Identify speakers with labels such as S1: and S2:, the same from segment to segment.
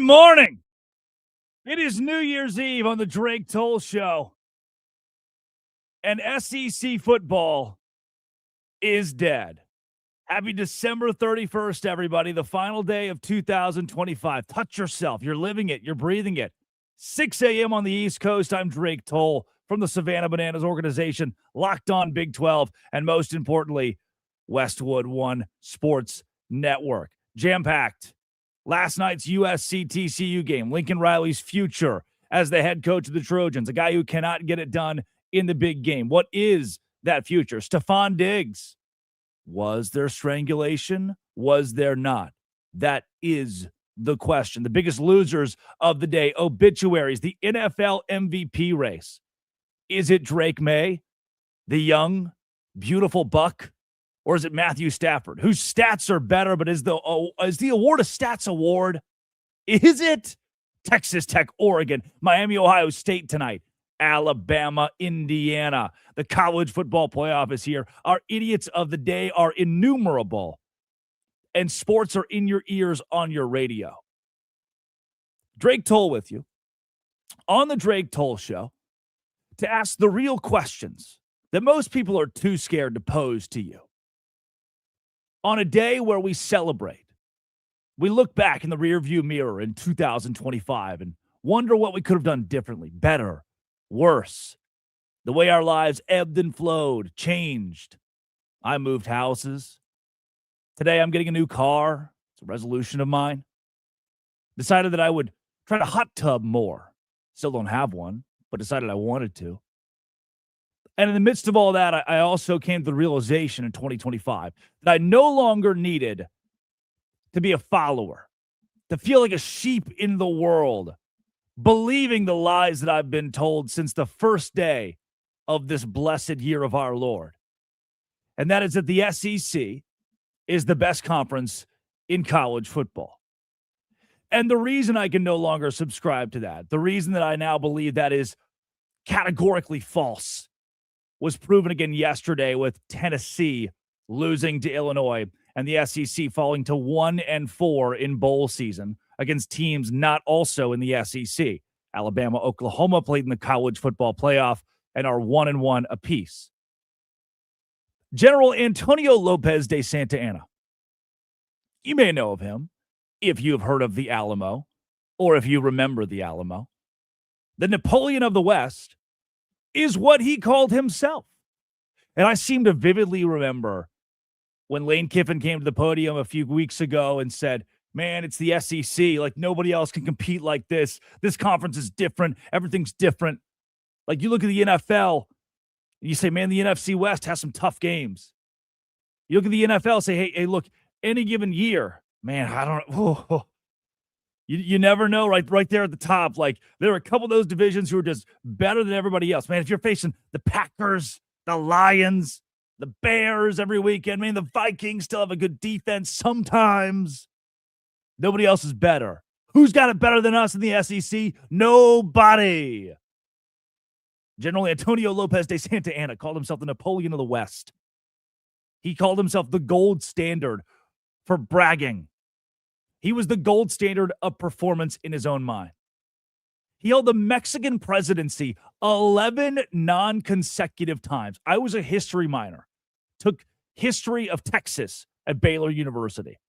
S1: morning. It is New Year's Eve on the Drake Toll Show. And SEC football is dead. Happy December 31st, everybody. The final day of 2025. Touch yourself. You're living it. You're breathing it. 6 a.m. on the East Coast. I'm Drake Toll from the Savannah Bananas organization, Locked On Big 12, and most importantly, Westwood One Sports Network. Jam-packed. Last night's USC-TCU game, Lincoln Riley's future as the head coach of the Trojans, a guy who cannot get it done in the big game. What is that future? Stefon Diggs. Was there strangulation? Was there not? That is the question. The biggest losers of the day, obituaries, the NFL MVP race. Is it Drake May, the young, beautiful buck? Or is it Matthew Stafford, whose stats are better, but is the award a stats award? Is it Texas Tech, Oregon, Miami, Ohio State tonight, Alabama, Indiana? The college football playoff is here. Our idiots of the day are innumerable, and sports are in your ears on your radio. Drake Toll with you on the Drake Toll Show to ask the real questions that most people are too scared to pose to you. On a day where we celebrate, we look back in the rearview mirror in 2025 and wonder what we could have done differently, better, worse. The way our lives ebbed and flowed, changed. I moved houses. Today I'm getting a new car. It's a resolution of mine. Decided that I would try to hot tub more. Still don't have one, but decided I wanted to. And in the midst of all that, I also came to the realization in 2025 that I no longer needed to be a follower, to feel like a sheep in the world, believing the lies that I've been told since the first day of this blessed year of our Lord. And that is that the SEC is the best conference in college football. And the reason I can no longer subscribe to that, the reason that I now believe that is categorically false, was proven again yesterday with Tennessee losing to Illinois and the SEC falling to 1-4 in bowl season against teams not also in the SEC. Alabama, Oklahoma played in the college football playoff and are 1-1 apiece. General Antonio Lopez de Santa Anna. You may know of him if you have heard of the Alamo or if you remember the Alamo. The Napoleon of the West is what he called himself. And I seem to vividly remember when Lane Kiffin came to the podium a few weeks ago and said, man, it's the SEC. Like, nobody else can compete like this. This conference is different. Everything's different. Like, you look at the NFL, and you say, man, the NFC West has some tough games. You look at the NFL, say, hey, look, any given year, man, I don't know. You never know right there at the top. Like, there are a couple of those divisions who are just better than everybody else. Man, if you're facing the Packers, the Lions, the Bears every weekend, man, the Vikings still have a good defense sometimes. Nobody else is better. Who's got it better than us in the SEC? Nobody. General Antonio Lopez de Santa Anna called himself the Napoleon of the West. He called himself the gold standard for bragging. He was the gold standard of performance in his own mind. He held the Mexican presidency 11 non-consecutive times. I was a history minor. Took history of Texas at Baylor University.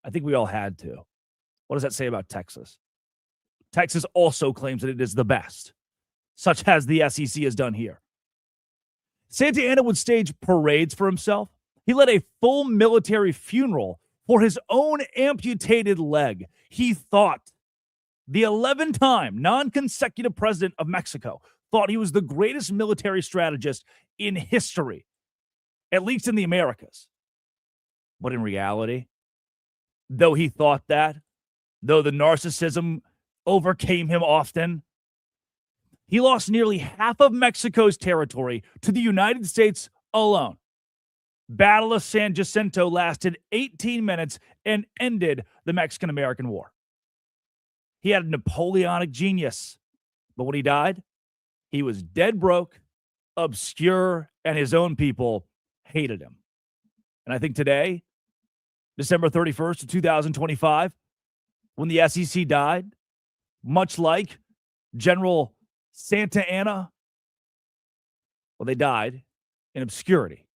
S1: I think we all had to. What does that say about Texas? Texas also claims that it is the best, such as the SEC has done here. Santa Anna would stage parades for himself. He led a full military funeral for his own amputated leg. He thought, the 11-time non-consecutive president of Mexico thought he was the greatest military strategist in history, at least in the Americas. But in reality, though he thought that, though the narcissism overcame him often, he lost nearly half of Mexico's territory to the United States alone. Battle of San Jacinto lasted 18 minutes and ended the Mexican-American War. He had a Napoleonic genius, but when he died, he was dead broke, obscure, and his own people hated him. And I think today, December 31st of 2025, when the SEC died, much like General Santa Anna? Well, they died in obscurity,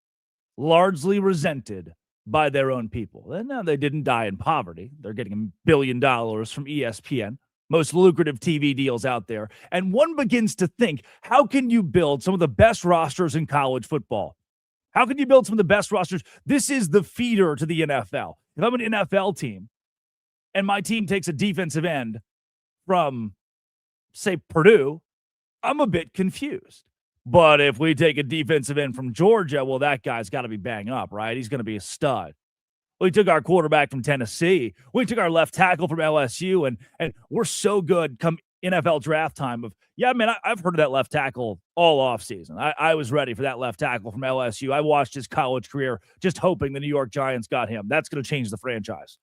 S1: largely resented by their own people. And now they didn't die in poverty. They're getting $1 billion from ESPN, most lucrative TV deals out there. And one begins to think, how can you build some of the best rosters in college football? How can you build some of the best rosters? This is the feeder to the NFL. If I'm an NFL team and my team takes a defensive end from, say, Purdue, I'm a bit confused. But if we take a defensive end from Georgia, well, that guy's got to be bang up, right? He's going to be a stud. We took our quarterback from Tennessee. We took our left tackle from LSU, and we're so good come NFL draft time of, yeah, man, I've heard of that left tackle all offseason. I was ready for that left tackle from LSU. I watched his college career just hoping the New York Giants got him. That's going to change the franchise.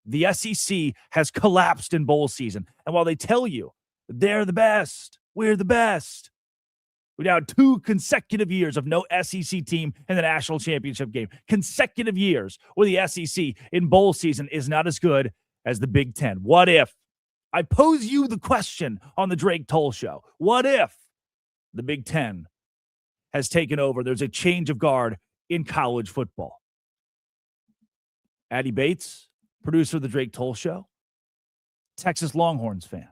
S1: The SEC has collapsed in bowl season. And while they tell you they're the best, we're the best, we now had 2 consecutive years of no SEC team in the national championship game. Consecutive years where the SEC in bowl season is not as good as the Big Ten. What if? I pose you the question on the Drake Toll Show. What if the Big Ten has taken over? There's a change of guard in college football. Addie Bates, producer of the Drake Toll Show, Texas Longhorns fan.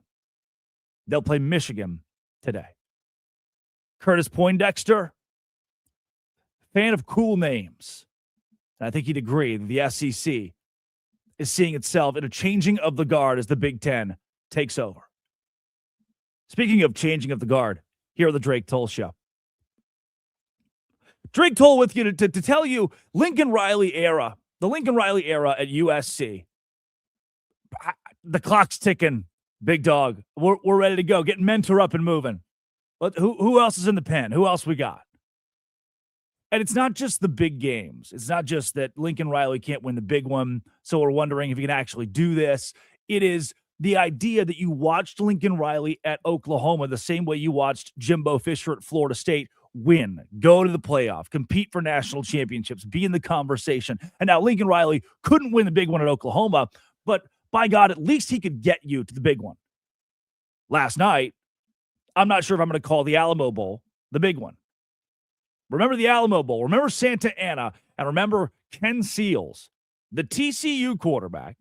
S1: They'll play Michigan today. Curtis Poindexter, fan of cool names. And I think he'd agree that the SEC is seeing itself in a changing of the guard as the Big Ten takes over. Speaking of changing of the guard, here on the Drake Toll Show. Drake Toll with you to tell you Lincoln Riley era, the Lincoln Riley era at USC. The clock's ticking, big dog. We're ready to go. Get Mentor up and moving. But who else is in the pen? Who else we got? And it's not just the big games. It's not just that Lincoln Riley can't win the big one, so we're wondering if he can actually do this. It is the idea that you watched Lincoln Riley at Oklahoma the same way you watched Jimbo Fisher at Florida State win, go to the playoff, compete for national championships, be in the conversation. And now Lincoln Riley couldn't win the big one at Oklahoma, but by God, at least he could get you to the big one. Last night, I'm not sure if I'm going to call the Alamo Bowl the big one. Remember the Alamo Bowl. Remember Santa Ana. And remember Ken Seals, the TCU quarterback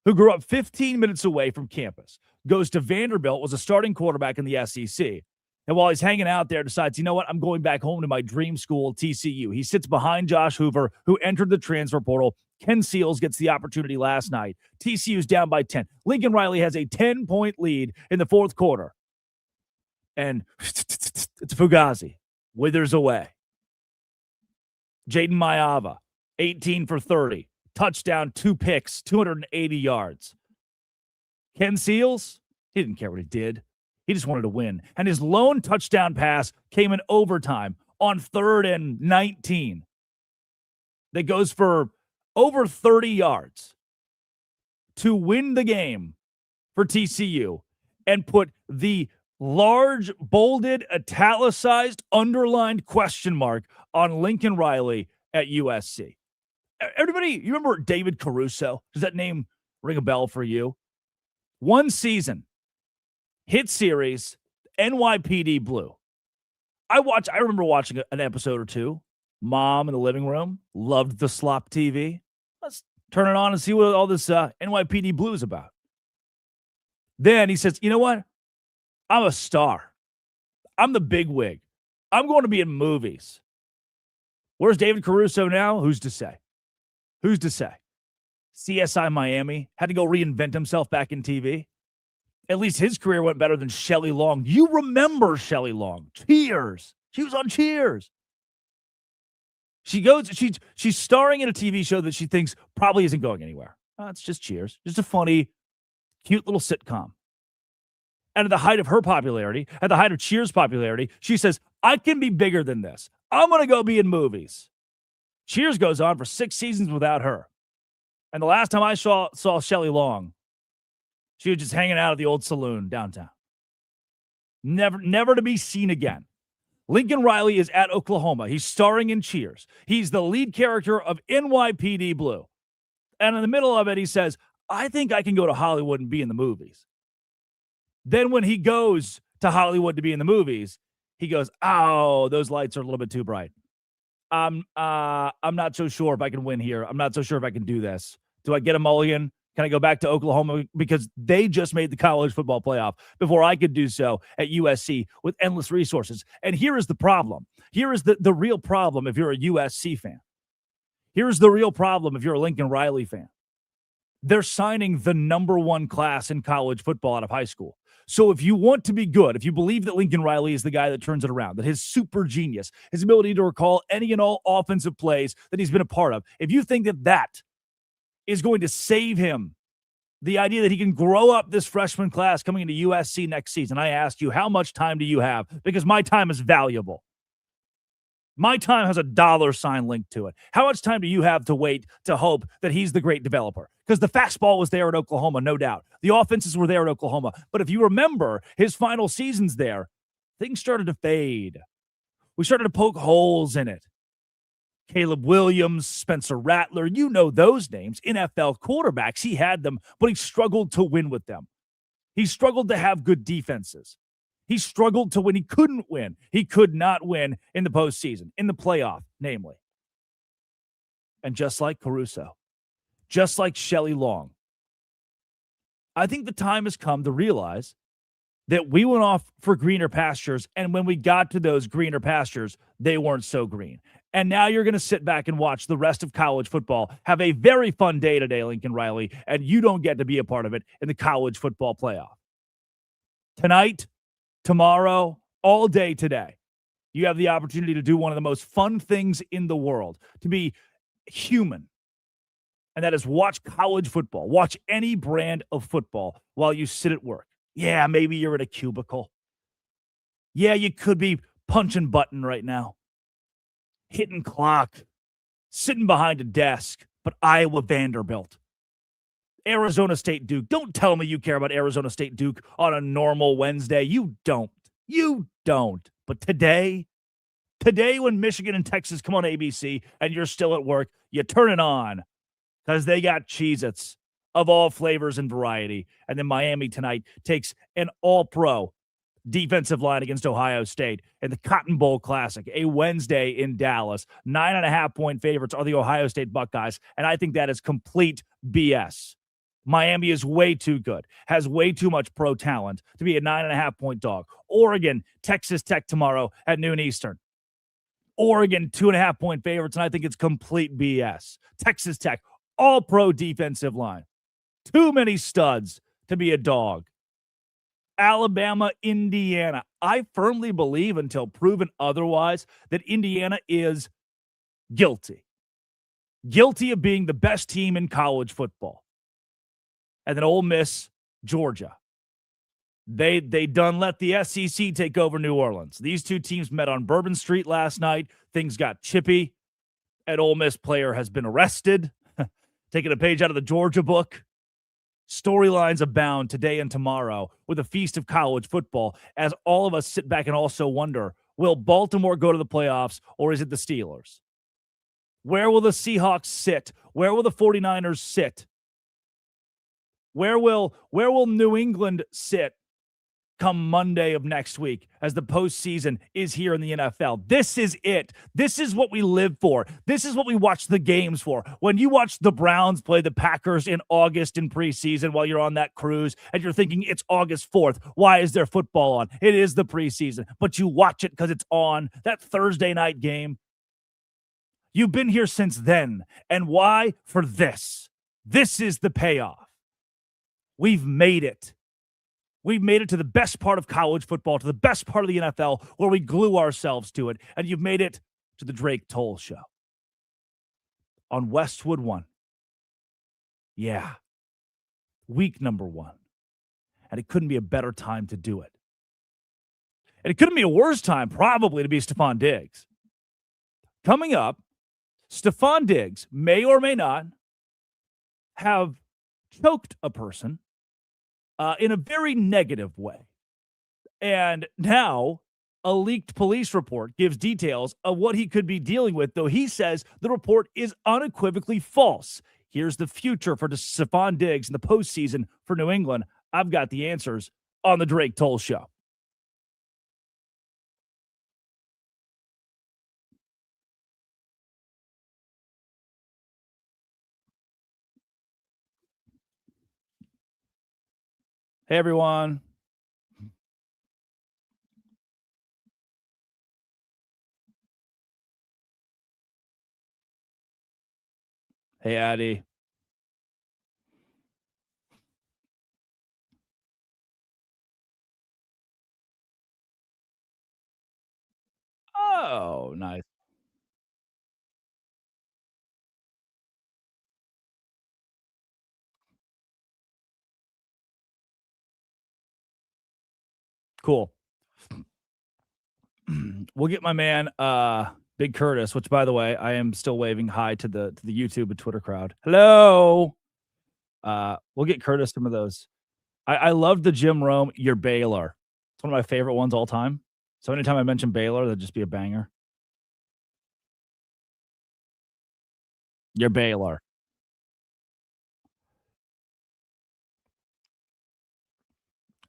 S1: who grew up 15 minutes away from campus, goes to Vanderbilt, was a starting quarterback in the SEC. And while he's hanging out there, decides, you know what, I'm going back home to my dream school, TCU. He sits behind Josh Hoover, who entered the transfer portal. Ken Seals gets the opportunity last night. TCU's down by 10. Lincoln Riley has a 10-point lead in the fourth quarter. And it's Fugazi. Withers away. Jaden Mayava, 18 for 30. Touchdown, 2 picks, 280 yards. Ken Seals, he didn't care what he did. He just wanted to win. And his lone touchdown pass came in overtime on 3rd and 19. That goes for over 30 yards to win the game for TCU and put the large, bolded, italicized, underlined question mark on Lincoln Riley at USC. Everybody, you remember David Caruso? Does that name ring a bell for you? One season, hit series, NYPD Blue. I remember watching an episode or two. Mom in the living room, loved the slop TV. Let's turn it on and see what all this NYPD Blue is about. Then he says, you know what? I'm a star. I'm the big wig. I'm going to be in movies. Where's David Caruso now? Who's to say? Who's to say? CSI Miami had to go reinvent himself back in TV. At least his career went better than Shelley Long. You remember Shelley Long. Cheers. She was on Cheers. She's starring in a TV show that she thinks probably isn't going anywhere. It's just Cheers. Just a funny, cute little sitcom. And at the height of her popularity, at the height of Cheers' popularity, she says, I can be bigger than this. I'm going to go be in movies. Cheers goes on for 6 seasons without her. And the last time I saw Shelley Long, she was just hanging out at the old saloon downtown. Never to be seen again. Lincoln Riley is at Oklahoma. He's starring in Cheers. He's the lead character of NYPD Blue. And in the middle of it, he says, I think I can go to Hollywood and be in the movies. Then when he goes to Hollywood to be in the movies, he goes, "Oh, those lights are a little bit too bright. I'm not so sure if I can win here. I'm not so sure if I can do this. Do I get a mulligan? Can I go back to Oklahoma? Because they just made the college football playoff before I could do so at USC with endless resources." And here is the problem. Here is the real problem if you're a USC fan. Here's the real problem if you're a Lincoln Riley fan. They're signing the number one class in college football out of high school. So if you want to be good, if you believe that Lincoln Riley is the guy that turns it around, that his super genius, his ability to recall any and all offensive plays that he's been a part of, if you think that that is going to save him, the idea that he can grow up this freshman class coming into USC next season, I ask you, how much time do you have? Because my time is valuable. My time has a dollar sign linked to it. How much time do you have to wait to hope that he's the great developer? Because the fastball was there at Oklahoma, no doubt. The offenses were there at Oklahoma. But if you remember his final seasons there, things started to fade. We started to poke holes in it. Caleb Williams, Spencer Rattler, you know those names. NFL quarterbacks, he had them, but he struggled to win with them. He struggled to have good defenses. He struggled to win. He couldn't win. He could not win in the postseason, in the playoff, namely. And just like Caruso, just like Shelley Long, I think the time has come to realize that we went off for greener pastures, and when we got to those greener pastures, they weren't so green. And now you're going to sit back and watch the rest of college football have a very fun day today, Lincoln Riley, and you don't get to be a part of it in the college football playoff. Tonight, tomorrow, all day today, you have the opportunity to do one of the most fun things in the world, to be human. And that is watch college football, watch any brand of football while you sit at work. Yeah, maybe you're in a cubicle. Yeah, you could be punching button right now, hitting clock, sitting behind a desk, but Iowa Vanderbilt, Arizona State Duke. Don't tell me you care about Arizona State Duke on a normal Wednesday. You don't. You don't. But today when Michigan and Texas come on ABC and you're still at work, you turn it on because they got Cheez-Its of all flavors and variety. And then Miami tonight takes an all-pro defensive line against Ohio State in the Cotton Bowl Classic, a Wednesday in Dallas. 9.5-point favorites are the Ohio State Buckeyes, and I think that is complete BS. Miami is way too good, has way too much pro talent to be a 9.5-point dog. Oregon, Texas Tech tomorrow at noon Eastern. Oregon, 2.5-point favorites, and I think it's complete BS. Texas Tech, all-pro defensive line. Too many studs to be a dog. Alabama, Indiana. I firmly believe, until proven otherwise, that Indiana is guilty. Guilty of being the best team in college football. And then Ole Miss, Georgia. They done let the SEC take over New Orleans. These two teams met on Bourbon Street last night. Things got chippy. An Ole Miss player has been arrested. Taking a page out of the Georgia book. Storylines abound today and tomorrow with a feast of college football as all of us sit back and also wonder, will Baltimore go to the playoffs or is it the Steelers? Where will the Seahawks sit? Where will the 49ers sit? Where will New England sit come Monday of next week as the postseason is here in the NFL? This is it. This is what we live for. This is what we watch the games for. When you watch the Browns play the Packers in August in preseason while you're on that cruise and you're thinking it's August 4th, why is there football on? It is the preseason, but you watch it because it's on, that Thursday night game. You've been here since then. And why? For this. This is the payoff. We've made it. We've made it to the best part of college football, to the best part of the NFL, where we glue ourselves to it. And you've made it to the Drake Toll Show on Westwood One. Yeah. Week number 1. And it couldn't be a better time to do it. And it couldn't be a worse time, probably, to be Stefon Diggs. Coming up, Stefon Diggs may or may not have choked a person in a very negative way. And now a leaked police report gives details of what he could be dealing with, though he says the report is unequivocally false. Here's the future for Stefon Diggs in the postseason for New England. I've got the answers on the Drake Toll Show. Hey, everyone. Hey, Addie. Oh, nice. Cool. We'll get my man, Big Curtis, which, by the way, I am still waving hi to the YouTube and Twitter crowd. Hello. We'll get Curtis some of those. I love the Jim Rome, your Baylor. It's one of my favorite ones all time. So anytime I mention Baylor, that'd just be a banger. Your Baylor.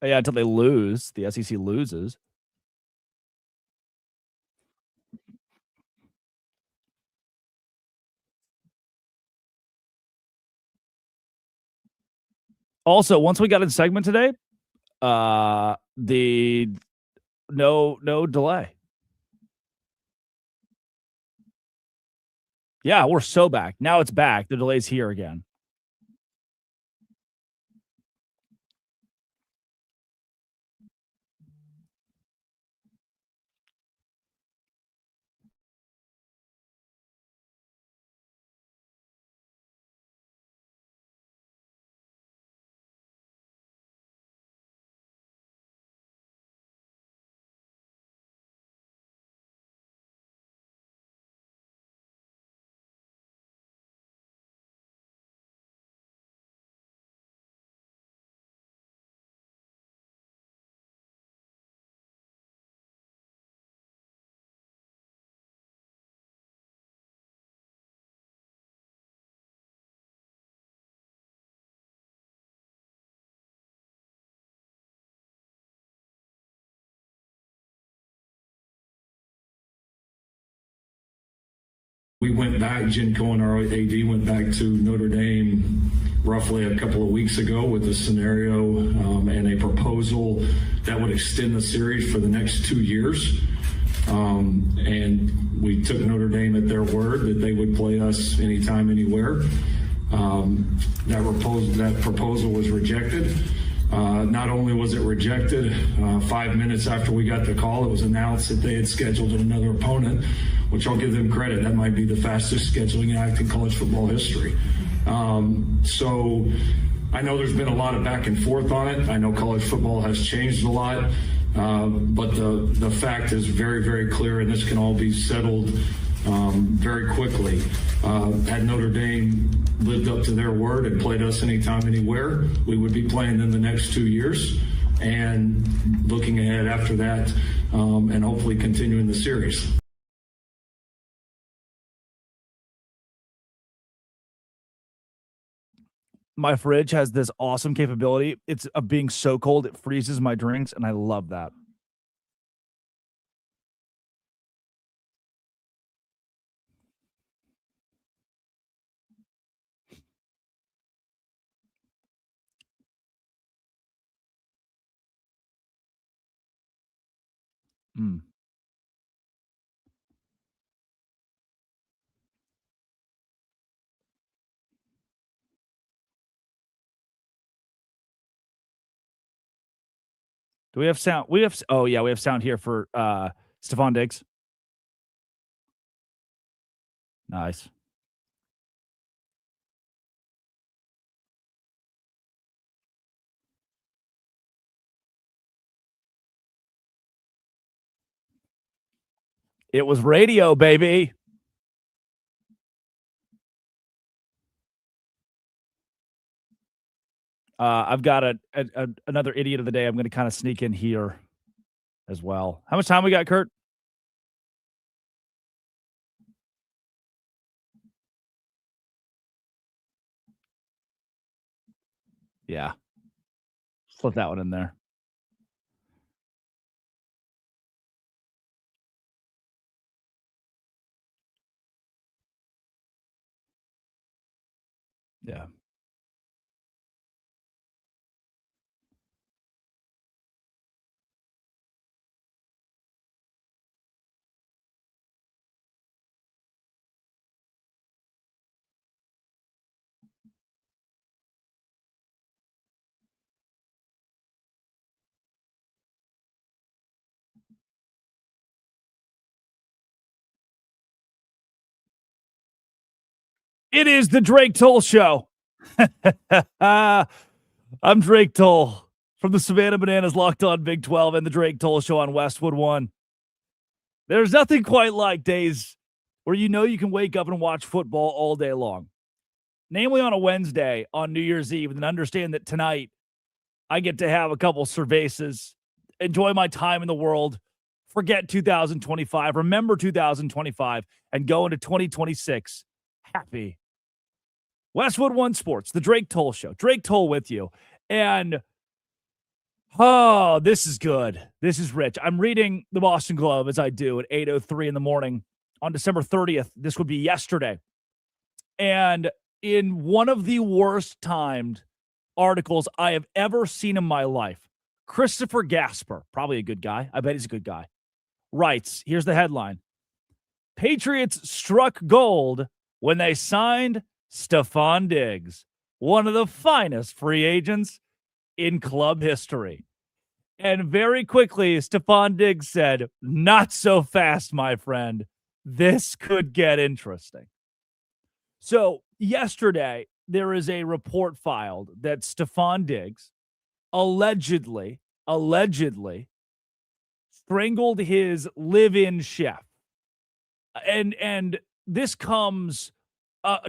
S1: Yeah, until they lose. The SEC loses. Also, once we got in segment today, the no delay. Yeah, we're so back. Now it's back. The delay's here again.
S2: We went back, Jen Cohen, our AD, went back to Notre Dame roughly a couple of weeks ago with a scenario and a proposal that would extend the series for the next 2 years. And we took Notre Dame at their word that they would play us anytime, anywhere. That proposal was rejected. Not only was it rejected, 5 minutes after we got the call, it was announced that they had scheduled another opponent, which I'll give them credit. That might be the fastest scheduling act in college football history. So I know there's been a lot of back and forth on it. I know college football has changed a lot, but the fact is very, very clear, and this can all be settled very quickly. Had Notre Dame lived up to their word and played us anytime, anywhere, we would be playing them the next 2 years and looking ahead after that and hopefully continuing the series.
S1: My fridge has this awesome capability. It's of being so cold it freezes my drinks, and I love that. Mm. Do we have sound? Oh yeah, we have sound here for Stefon Diggs. Nice. It was radio, baby. I've got another idiot of the day. I'm going to kind of sneak in here as well. How much time we got, Kurt? Yeah. Slip that one in there. Yeah. It is the Drake Toll Show. I'm Drake Toll from the Savannah Bananas Locked On Big 12 and the Drake Toll Show on Westwood One. There's nothing quite like days where you know you can wake up and watch football all day long. Namely on a Wednesday on New Year's Eve, and understand that tonight I get to have a couple cervezas, enjoy my time in the world, forget 2025, remember 2025, and go into 2026 happy. Westwood One Sports, the Drake Toll Show. Drake Toll with you. And, oh, this is good. This is rich. I'm reading the Boston Globe, as I do, at 8:03 in the morning on December 30th. This would be yesterday. And in one of the worst timed articles I have ever seen in my life, Christopher Gasper, probably a good guy. I bet he's a good guy, writes, here's the headline: Patriots struck gold when they signed Stefon Diggs, one of the finest free agents in club history. And very quickly, Stefon Diggs said, not so fast, my friend. This could get interesting. So yesterday, there is a report filed that Stefon Diggs allegedly strangled his live-in chef. And this comes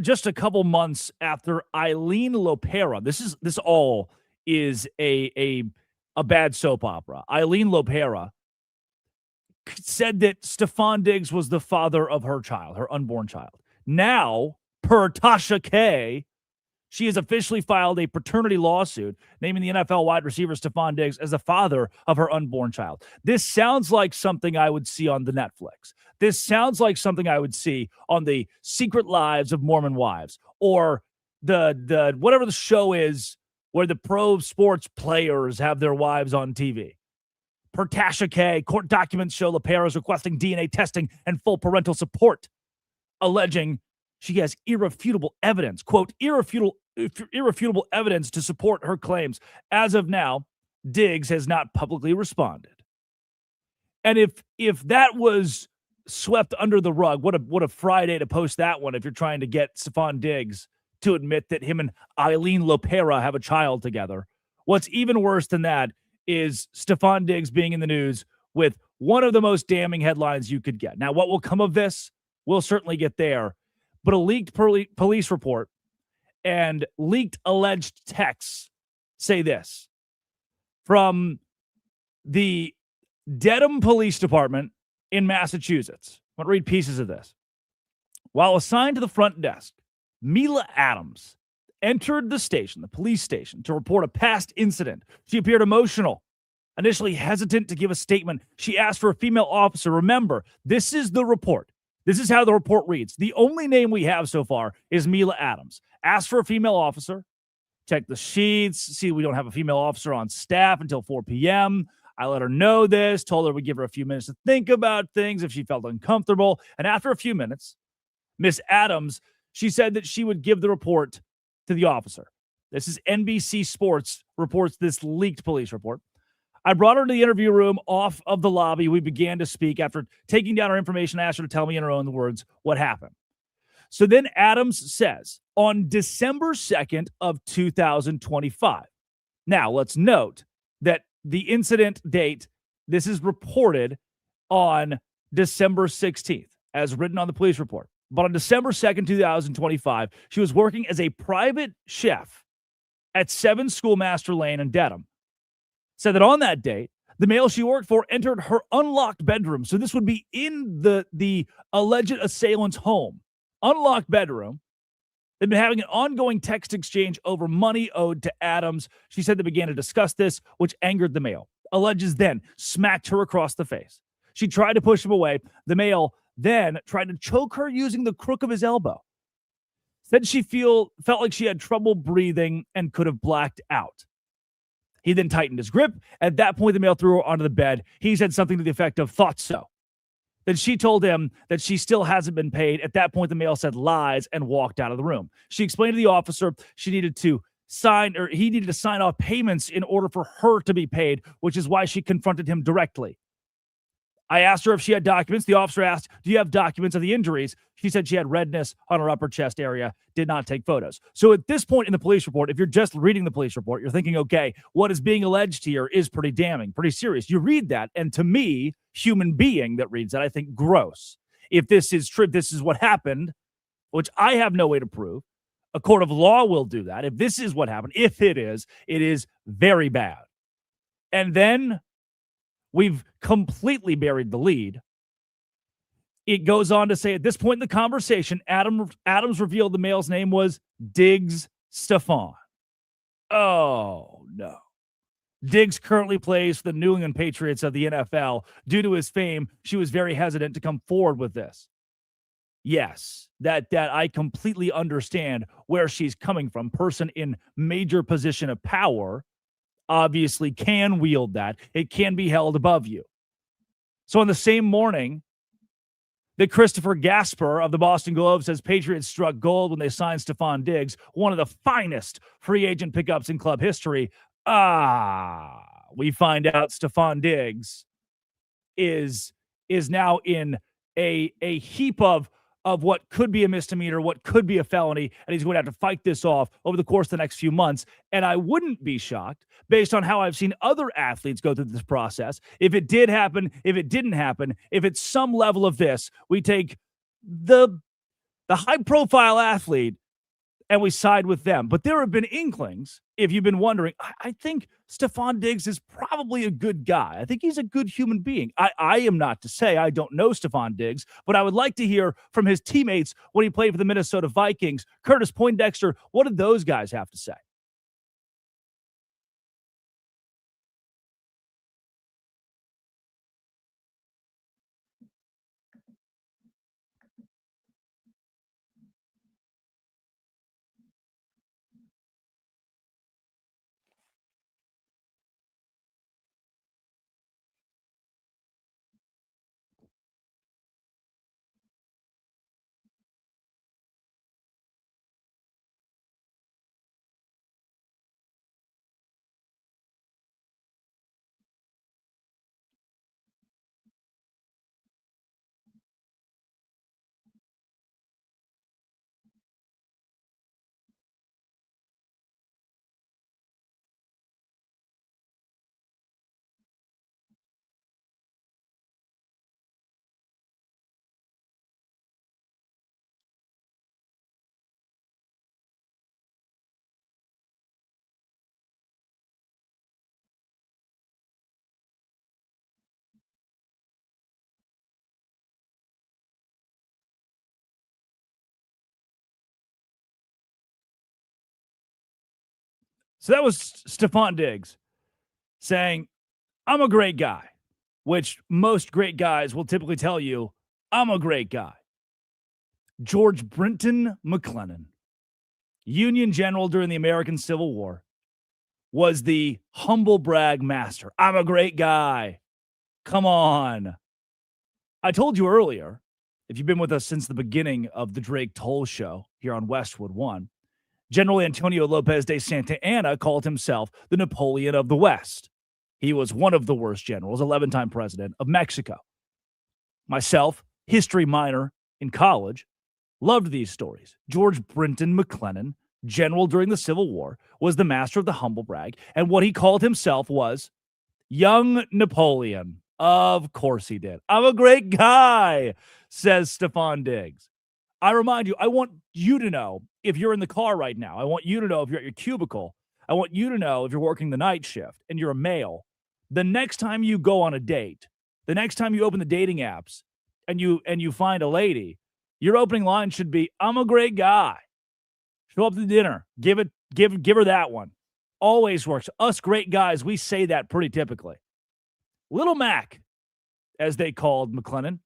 S1: just a couple months after Eileen Lopera. This all is a bad soap opera. Eileen Lopera said that Stefon Diggs was the father of her child, her unborn child. Now, per Tasha K, she has officially filed a paternity lawsuit naming the NFL wide receiver Stefon Diggs as the father of her unborn child. This sounds like something I would see on the Netflix. This sounds like something I would see on the Secret Lives of Mormon Wives, or the whatever the show is where the pro sports players have their wives on TV. Per Tasha K, court documents show LaPera is requesting DNA testing and full parental support, alleging she has irrefutable evidence, quote, irrefutable evidence to support her claims. As of now, Diggs has not publicly responded. And if that was swept under the rug, what a Friday to post that one if you're trying to get Stefon Diggs to admit that him and Eileen Lopera have a child together. What's even worse than that is Stefon Diggs being in the news with one of the most damning headlines you could get. Now, what will come of this? We'll certainly get there. But a leaked police report and leaked alleged texts say this from the Dedham Police Department in Massachusetts. I'm going to read pieces of this. While assigned to the front desk, Mila Adams entered the police station, to report a past incident. She appeared emotional, initially hesitant to give a statement. She asked for a female officer. Remember, this is the report. This is how the report reads. The only name we have so far is Mila Adams. Asked for a female officer. Check the sheets. See, we don't have a female officer on staff until 4 p.m. I let her know this, told her we'd give her a few minutes to think about things if she felt uncomfortable. And after a few minutes, Miss Adams, she said that she would give the report to the officer. This is NBC Sports reports this leaked police report. I brought her to the interview room off of the lobby. We began to speak. After taking down her information, I asked her to tell me in her own words what happened. So then Adams says, on December 2nd of 2025. Now, let's note that the incident date, this is reported on December 16th, as written on the police report. But on December 2nd, 2025, she was working as a private chef at 7 Schoolmaster Lane in Dedham. Said that on that date, the male she worked for entered her unlocked bedroom. So this would be in the alleged assailant's home. Unlocked bedroom. They've been having an ongoing text exchange over money owed to Adams. She said they began to discuss this, which angered the male. Alleges then smacked her across the face. She tried to push him away. The male then tried to choke her using the crook of his elbow. Said she felt like she had trouble breathing and could have blacked out. He then tightened his grip. At that point, the male threw her onto the bed. He said something to the effect of, "Thought so." Then she told him that she still hasn't been paid. At that point, the male said lies and walked out of the room. She explained to the officer he needed to sign off payments in order for her to be paid, which is why she confronted him directly. I asked her if she had documents. The officer asked, "Do you have documents of the injuries?" She said she had redness on her upper chest area, did not take photos. So at this point in the police report, if you're just reading the police report, you're thinking, okay, what is being alleged here is pretty damning, pretty serious. You read that, and to me, human being that reads that, I think gross. If this is true, this is what happened, which I have no way to prove. A court of law will do that. If this is what happened, if it is very bad. And then we've completely buried the lead. It goes on to say, at this point in the conversation, Adams revealed the male's name was Diggs Stefon. Oh, no. Diggs currently plays for the New England Patriots of the NFL. Due to his fame, she was very hesitant to come forward with this. Yes, that I completely understand where she's coming from. Person in major position of power obviously can wield that. It can be held above you. So on the same morning that Christopher Gasper of the Boston Globe says Patriots struck gold when they signed Stefon Diggs, one of the finest free agent pickups in club history, we find out Stefon Diggs is now in a heap of what could be a misdemeanor, what could be a felony, and he's going to have to fight this off over the course of the next few months. And I wouldn't be shocked, based on how I've seen other athletes go through this process, if it did happen, if it didn't happen, if it's some level of this, we take the high-profile athlete and we side with them. But there have been inklings, if you've been wondering, I think Stefon Diggs is probably a good guy. I think he's a good human being. I am not to say I don't know Stefon Diggs, but I would like to hear from his teammates when he played for the Minnesota Vikings. Curtis Poindexter, what did those guys have to say? So that was Stefon Diggs saying, I'm a great guy, which most great guys will typically tell you, I'm a great guy. George Brinton McClellan, Union general during the American Civil War, was the humble brag master. I'm a great guy. Come on. I told you earlier, if you've been with us since the beginning of the Drake Toll Show here on Westwood One, General Antonio Lopez de Santa Anna called himself the Napoleon of the West. He was one of the worst generals, 11-time president of Mexico. Myself, history minor in college, loved these stories. George Brinton McClellan, general during the Civil War, was the master of the humble brag, and what he called himself was young Napoleon. Of course he did. I'm a great guy, says Stefon Diggs. I remind you, I want you to know if you're in the car right now. I want you to know if you're at your cubicle. I want you to know if you're working the night shift and you're a male. The next time you go on a date, the next time you open the dating apps and you find a lady, your opening line should be, I'm a great guy. Show up to dinner. Give her that one. Always works. Us great guys, we say that pretty typically. Little Mac, as they called McClellan,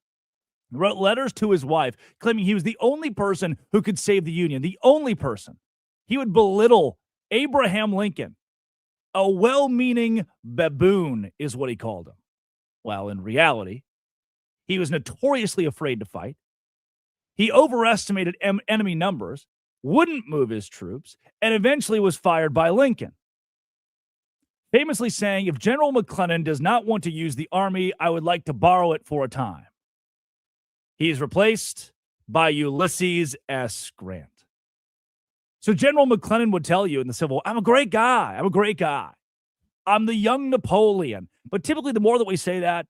S1: wrote letters to his wife claiming he was the only person who could save the Union, the only person. He would belittle Abraham Lincoln. A well-meaning baboon is what he called him. Well, in reality, he was notoriously afraid to fight. He overestimated enemy numbers, wouldn't move his troops, and eventually was fired by Lincoln, famously saying, if General McClellan does not want to use the army, I would like to borrow it for a time. He's replaced by Ulysses S. Grant. So General McClellan would tell you in the Civil War, I'm a great guy. I'm the young Napoleon. But typically, the more that we say that,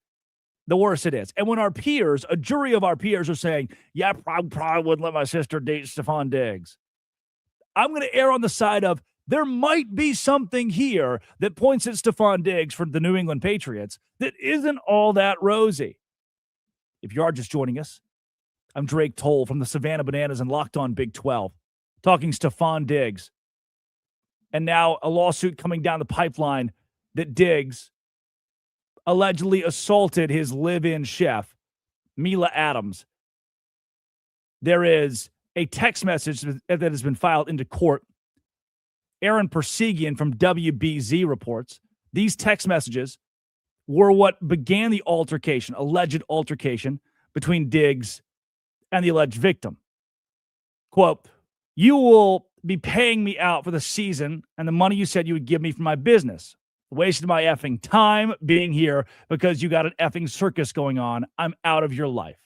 S1: the worse it is. And when our peers, a jury of our peers are saying, yeah, I probably wouldn't let my sister date Stefon Diggs, I'm going to err on the side of there might be something here that points at Stefon Diggs for the New England Patriots that isn't all that rosy. If you are just joining us, I'm Drake Toll from the Savannah Bananas and Locked On Big 12, talking Stefon Diggs. And now a lawsuit coming down the pipeline that Diggs allegedly assaulted his live-in chef, Mila Adams. There is a text message that has been filed into court. Aaron Persegian from WBZ reports these text messages were what began the altercation, alleged altercation between Diggs and the alleged victim. Quote, you will be paying me out for the season and the money you said you would give me for my business. Wasted my effing time being here because you got an effing circus going on. I'm out of your life.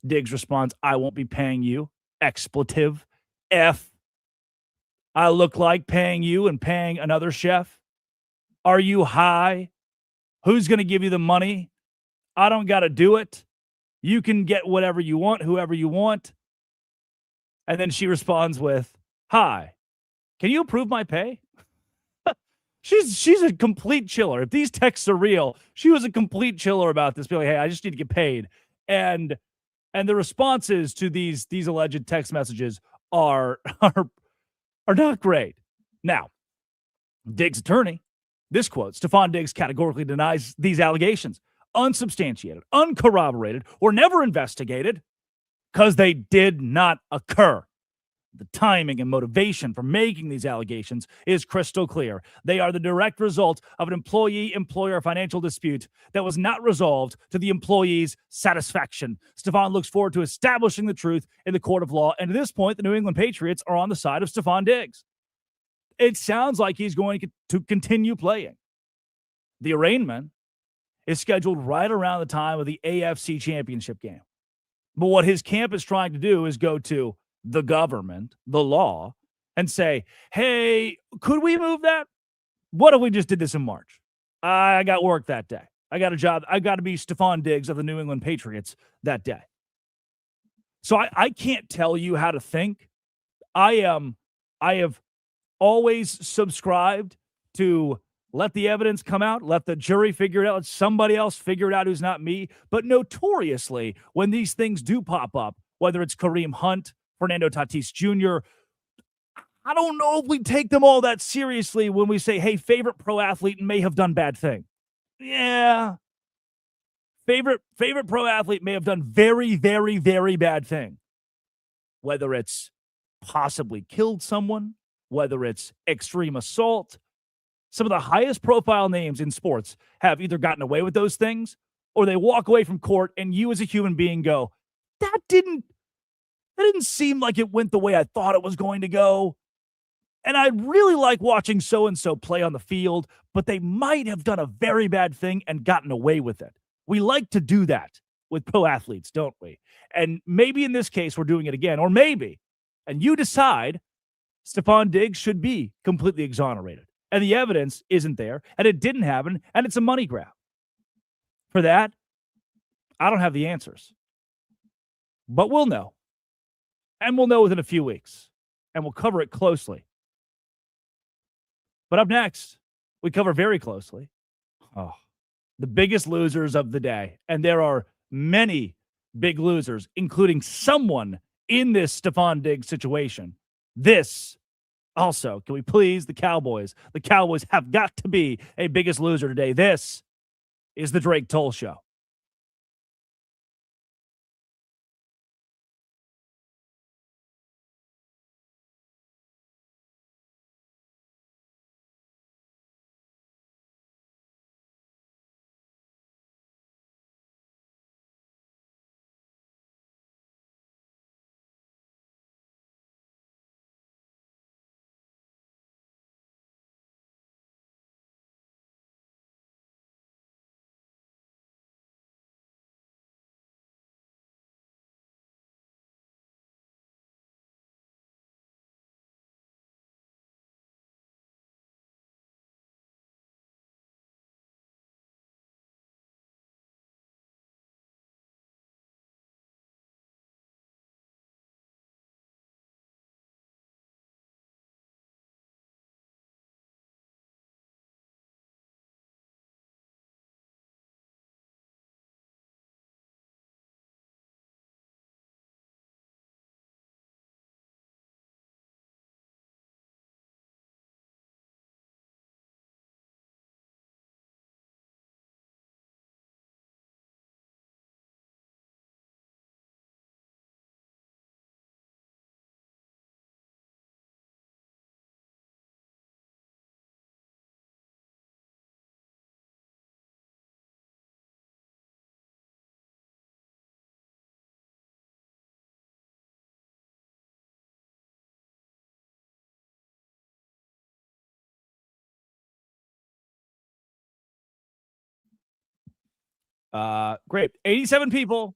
S1: Diggs responds, I won't be paying you. Expletive. F. I look like paying you and paying another chef. Are you high? Who's going to give you the money? I don't got to do it. You can get whatever you want, whoever you want. And then she responds with, hi, can you approve my pay? She's a complete chiller. If these texts are real, she was a complete chiller about this. Be like, hey, I just need to get paid. And the responses to these alleged text messages are not great. Now, Diggs' attorney, this quote, Stefon Diggs categorically denies these allegations, unsubstantiated, uncorroborated, or never investigated, because they did not occur. The timing and motivation for making these allegations is crystal clear. They are the direct result of an employee-employer financial dispute that was not resolved to the employee's satisfaction. Stefon looks forward to establishing the truth in the court of law, and at this point, the New England Patriots are on the side of Stefon Diggs. It sounds like he's going to continue playing. The arraignment is scheduled right around the time of the AFC Championship game. But what his camp is trying to do is go to the government, the law, and say, hey, could we move that? What if we just did this in March? I got work that day. I got a job. I got to be Stefon Diggs of the New England Patriots that day. So I can't tell you how to think. I have always subscribed to let the evidence come out, let the jury figure it out, let somebody else figure it out who's not me. But notoriously, when these things do pop up, whether it's Kareem Hunt, Fernando Tatis Jr., I don't know if we take them all that seriously when we say, hey, favorite pro athlete may have done bad thing. Yeah. Favorite pro athlete may have done very, very, very bad thing. Whether it's possibly killed someone, whether it's extreme assault, some of the highest profile names in sports have either gotten away with those things or they walk away from court and you as a human being go, that didn't seem like it went the way I thought it was going to go. And I really like watching so-and-so play on the field, but they might have done a very bad thing and gotten away with it. We like to do that with pro athletes, don't we? And maybe in this case, we're doing it again, or maybe, and you decide Stefon Diggs should be completely exonerated. And the evidence isn't there, and it didn't happen, and it's a money grab. For that, I don't have the answers. But we'll know. And we'll know within a few weeks. And we'll cover it closely. But up next, we cover very closely the biggest losers of the day. And there are many big losers, including someone in this Stefon Diggs situation This also, can we please the Cowboys? The Cowboys have got to be a biggest loser today. This is the Drake Toll Show. Great. 87 people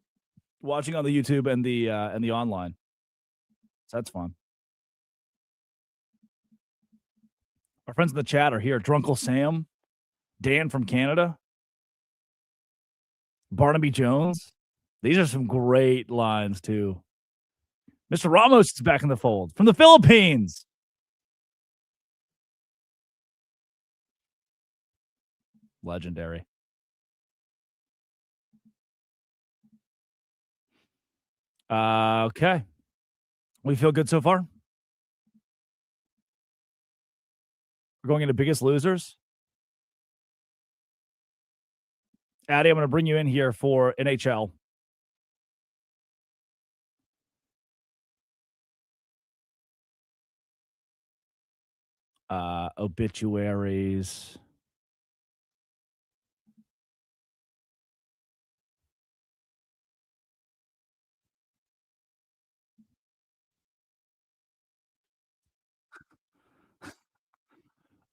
S1: watching on the YouTube and the online. So that's fun. Our friends in the chat are here. Drunkle Sam, Dan from Canada, Barnaby Jones. These are some great lines too. Mr. Ramos is back in the fold from the Philippines. Legendary. Okay. We feel good so far. We're going into biggest losers. Addy, I'm going to bring you in here for NHL. Obituaries.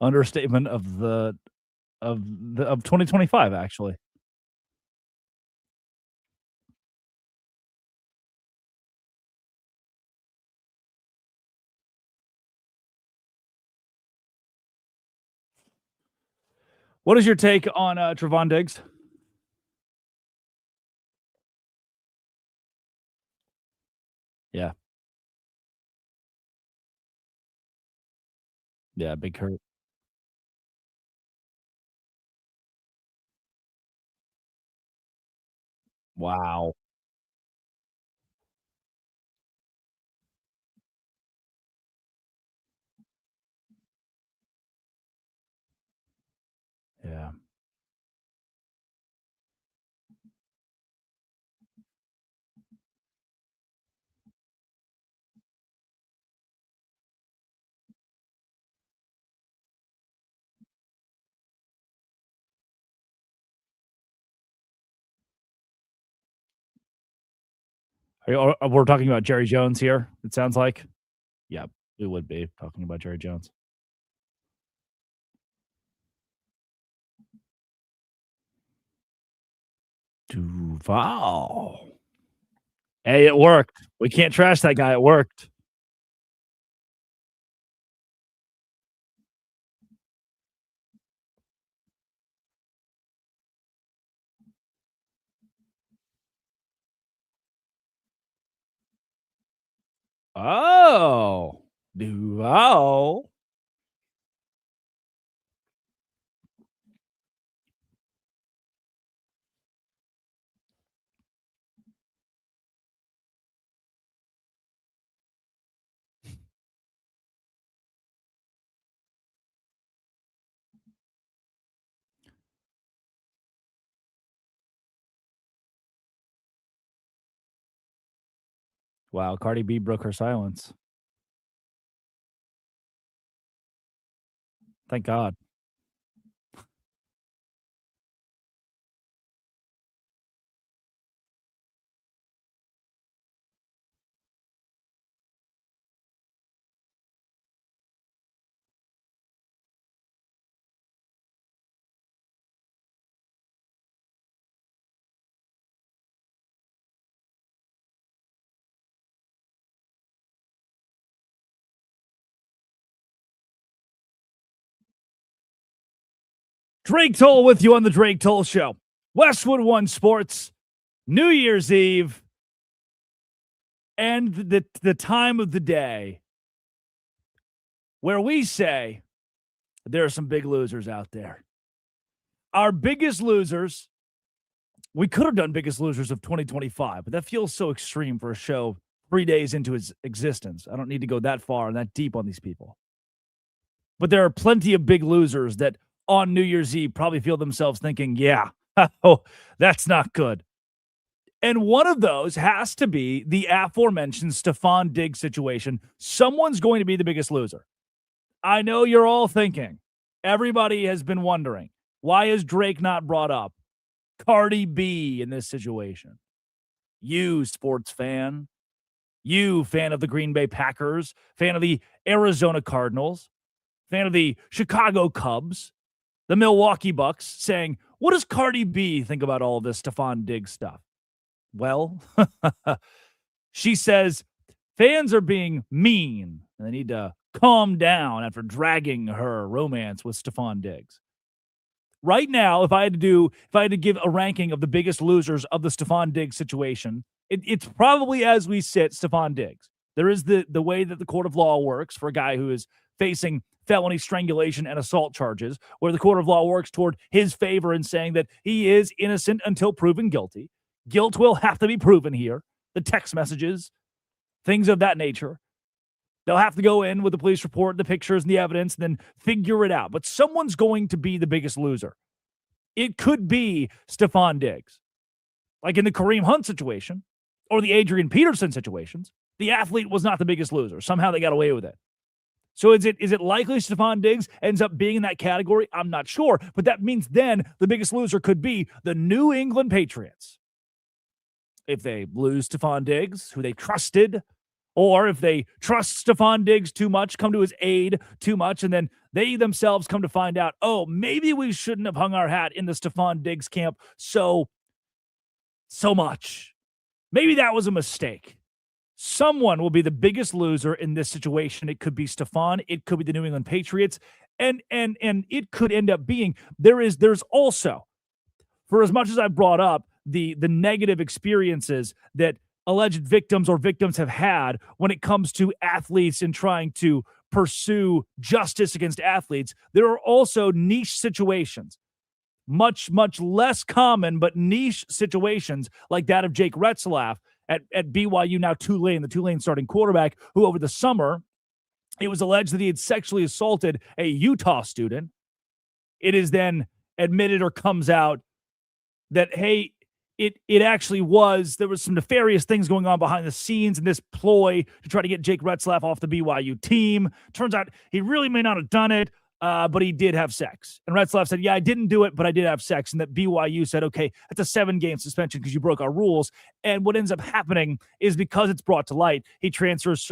S1: Understatement of 2025, actually. What is your take on Trevon Diggs? Yeah. Yeah, big hurt. Wow. Yeah. We're talking about Jerry Jones here, it sounds like. Yeah, we would be talking about Jerry Jones. Duval. Hey, it worked. We can't trash that guy. It worked. Oh, Duval. Wow, Cardi B broke her silence. Thank God. Drake Toll with you on the Drake Toll Show. Westwood One Sports, New Year's Eve, and the time of the day where we say there are some big losers out there. Our biggest losers, we could have done biggest losers of 2025, but that feels so extreme for a show 3 days into its existence. I don't need to go that far and that deep on these people. But there are plenty of big losers that on New Year's Eve probably feel themselves thinking, yeah, oh, that's not good. And one of those has to be the aforementioned Stefon Diggs situation. Someone's going to be the biggest loser. I know you're all thinking, everybody has been wondering, why is Drake not brought up? Cardi B in this situation. You, sports fan. You, fan of the Green Bay Packers, fan of the Arizona Cardinals, fan of the Chicago Cubs, the Milwaukee Bucks, saying, what does Cardi B think about all of this Stefon Diggs stuff? Well, she says fans are being mean and they need to calm down after dragging her romance with Stefon Diggs. Right now, if I had to give a ranking of the biggest losers of the Stefon Diggs situation, it's probably, as we sit, Stefon Diggs. There is the way that the court of law works for a guy who is facing felony strangulation and assault charges, where the court of law works toward his favor in saying that he is innocent until proven guilty. Guilt will have to be proven here. The text messages, things of that nature. They'll have to go in with the police report, the pictures, and the evidence, and then figure it out. But someone's going to be the biggest loser. It could be Stefon Diggs. Like in the Kareem Hunt situation or the Adrian Peterson situations, the athlete was not the biggest loser. Somehow they got away with it. So is it likely Stefon Diggs ends up being in that category? I'm not sure. But that means then the biggest loser could be the New England Patriots. If they lose Stefon Diggs, who they trusted, or if they trust Stefon Diggs too much, come to his aid too much, and then they themselves come to find out, oh, maybe we shouldn't have hung our hat in the Stefon Diggs camp so much. Maybe that was a mistake. Someone will be the biggest loser in this situation. It could be Stefon. It could be the New England Patriots. And it could end up being, there's also, for as much as I brought up the negative experiences that alleged victims or victims have had when it comes to athletes and trying to pursue justice against athletes, there are also niche situations, much less common, but niche situations like that of Jake Retzlaff at BYU, now Tulane, the Tulane starting quarterback, who over the summer, it was alleged that he had sexually assaulted a Utah student. It is then admitted or comes out that, hey, it actually was, there was some nefarious things going on behind the scenes in this ploy to try to get Jake Retzlaff off the BYU team. Turns out he really may not have done it, but he did have sex. And Retzlaff said, yeah, I didn't do it, but I did have sex. And that BYU said, okay, that's a 7-game suspension because you broke our rules. And what ends up happening is because it's brought to light, he transfers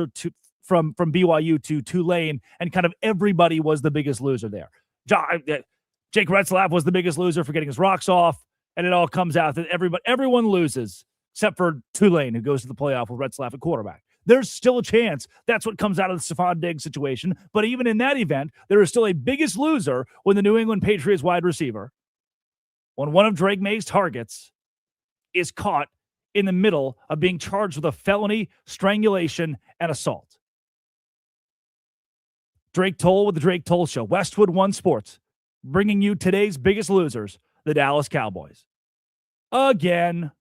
S1: from BYU to Tulane, and kind of everybody was the biggest loser there. Jake Retzlaff was the biggest loser for getting his rocks off. And it all comes out that everyone loses except for Tulane, who goes to the playoff with Retzlaff at quarterback. There's still a chance that's what comes out of the Stefon Diggs situation. But even in that event, there is still a biggest loser when the New England Patriots wide receiver, when one of Drake May's targets is caught in the middle of being charged with a felony, strangulation, and assault. Drake Toll with the Drake Toll Show. Westwood One Sports, bringing you today's biggest losers, the Dallas Cowboys. Again,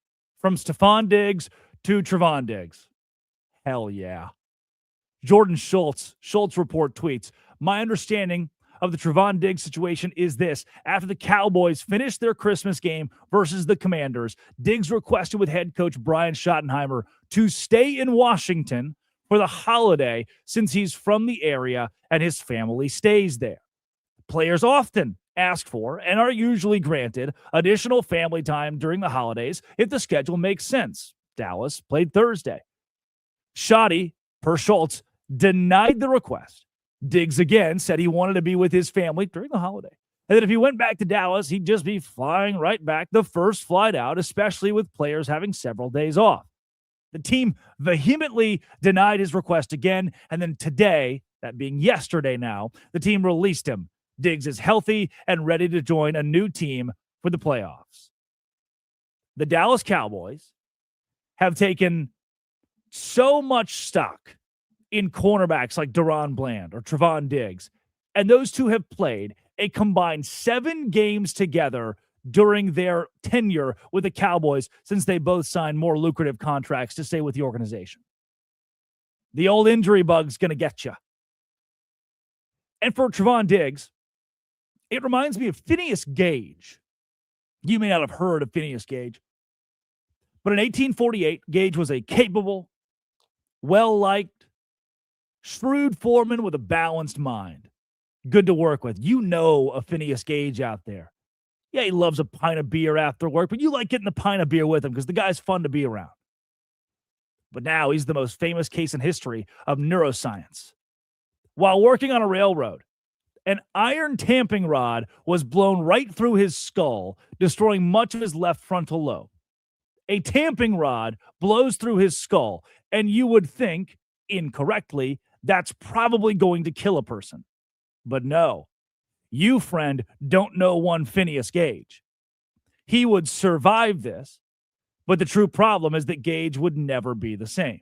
S1: from Stefon Diggs to Trevon Diggs. Hell yeah. Jordan Schultz Report tweets, my understanding of the Trevon Diggs situation is this. After the Cowboys finished their Christmas game versus the Commanders, Diggs requested with head coach Brian Schottenheimer to stay in Washington for the holiday since he's from the area and his family stays there. Players often ask for and are usually granted additional family time during the holidays if the schedule makes sense. Dallas played Thursday. Schotty, per Schultz, denied the request. Diggs again said he wanted to be with his family during the holiday, and that if he went back to Dallas, he'd just be flying right back the first flight out, especially with players having several days off. The team vehemently denied his request again, and then today, that being yesterday now, the team released him. Diggs is healthy and ready to join a new team for the playoffs. The Dallas Cowboys have taken so much stock in cornerbacks like Deron Bland or Trevon Diggs, and those two have played a combined 7 games together during their tenure with the Cowboys since they both signed more lucrative contracts to stay with the organization. The old injury bug's going to get you. And for Trevon Diggs, it reminds me of Phineas Gage. You may not have heard of Phineas Gage, but in 1848, Gage was a capable, well-liked, shrewd foreman with a balanced mind. Good to work with. You know a Phineas Gage out there. Yeah, he loves a pint of beer after work, but you like getting a pint of beer with him because the guy's fun to be around. But now he's the most famous case in history of neuroscience. While working on a railroad, an iron tamping rod was blown right through his skull, destroying much of his left frontal lobe. A tamping rod blows through his skull, and you would think, incorrectly, that's probably going to kill a person. But no, you, friend, don't know one Phineas Gage. He would survive this, but the true problem is that Gage would never be the same.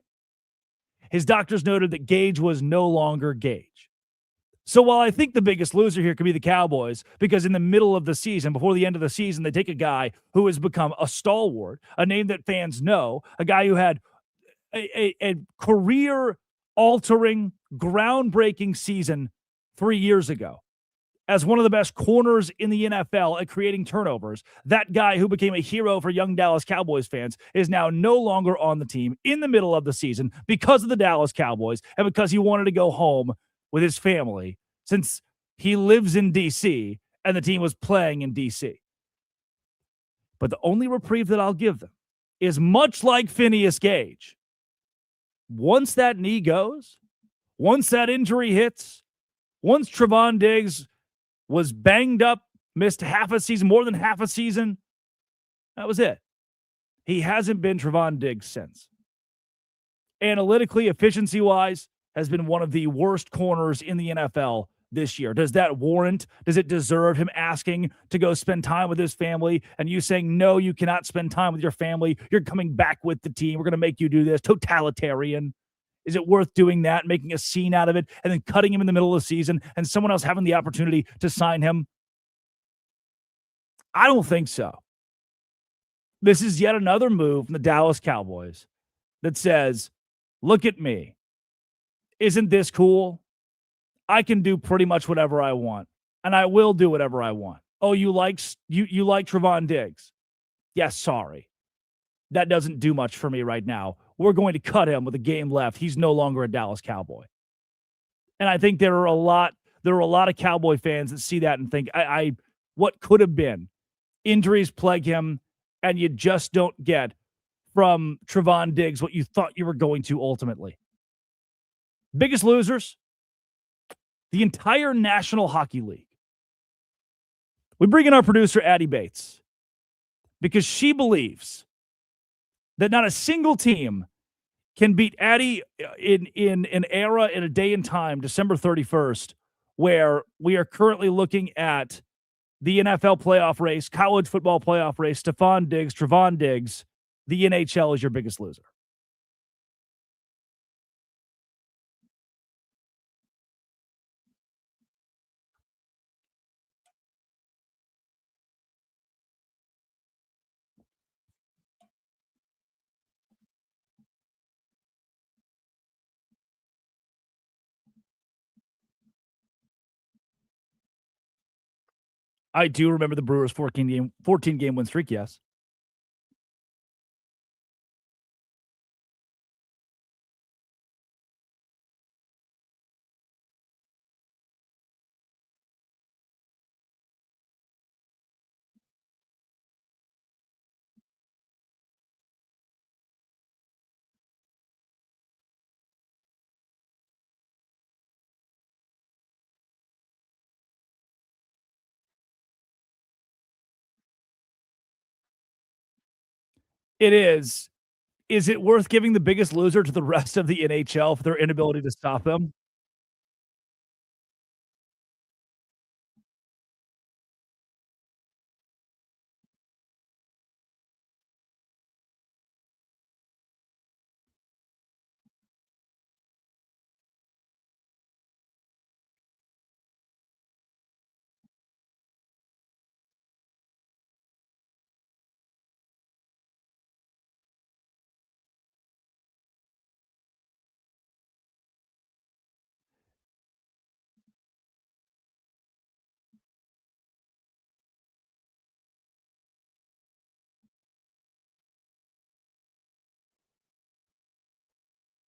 S1: His doctors noted that Gage was no longer Gage. So while I think the biggest loser here could be the Cowboys, because in the middle of the season, before the end of the season, they take a guy who has become a stalwart, a name that fans know, a guy who had a career-altering, groundbreaking season 3 years ago as one of the best corners in the NFL at creating turnovers. That guy who became a hero for young Dallas Cowboys fans is now no longer on the team in the middle of the season because of the Dallas Cowboys and because he wanted to go home with his family since he lives in D.C. and the team was playing in D.C. But the only reprieve that I'll give them is much like Phineas Gage. Once that knee goes, once that injury hits, once Trevon Diggs was banged up, missed half a season, more than half a season, that was it. He hasn't been Trevon Diggs since. Analytically, efficiency-wise, has been one of the worst corners in the NFL this year. Does it deserve him asking to go spend time with his family and you saying, no, you cannot spend time with your family. You're coming back with the team. We're going to make you do this. Totalitarian. Is it worth doing that, making a scene out of it, and then cutting him in the middle of the season and someone else having the opportunity to sign him? I don't think so. This is yet another move from the Dallas Cowboys that says, look at me. Isn't this cool? I can do pretty much whatever I want, and I will do whatever I want. Oh, you like Trevon Diggs? Yes, sorry. That doesn't do much for me right now. We're going to cut him with a game left. He's no longer a Dallas Cowboy. And I think there are a lot of Cowboy fans that see that and think, what could have been? Injuries plague him, and you just don't get from Trevon Diggs what you thought you were going to ultimately. Biggest losers, the entire National Hockey League. We bring in our producer, Addie Bates, because she believes that not a single team can beat Addie in an era, in a day and time, December 31st, where we are currently looking at the NFL playoff race, college football playoff race, Stefon Diggs, Trevon Diggs. The NHL is your biggest loser. I do remember the Brewers 14 game win streak, yes. It is. Is it worth giving the biggest loser to the rest of the NHL for their inability to stop them?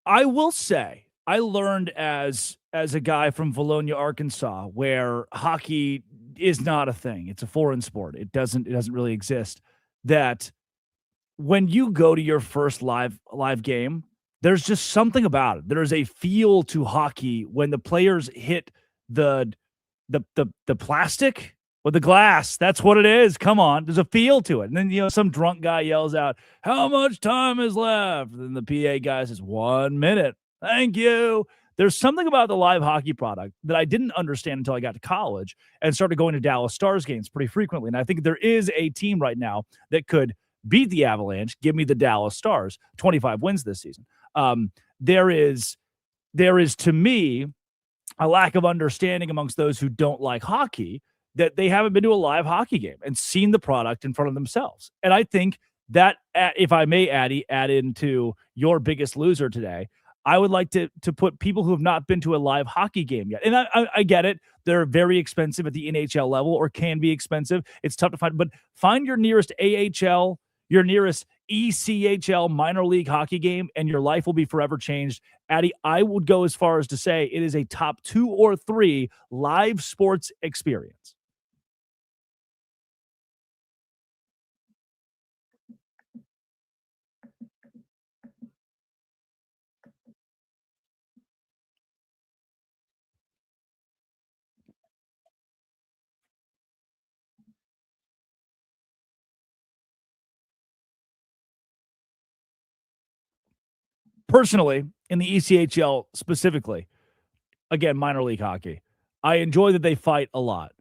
S1: I will say, I learned as a guy from Valonia, Arkansas, where hockey is not a thing. It's a foreign sport. It doesn't really exist. That when you go to your first live game, there's just something about it. There's a feel to hockey when the players hit the the plastic with the glass. That's what it is. Come on. There's a feel to it. And then some drunk guy yells out, "How much time is left?" And then the PA guy says, "1 minute. Thank you." There's something about the live hockey product that I didn't understand until I got to college and started going to Dallas Stars games pretty frequently. And I think there is a team right now that could beat the Avalanche. Give me the Dallas Stars. 25 wins this season. There is to me a lack of understanding amongst those who don't like hockey that they haven't been to a live hockey game and seen the product in front of themselves. And I think that, if I may, Addy, add into your biggest loser today, I would like to put people who have not been to a live hockey game yet. And I get it. They're very expensive at the NHL level, or can be expensive. It's tough to find, but find your nearest AHL, your nearest ECHL minor league hockey game, and your life will be forever changed. Addy, I would go as far as to say it is a top 2 or 3 live sports experience. Personally, in the ECHL specifically, again, minor league hockey, I enjoy that they fight a lot.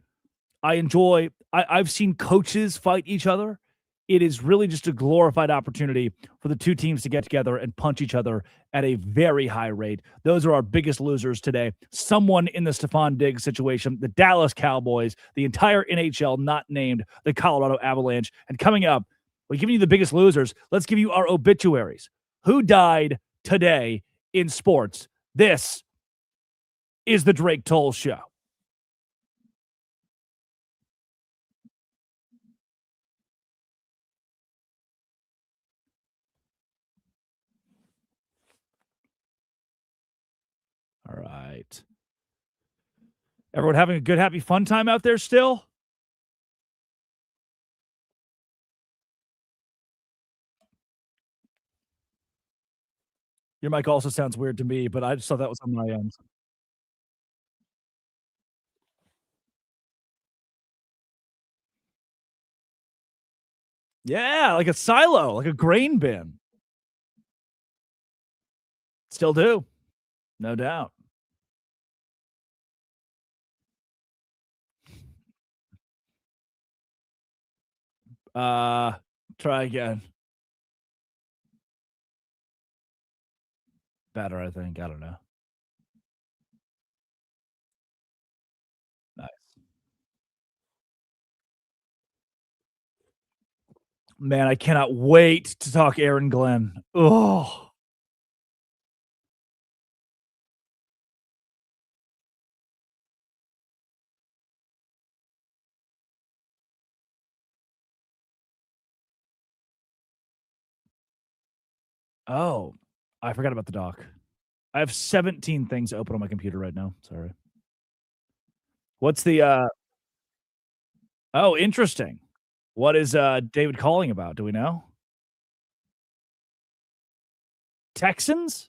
S1: I've seen coaches fight each other. It is really just a glorified opportunity for the two teams to get together and punch each other at a very high rate. Those are our biggest losers today. Someone in the Stefon Diggs situation, the Dallas Cowboys, the entire NHL not named, the Colorado Avalanche. And coming up, we're giving you the biggest losers. Let's give you our obituaries. Who died today in sports? This is the Drake Toll Show. All right. Everyone having a good, happy, fun time out there still? Your mic also sounds weird to me, but I just thought that was on my end. Yeah, like a silo, like a grain bin. Still do, no doubt. Uh, Try again. Better, I think. I don't know. Nice. Man, I cannot wait to talk Aaron Glenn. Oh, Oh, I forgot about the doc. I have 17 things open on my computer right now. Sorry. What's the Oh, interesting. What is David calling about? Do we know? Texans?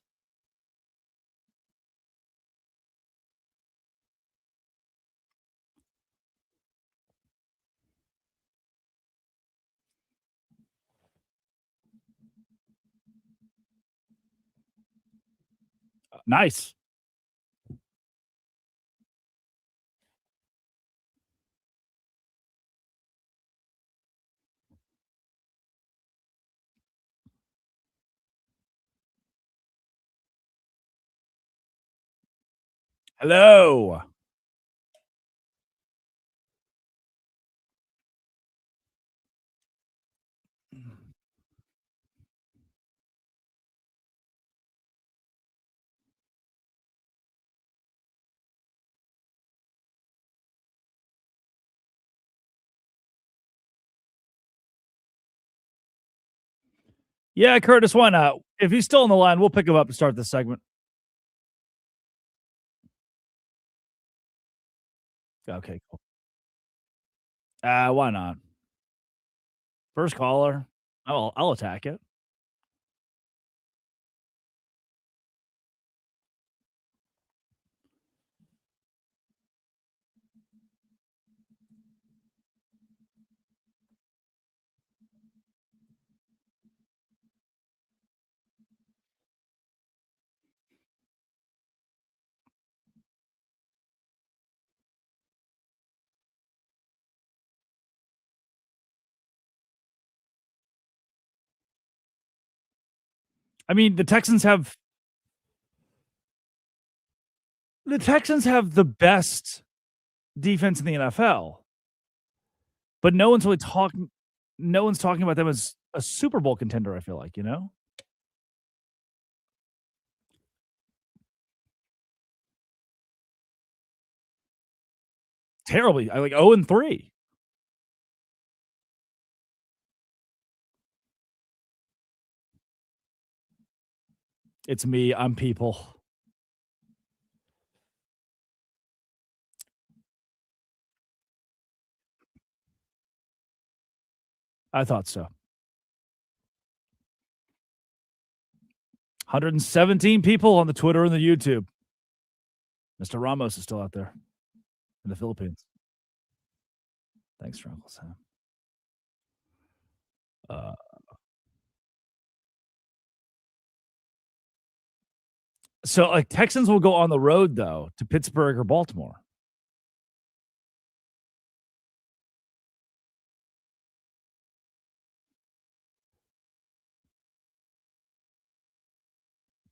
S1: Nice. Hello. Yeah, Curtis, why not? If he's still on the line, we'll pick him up to start this segment. Okay, cool. Why not? First caller. I'll attack it. I mean, the Texans have the best defense in the NFL, but no one's talking about them as a Super Bowl contender, I feel like, you know? Terribly. I like 0-3. It's me. I'm people. I thought so. 117 people on the Twitter and the YouTube. Mr. Ramos is still out there in the Philippines. Thanks for Uncle Sam. So, like, Texans will go on the road, though, to Pittsburgh or Baltimore.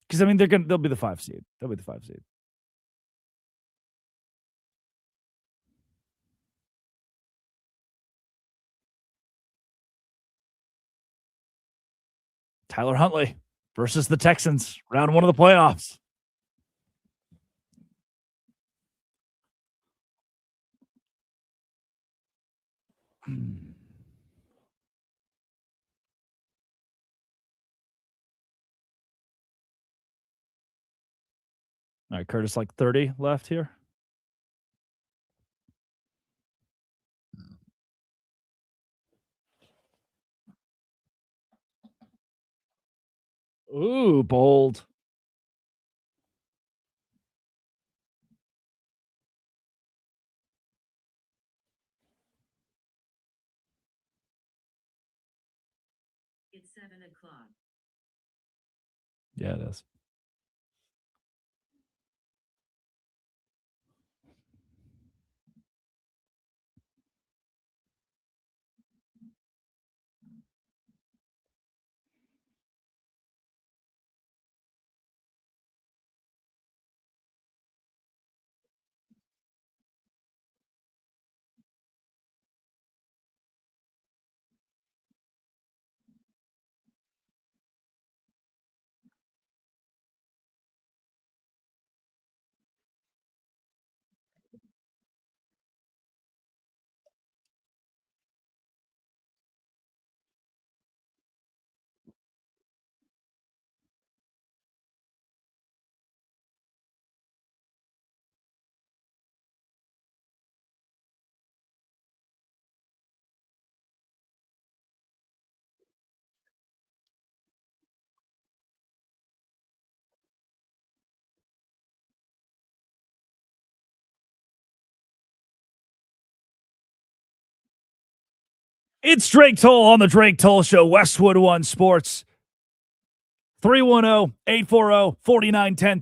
S1: Because, I mean, they'll be the 5 seed. They'll be the 5 seed. Tyler Huntley versus the Texans, round 1 of the playoffs. All right, Curtis, like 30 left here. Ooh, bold.
S3: It's 7 o'clock.
S1: Yeah, it is. It's Drake Toll on the Drake Toll Show, Westwood One Sports. 310-840-4910,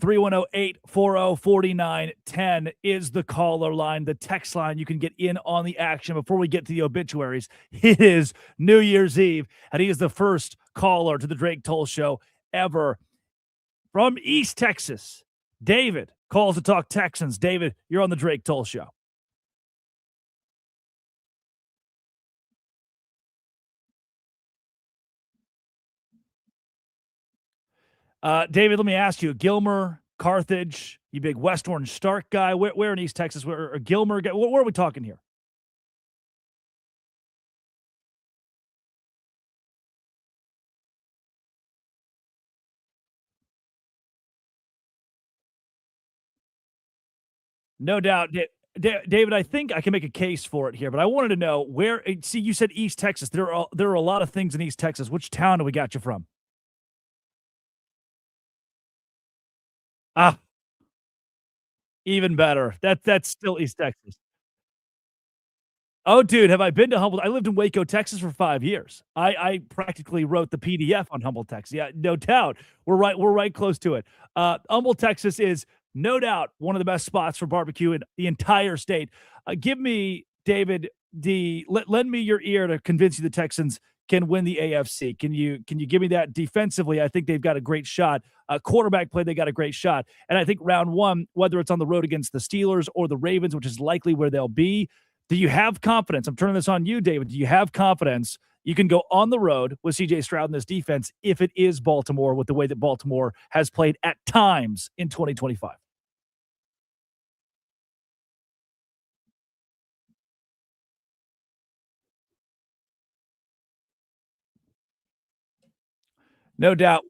S1: 310-840-4910 is the caller line, the text line. You can get in on the action. Before we get to the obituaries, it is New Year's Eve, and he is the first caller to the Drake Toll Show ever from East Texas. David calls to talk Texans. David, you're on the Drake Toll Show. David, let me ask you, Gilmer, Carthage, you big West Orange Stark guy, where in East Texas, where Gilmer, where are we talking here? No doubt. David, I think I can make a case for it here, but I wanted to know where, see, you said East Texas. There are a lot of things in East Texas. Which town do we got you from? Ah, even better. That's still East Texas. Oh, dude, have I been to Humboldt? I lived in Waco, Texas for 5 years. I practically wrote the PDF on Humboldt, Texas. Yeah, no doubt. We're right close to it. Humboldt, Texas is no doubt one of the best spots for barbecue in the entire state. Give me, David, lend me your ear to convince you the Texans can win the AFC. Can you give me that defensively? I think they've got a great shot. Quarterback play, they got a great shot. And I think round one, whether it's on the road against the Steelers or the Ravens, which is likely where they'll be, do you have confidence? I'm turning this on you, David. Do you have confidence you can go on the road with C.J. Stroud in this defense if it is Baltimore with the way that Baltimore has played at times in 2025? No doubt.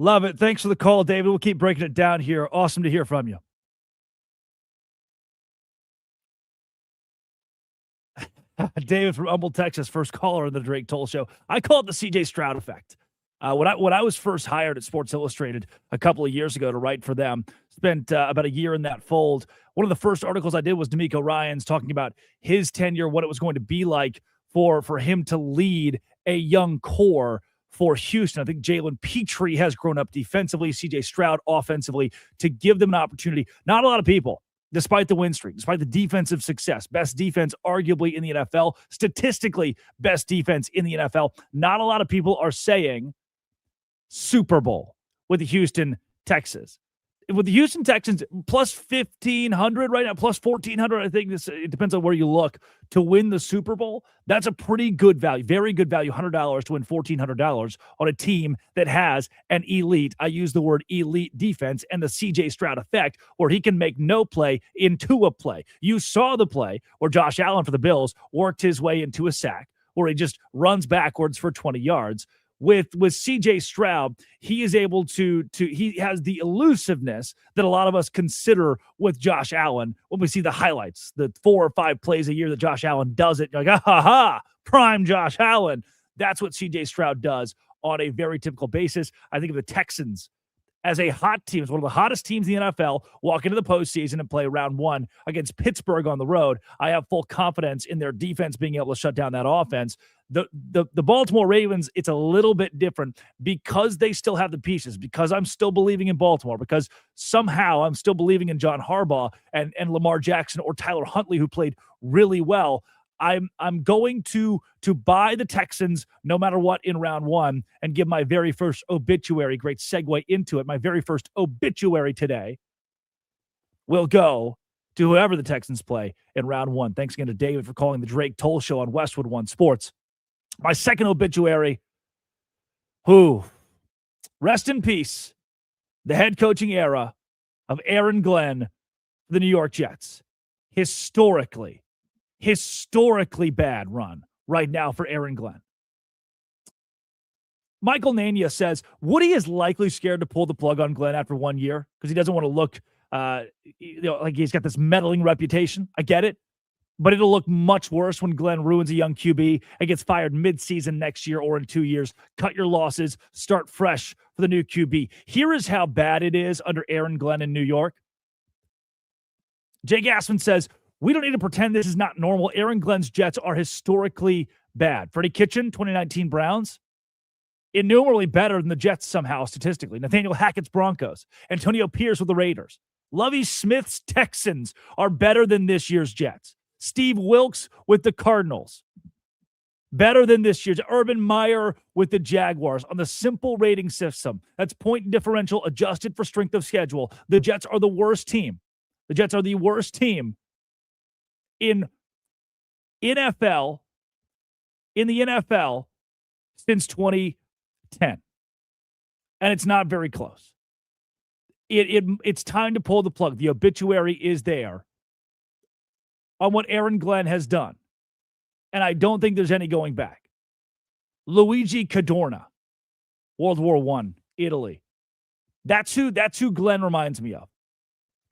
S1: Love it. Thanks for the call, David. We'll keep breaking it down here. Awesome to hear from you. David from Humboldt, Texas, first caller on the Drake Toll Show. I call it the CJ Stroud effect. When I was first hired at Sports Illustrated a couple of years ago to write for them, spent about a year in that fold. One of the first articles I did was D'Amico Ryan's talking about his tenure, what it was going to be like for him to lead a young core for Houston. I think Jalen Petrie has grown up defensively, CJ Stroud offensively, to give them an opportunity. Not a lot of people, despite the win streak, despite the defensive success, best defense arguably in the NFL, statistically best defense in the NFL. Not a lot of people are saying Super Bowl with the Houston Texans. With the Houston Texans plus 1,500 right now, plus 1,400, I think it depends on where you look, to win the Super Bowl. That's a pretty good value, very good value, $100 to win $1,400 on a team that has an elite, I use the word elite defense, and the CJ Stroud effect, where he can make no play into a play. You saw the play where Josh Allen for the Bills worked his way into a sack, where he just runs backwards for 20 yards. With CJ Stroud, he is able to he has the elusiveness that a lot of us consider with Josh Allen when we see the highlights, the 4 or 5 plays a year that Josh Allen does it. You're like, prime Josh Allen. That's what CJ Stroud does on a very typical basis. I think of the Texans as a hot team, as one of the hottest teams in the NFL, walk into the postseason and play round one against Pittsburgh on the road. I have full confidence in their defense being able to shut down that offense. The Baltimore Ravens, it's a little bit different because they still have the pieces, because I'm still believing in Baltimore, because somehow I'm still believing in John Harbaugh and Lamar Jackson or Tyler Huntley, who played really well. I'm going to buy the Texans no matter what in round one and give my very first obituary. Great segue into it. My very first obituary today will go to whoever the Texans play in round one. Thanks again to David for calling the Drake Toll Show on Westwood One Sports. My second obituary, rest in peace, the head coaching era of Aaron Glenn, the New York Jets. Historically bad run right now for Aaron Glenn. Michael Nania says Woody is likely scared to pull the plug on Glenn after 1 year because he doesn't want to look like he's got this meddling reputation. I get it. But it'll look much worse when Glenn ruins a young QB and gets fired mid-season next year or in 2 years. Cut your losses. Start fresh for the new QB. Here is how bad it is under Aaron Glenn in New York. Jay Gassman says, we don't need to pretend this is not normal. Aaron Glenn's Jets are historically bad. Freddie Kitchen, 2019 Browns, innumerably better than the Jets somehow statistically. Nathaniel Hackett's Broncos. Antonio Pierce with the Raiders. Lovie Smith's Texans are better than this year's Jets. Steve Wilkes with the Cardinals, better than this year's. Urban Meyer with the Jaguars on the simple rating system. That's point differential adjusted for strength of schedule. The Jets are the worst team. The Jets are the worst team in the NFL since 2010. And it's not very close. It's time to pull the plug. The obituary is there on what Aaron Glenn has done. And I don't think there's any going back. Luigi Cadorna, World War I, Italy. That's who Glenn reminds me of.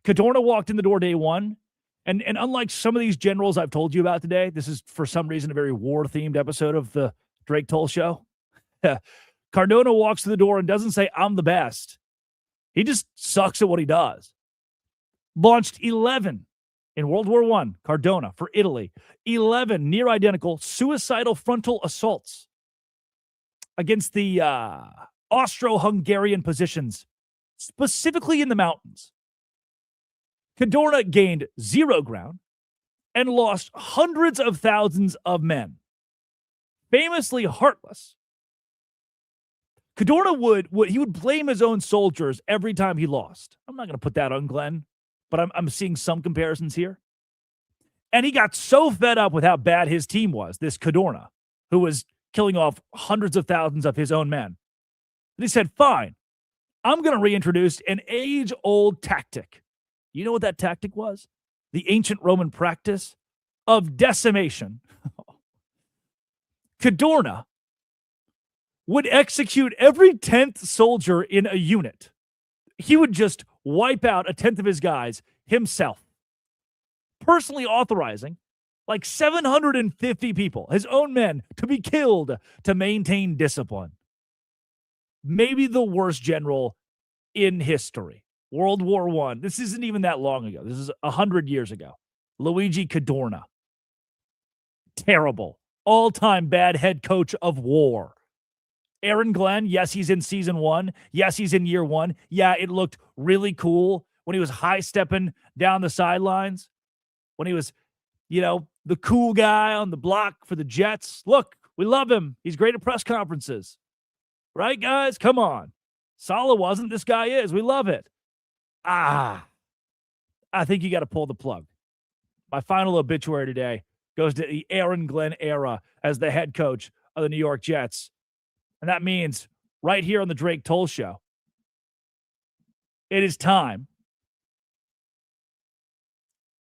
S1: Cadorna walked in the door day one, and unlike some of these generals I've told you about today, this is for some reason a very war-themed episode of the Drake Toll Show. Cardona walks to the door and doesn't say, I'm the best. He just sucks at what he does. Launched 11 in World War I, Cardona, for Italy. 11 near-identical suicidal frontal assaults against the Austro-Hungarian positions, specifically in the mountains. Cadorna gained 0 ground and lost hundreds of thousands of men. Famously heartless. Cadorna would blame his own soldiers every time he lost. I'm not going to put that on Glenn, but I'm seeing some comparisons here. And he got so fed up with how bad his team was, this Cadorna, who was killing off hundreds of thousands of his own men, that he said, fine, I'm going to reintroduce an age-old tactic. You know what that tactic was? The ancient Roman practice of decimation. Cadorna would execute every 10th soldier in a unit. He would just wipe out a 10th of his guys himself, personally authorizing like 750 people, his own men, to be killed to maintain discipline. Maybe the worst general in history. World War I. This isn't even that long ago. This is 100 years ago. Luigi Cadorna. Terrible. All-time bad head coach of war. Aaron Glenn, yes, he's in season 1. Yes, he's in year 1. Yeah, it looked really cool when he was high-stepping down the sidelines. When he was, the cool guy on the block for the Jets. Look, we love him. He's great at press conferences. Right, guys? Come on. Saleh wasn't. This guy is. We love it. I think you got to pull the plug. My final obituary today goes to the Aaron Glenn era as the head coach of the New York Jets. And that means right here on the Drake Toll Show, it is time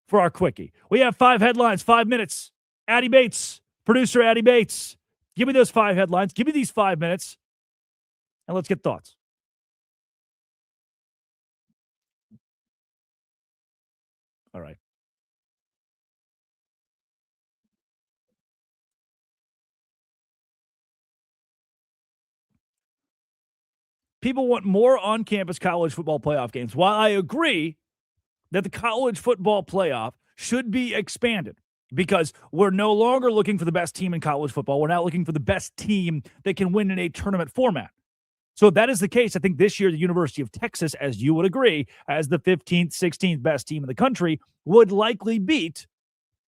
S1: for our quickie. We have 5 headlines, 5 minutes. Addie Bates, producer Addie Bates, give me those 5 headlines. Give me these 5 minutes, and let's get thoughts. All right. People want more on-campus college football playoff games. While I agree that the college football playoff should be expanded because we're no longer looking for the best team in college football. We're now looking for the best team that can win in a tournament format. So if that is the case, I think this year the University of Texas, as you would agree, as the 15th, 16th best team in the country, would likely beat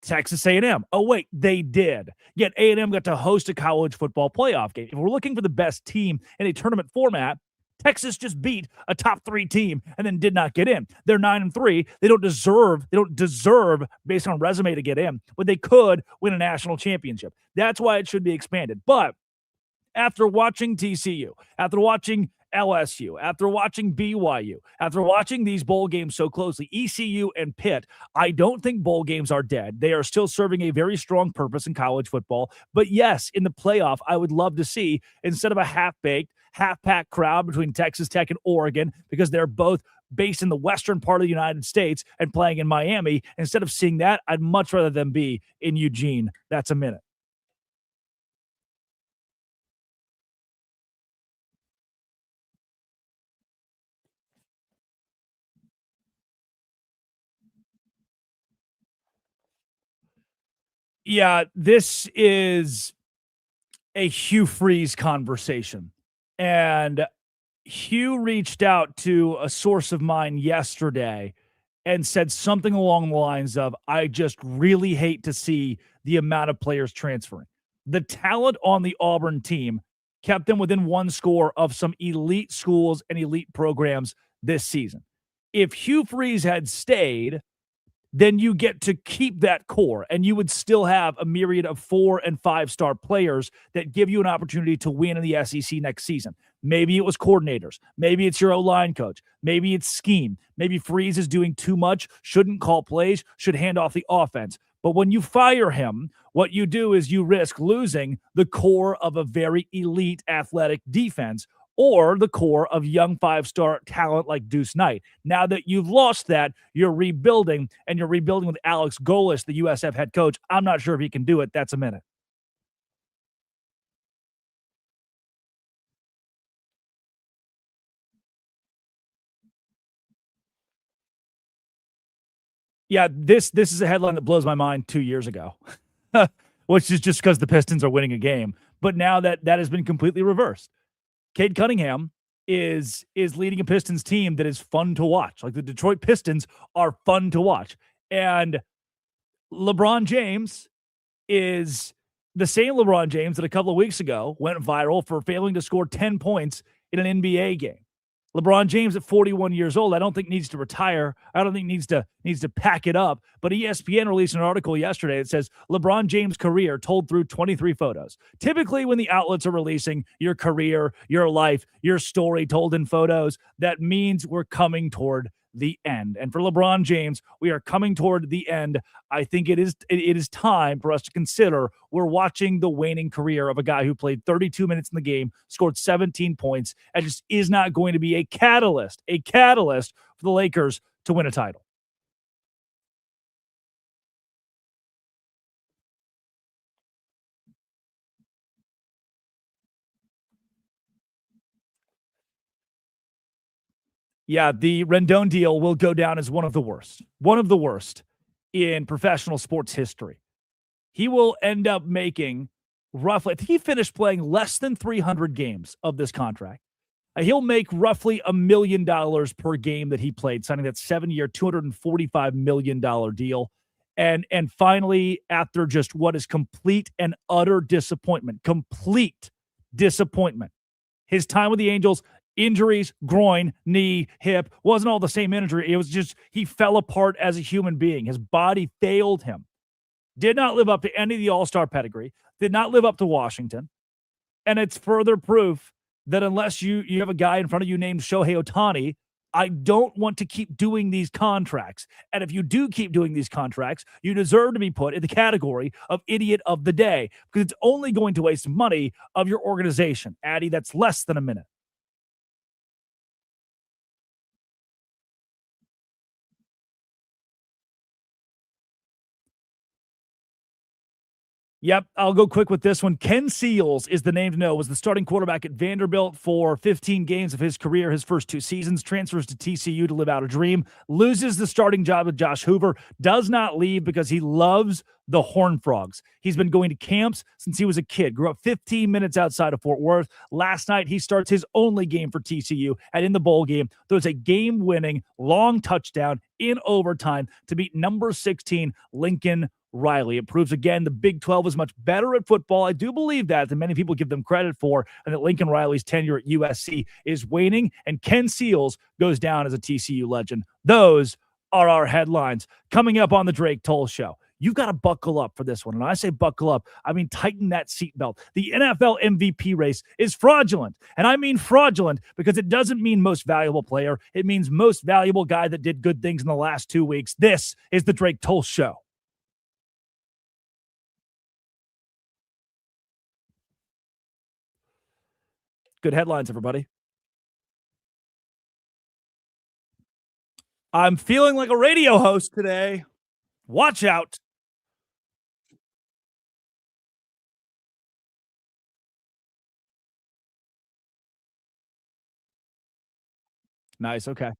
S1: Texas A&M. Oh, wait, they did. Yet A&M got to host a college football playoff game. If we're looking for the best team in a tournament format, Texas just beat a top 3 team and then did not get in. They're 9-3. They don't deserve based on resume to get in, but they could win a national championship. That's why it should be expanded. But after watching TCU, after watching LSU, after watching BYU, after watching these bowl games so closely, ECU and Pitt, I don't think bowl games are dead. They are still serving a very strong purpose in college football. But yes, in the playoff, I would love to see, instead of a half-baked, half-packed crowd between Texas Tech and Oregon, because they're both based in the western part of the United States and playing in Miami, instead of seeing that, I'd much rather them be in Eugene. That's a minute. Yeah, this is a Hugh Freeze conversation. And Hugh reached out to a source of mine yesterday and said something along the lines of, I just really hate to see the amount of players transferring. The talent on the Auburn team kept them within one score of some elite schools and elite programs this season. If Hugh Freeze had stayed, then you get to keep that core and you would still have a myriad of 4 and 5-star players that give you an opportunity to win in the SEC next season. Maybe it was coordinators. Maybe it's your O-line coach. Maybe it's scheme. Maybe Freeze is doing too much, shouldn't call plays, should hand off the offense. But when you fire him, what you do is you risk losing the core of a very elite athletic defense or the core of young 5-star talent like Deuce Knight. Now that you've lost that, you're rebuilding, and you're rebuilding with Alex Golis, the USF head coach. I'm not sure if he can do it. That's a minute. Yeah, this is a headline that blows my mind 2 years ago, which is just because the Pistons are winning a game. But now that has been completely reversed. Cade Cunningham is leading a Pistons team that is fun to watch. Like the Detroit Pistons are fun to watch. And LeBron James is the same LeBron James that a couple of weeks ago went viral for failing to score 10 points in an NBA game. LeBron James at 41 years old, I don't think needs to retire. I don't think needs to pack it up. But ESPN released an article yesterday that says LeBron James' career told through 23 photos. Typically, when the outlets are releasing your career, your life, your story told in photos, that means we're coming toward the end. And for LeBron James, we are coming toward the end. I think it is time for us to consider we're watching the waning career of a guy who played 32 minutes in the game, scored 17 points, and just is not going to be a catalyst for the Lakers to win a title. Yeah, the Rendon deal will go down as one of the worst in professional sports history. He will end up making roughly, I think he finished playing less than 300 games of this contract. He'll make roughly $1 million per game that he played, signing that 7-year, $245 million deal. And finally, after just what is complete and utter disappointment, his time with the Angels, injuries, groin, knee, hip, wasn't all the same injury. It was just he fell apart as a human being. His body failed him. Did not live up to any of the all-star pedigree, did not live up to Washington. And it's further proof that unless you have a guy in front of you named Shohei Ohtani, I don't want to keep doing these contracts. And if you do keep doing these contracts, you deserve to be put in the category of idiot of the day because it's only going to waste money of your organization. Addy, that's less than a minute. Yep, I'll go quick with this one. Ken Seals is the name to know. Was the starting quarterback at Vanderbilt for 15 games of his career, his first two seasons. Transfers to TCU to live out a dream. Loses the starting job with Josh Hoover. Does not leave because he loves the Horned Frogs. He's been going to camps since he was a kid. Grew up 15 minutes outside of Fort Worth. Last night, he starts his only game for TCU, and in the bowl game, throws a game-winning long touchdown in overtime to beat number 16 Lincoln Riley. It proves again the Big 12 is much better at football. I do believe that than many people give them credit for, and that Lincoln Riley's tenure at USC is waning, and Ken Seals goes down as a TCU legend. Those are our headlines. Coming up on the Drake Toll Show. You've got to buckle up for this one. And when I say buckle up, I mean tighten that seatbelt. The NFL MVP race is fraudulent. And I mean fraudulent because it doesn't mean most valuable player. It means most valuable guy that did good things in the last 2 weeks. This is the Drake Toll Show. Good headlines, everybody. I'm feeling like a radio host today. Watch out. Nice. Okay.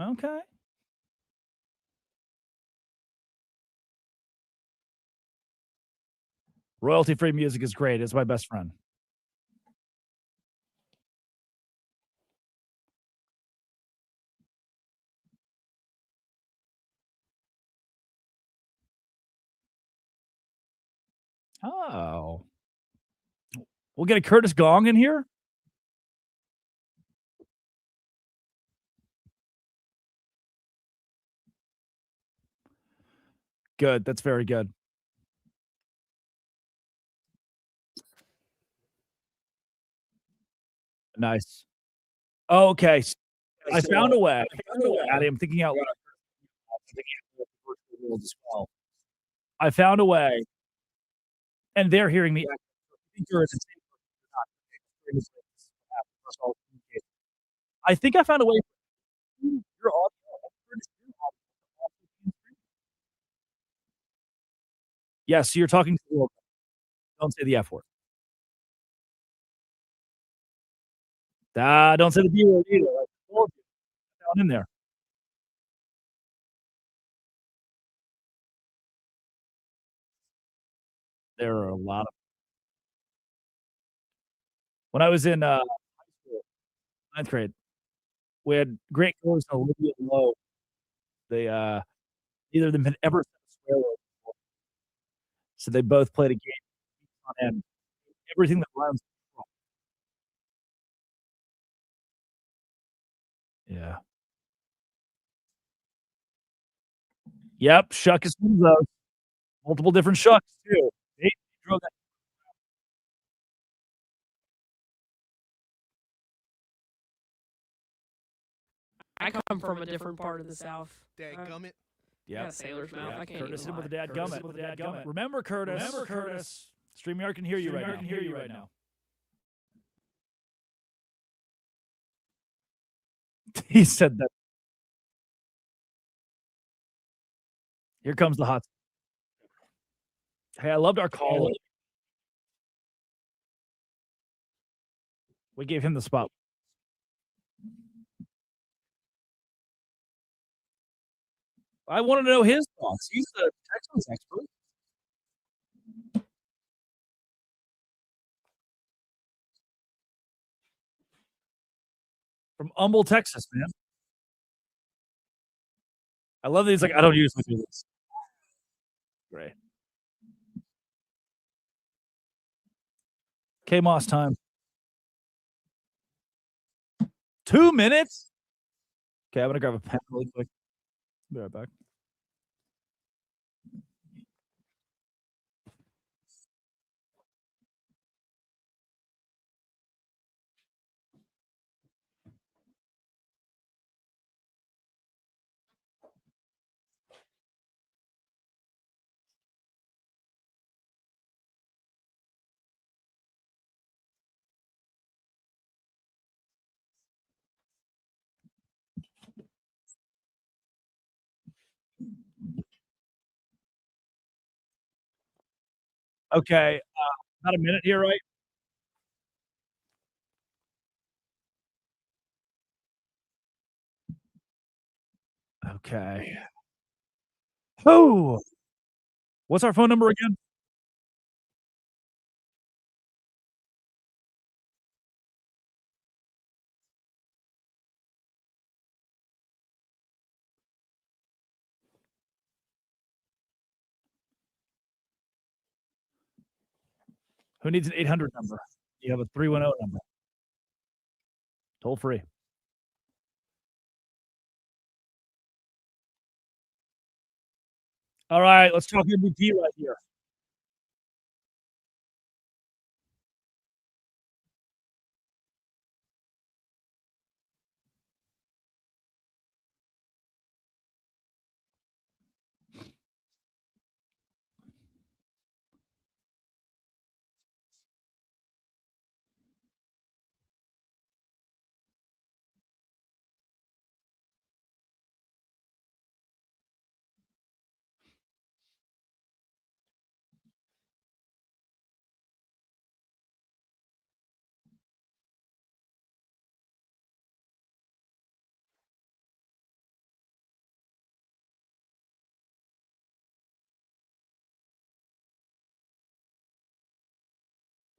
S1: Okay. Royalty free music is great. It's my best friend. Oh. We'll get a Curtis Gong in here. Good. That's very good. Nice. Okay. I found a way. I'm thinking out loud. I'm thinking out loud for virtual world as well. I found a way, and they're hearing me. I think you're in the same boat as not. I think I found a way for your audio. Yes, you're talking to the world. Don't say the F word. Don't say the B word either. I told you down in there. There are a lot of when I was in high school, ninth grade, we had Grant Gillis and Olivia Lowe. They neither of them had ever said a swear word before. So they both played a game on end. Everything that rhymes with wrong. Yeah. Yep, Shuck is one of those. Multiple different Shucks too. They drove that.
S4: I come from a different part of the South.
S5: Dadgummit.
S4: Yeah, sailor's mouth. I can't
S1: Curtis
S4: even
S1: hit with
S4: lie.
S1: a dadgummit. Remember, Curtis. StreamYard can hear you right now. He said that. Here comes the hot. Hey, I loved our call. We gave him the spot. I want to know his thoughts. He's the Texans expert. From Humble, Texas, man. I love that he's like, I don't usually do this. Great. K-Moss time. 2 minutes? Okay, I'm going to grab a pen really quick. Be right back. Okay, about a minute here, right? Okay. Oh, what's our phone number again? Who needs an 800 number? You have a 310 number. Toll free. All right, let's talk MVP right here.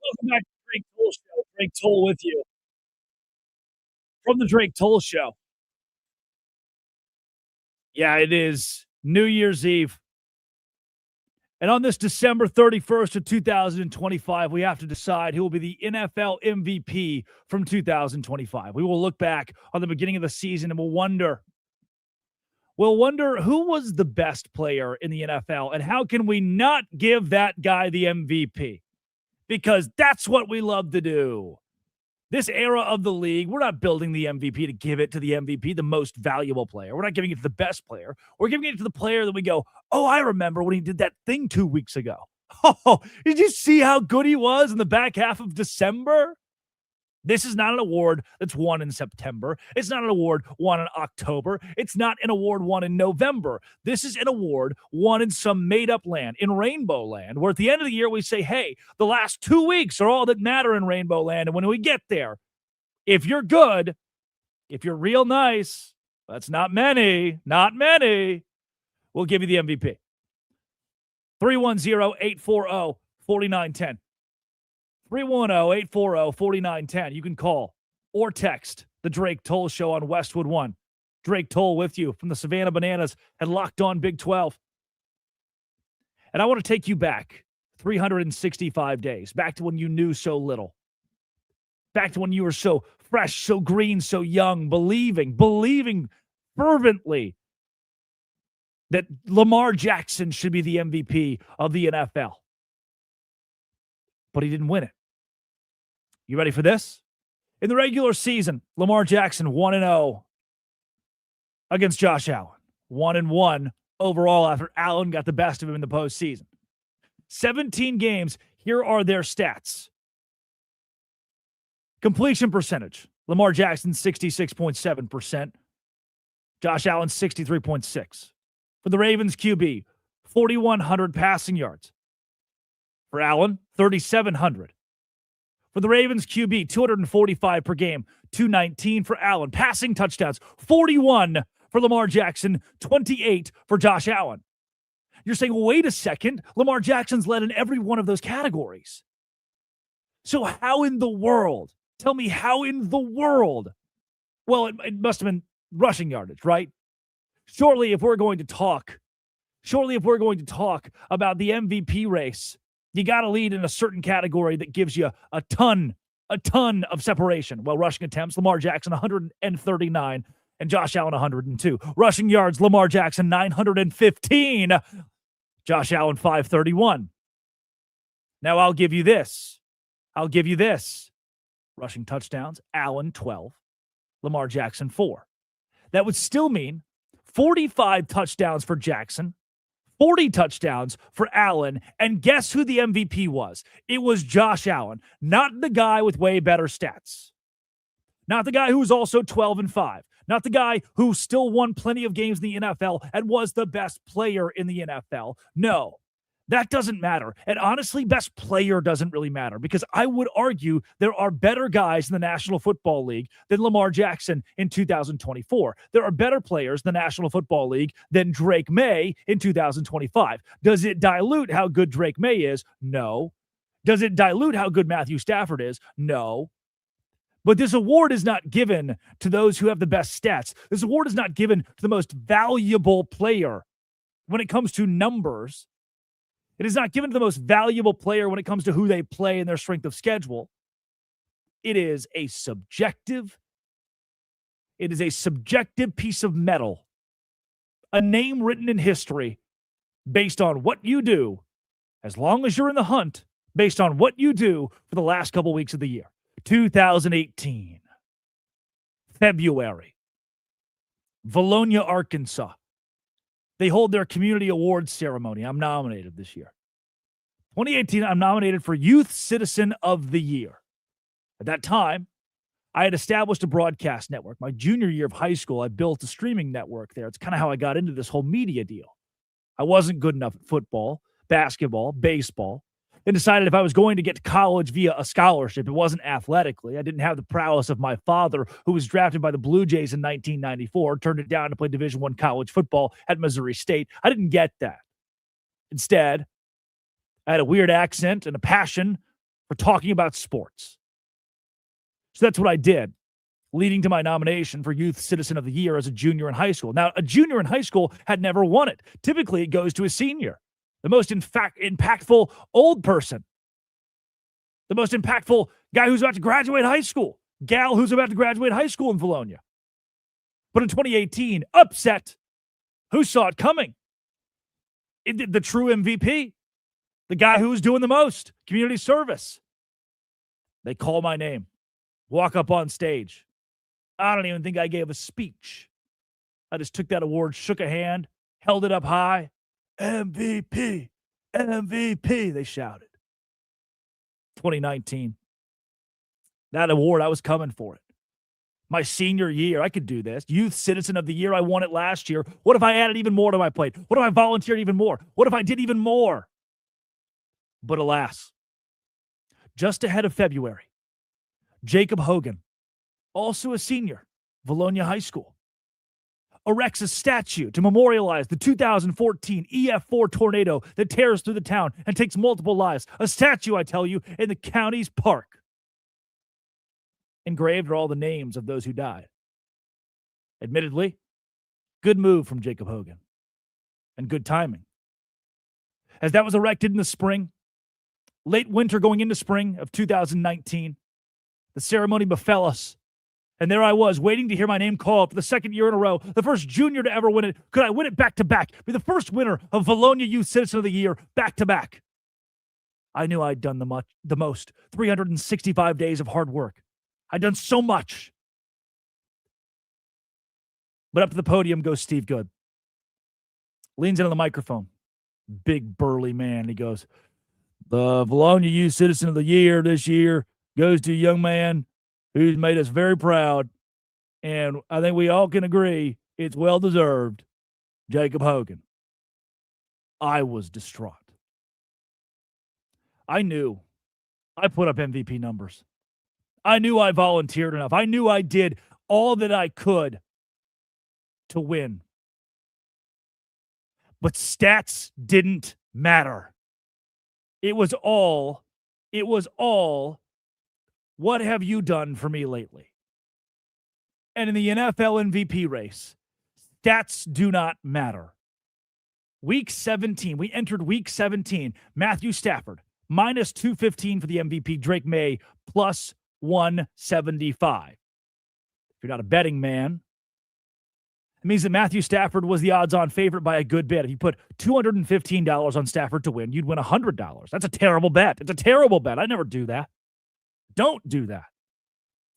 S1: Welcome back to the Drake Toll Show. Drake Toll with you from the Drake Toll Show. Yeah, it is New Year's Eve. And on this December 31st of 2025, we have to decide who will be the NFL MVP from 2025. We will look back on the beginning of the season and we'll wonder who was the best player in the NFL and how can we not give that guy the MVP? Because that's what we love to do. This era of the league, we're not building the MVP to give it to the MVP, the most valuable player. We're not giving it to the best player. We're giving it to the player that we go, oh, I remember when he did that thing 2 weeks ago. Oh, did you see how good he was in the back half of December? This is not an award that's won in September. It's not an award won in October. It's not an award won in November. This is an award won in some made-up land, in Rainbow Land, where at the end of the year we say, hey, the last 2 weeks are all that matter in Rainbow Land. And when we get there, if you're good, if you're real nice, that's not many, we'll give you the MVP. 310-840-4910. 310-840-4910. You can call or text the Drake Toll Show on Westwood One. Drake Toll with you from the Savannah Bananas and Locked On Big 12. And I want to take you back 365 days, back to when you knew so little, back to when you were so fresh, so green, so young, believing fervently that Lamar Jackson should be the MVP of the NFL. But he didn't win it. You ready for this? In the regular season, Lamar Jackson 1-0 against Josh Allen. 1-1 overall after Allen got the best of him in the postseason. 17 games, here are their stats. Completion percentage. Lamar Jackson, 66.7%. Josh Allen, 63.6%. For the Ravens QB, 4,100 passing yards. For Allen, 3,700. For the Ravens QB, 245 per game, 219 for Allen. Passing touchdowns, 41 for Lamar Jackson, 28 for Josh Allen. You're saying, well, wait a second. Lamar Jackson's led in every one of those categories. So how in the world? Tell me how in the world? Well, it must have been rushing yardage, right? Surely if we're going to talk about the MVP race, you got to lead in a certain category that gives you a ton of separation. Well, rushing attempts, Lamar Jackson, 139, and Josh Allen, 102. Rushing yards, Lamar Jackson, 915. Josh Allen, 531. Now, I'll give you this. Rushing touchdowns, Allen, 12. Lamar Jackson, 4. That would still mean 45 touchdowns for Jackson, 40 touchdowns for Allen, and guess who the MVP was? It was Josh Allen, not the guy with way better stats. Not the guy who was also 12-5. Not the guy who still won plenty of games in the NFL and was the best player in the NFL. No, That doesn't matter. And honestly, best player doesn't really matter because I would argue there are better guys in the National Football League than Lamar Jackson in 2024. There are better players in the National Football League than Drake May in 2025. Does it dilute how good Drake May is? No. Does it dilute how good Matthew Stafford is? No. But this award is not given to those who have the best stats. This award is not given to the most valuable player when it comes to numbers. It is not given to the most valuable player when it comes to who they play and their strength of schedule. It is a subjective piece of metal, a name written in history based on what you do, as long as you're in the hunt, based on what you do for the last couple weeks of the year. 2018, February, Valonia, Arkansas. They hold their community awards ceremony. I'm nominated this year. 2018, I'm nominated for Youth Citizen of the Year. At that time, I had established a broadcast network. My junior year of high school, I built a streaming network there. It's kind of how I got into this whole media deal. I wasn't good enough at football, basketball, baseball, and decided if I was going to get to college via a scholarship, it wasn't athletically. I didn't have the prowess of my father, who was drafted by the Blue Jays in 1994, turned it down to play Division I college football at Missouri State. I didn't get that. Instead, I had a weird accent and a passion for talking about sports. So that's what I did, leading to my nomination for Youth Citizen of the Year as a junior in high school. Now, a junior in high school had never won it. Typically, it goes to a senior, the most impactful old person, the most impactful guy who's about to graduate high school, gal who's about to graduate high school in Valonia. But in 2018, upset. Who saw it coming? The true MVP, the guy who was doing the most, community service. They call my name, walk up on stage. I don't even think I gave a speech. I just took that award, shook a hand, held it up high. MVP, MVP, they shouted. 2019. That award, I was coming for it. My senior year, I could do this. Youth Citizen of the Year, I won it last year. What if I added even more to my plate? What if I volunteered even more? What if I did even more? But alas, just ahead of February, Jacob Hogan, also a senior, Valonia High School, erects a statue to memorialize the 2014 EF4 tornado that tears through the town and takes multiple lives. A statue, I tell you, in the county's park. Engraved are all the names of those who died. Admittedly, good move from Jacob Hogan. And good timing. As that was erected in the spring, late winter going into spring of 2019, the ceremony befell us. And there I was, waiting to hear my name called for the second year in a row, the first junior to ever win it. Could I win it back-to-back? Be the first winner of Valonia Youth Citizen of the Year back-to-back. I knew I'd done the most. 365 days of hard work. I'd done so much. But up to the podium goes Steve Good. Leans into the microphone. Big, burly man. He goes, the Valonia Youth Citizen of the Year this year goes to a young man who's made us very proud, and I think we all can agree it's well-deserved, Jacob Hogan. I was distraught. I knew I put up MVP numbers. I knew I volunteered enough. I knew I did all that I could to win. But stats didn't matter. It was all, what have you done for me lately? And in the NFL MVP race, stats do not matter. Week 17, we entered week 17. Matthew Stafford, minus 215 for the MVP. Drake May, plus 175. If you're not a betting man, it means that Matthew Stafford was the odds-on favorite by a good bit. If you put $215 on Stafford to win, you'd win $100. That's a terrible bet. It's a terrible bet. I never do that. Don't do that.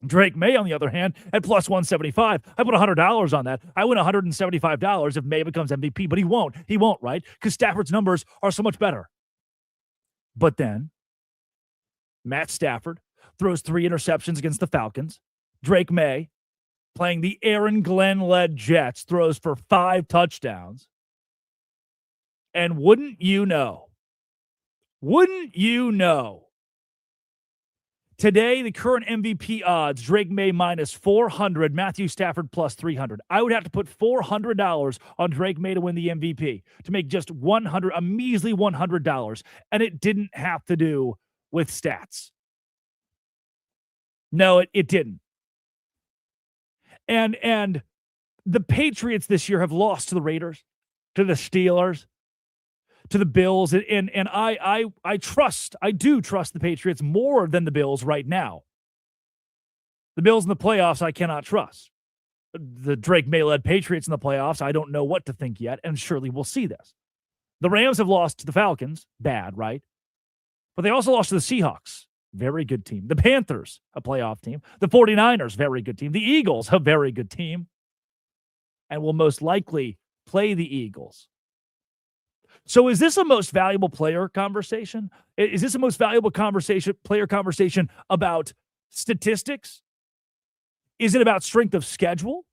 S1: Drake May, on the other hand, at plus 175. I put $100 on that. I win $175 if May becomes MVP, but he won't. He won't, right? Because Stafford's numbers are so much better. But then, Matt Stafford throws 3 interceptions against the Falcons. Drake May, playing the Aaron Glenn-led Jets, throws for 5 touchdowns. And wouldn't you know, Wouldn't you know? Today, the current MVP odds, Drake May minus 400, Matthew Stafford plus 300. I would have to put $400 on Drake May to win the MVP to make just a measly $100. And it didn't have to do with stats. No, it didn't. And the Patriots this year have lost to the Raiders, to the Steelers, to the Bills, and I do trust the Patriots more than the Bills right now. The Bills in the playoffs, I cannot trust. The Drake May-led Patriots in the playoffs, I don't know what to think yet, and surely we'll see this. The Rams have lost to the Falcons, bad, right? But they also lost to the Seahawks, very good team. The Panthers, a playoff team. The 49ers, very good team. The Eagles, a very good team. And will most likely play the Eagles. So is this a most valuable player conversation? Is this a most valuable player conversation about statistics? Is it about strength of schedule?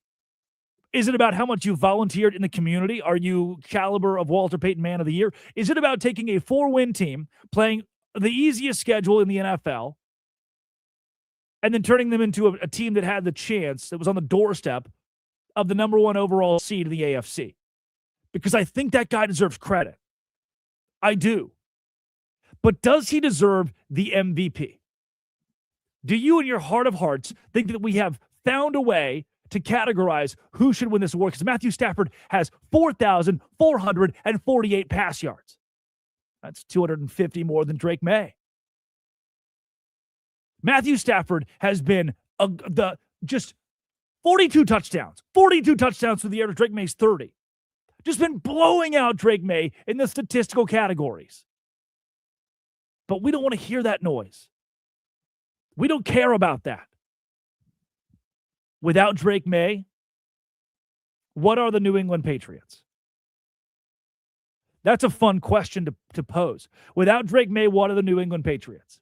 S1: Is it about how much you volunteered in the community? Are you caliber of Walter Payton Man of the Year? Is it about taking a 4-win team, playing the easiest schedule in the NFL, and then turning them into a team that had the chance, that was on the doorstep of the number 1 overall seed in the AFC? Because I think that guy deserves credit. I do. But does he deserve the MVP? Do you, in your heart of hearts, think that we have found a way to categorize who should win this award? Because Matthew Stafford has 4,448 pass yards. That's 250 more than Drake May. Matthew Stafford has been just 42 touchdowns. 42 touchdowns through the air to Drake May's 30. Just been blowing out Drake May in the statistical categories. But we don't want to hear that noise. We don't care about that. Without Drake May, what are the New England Patriots? That's a fun question to pose. Without Drake May, what are the New England Patriots?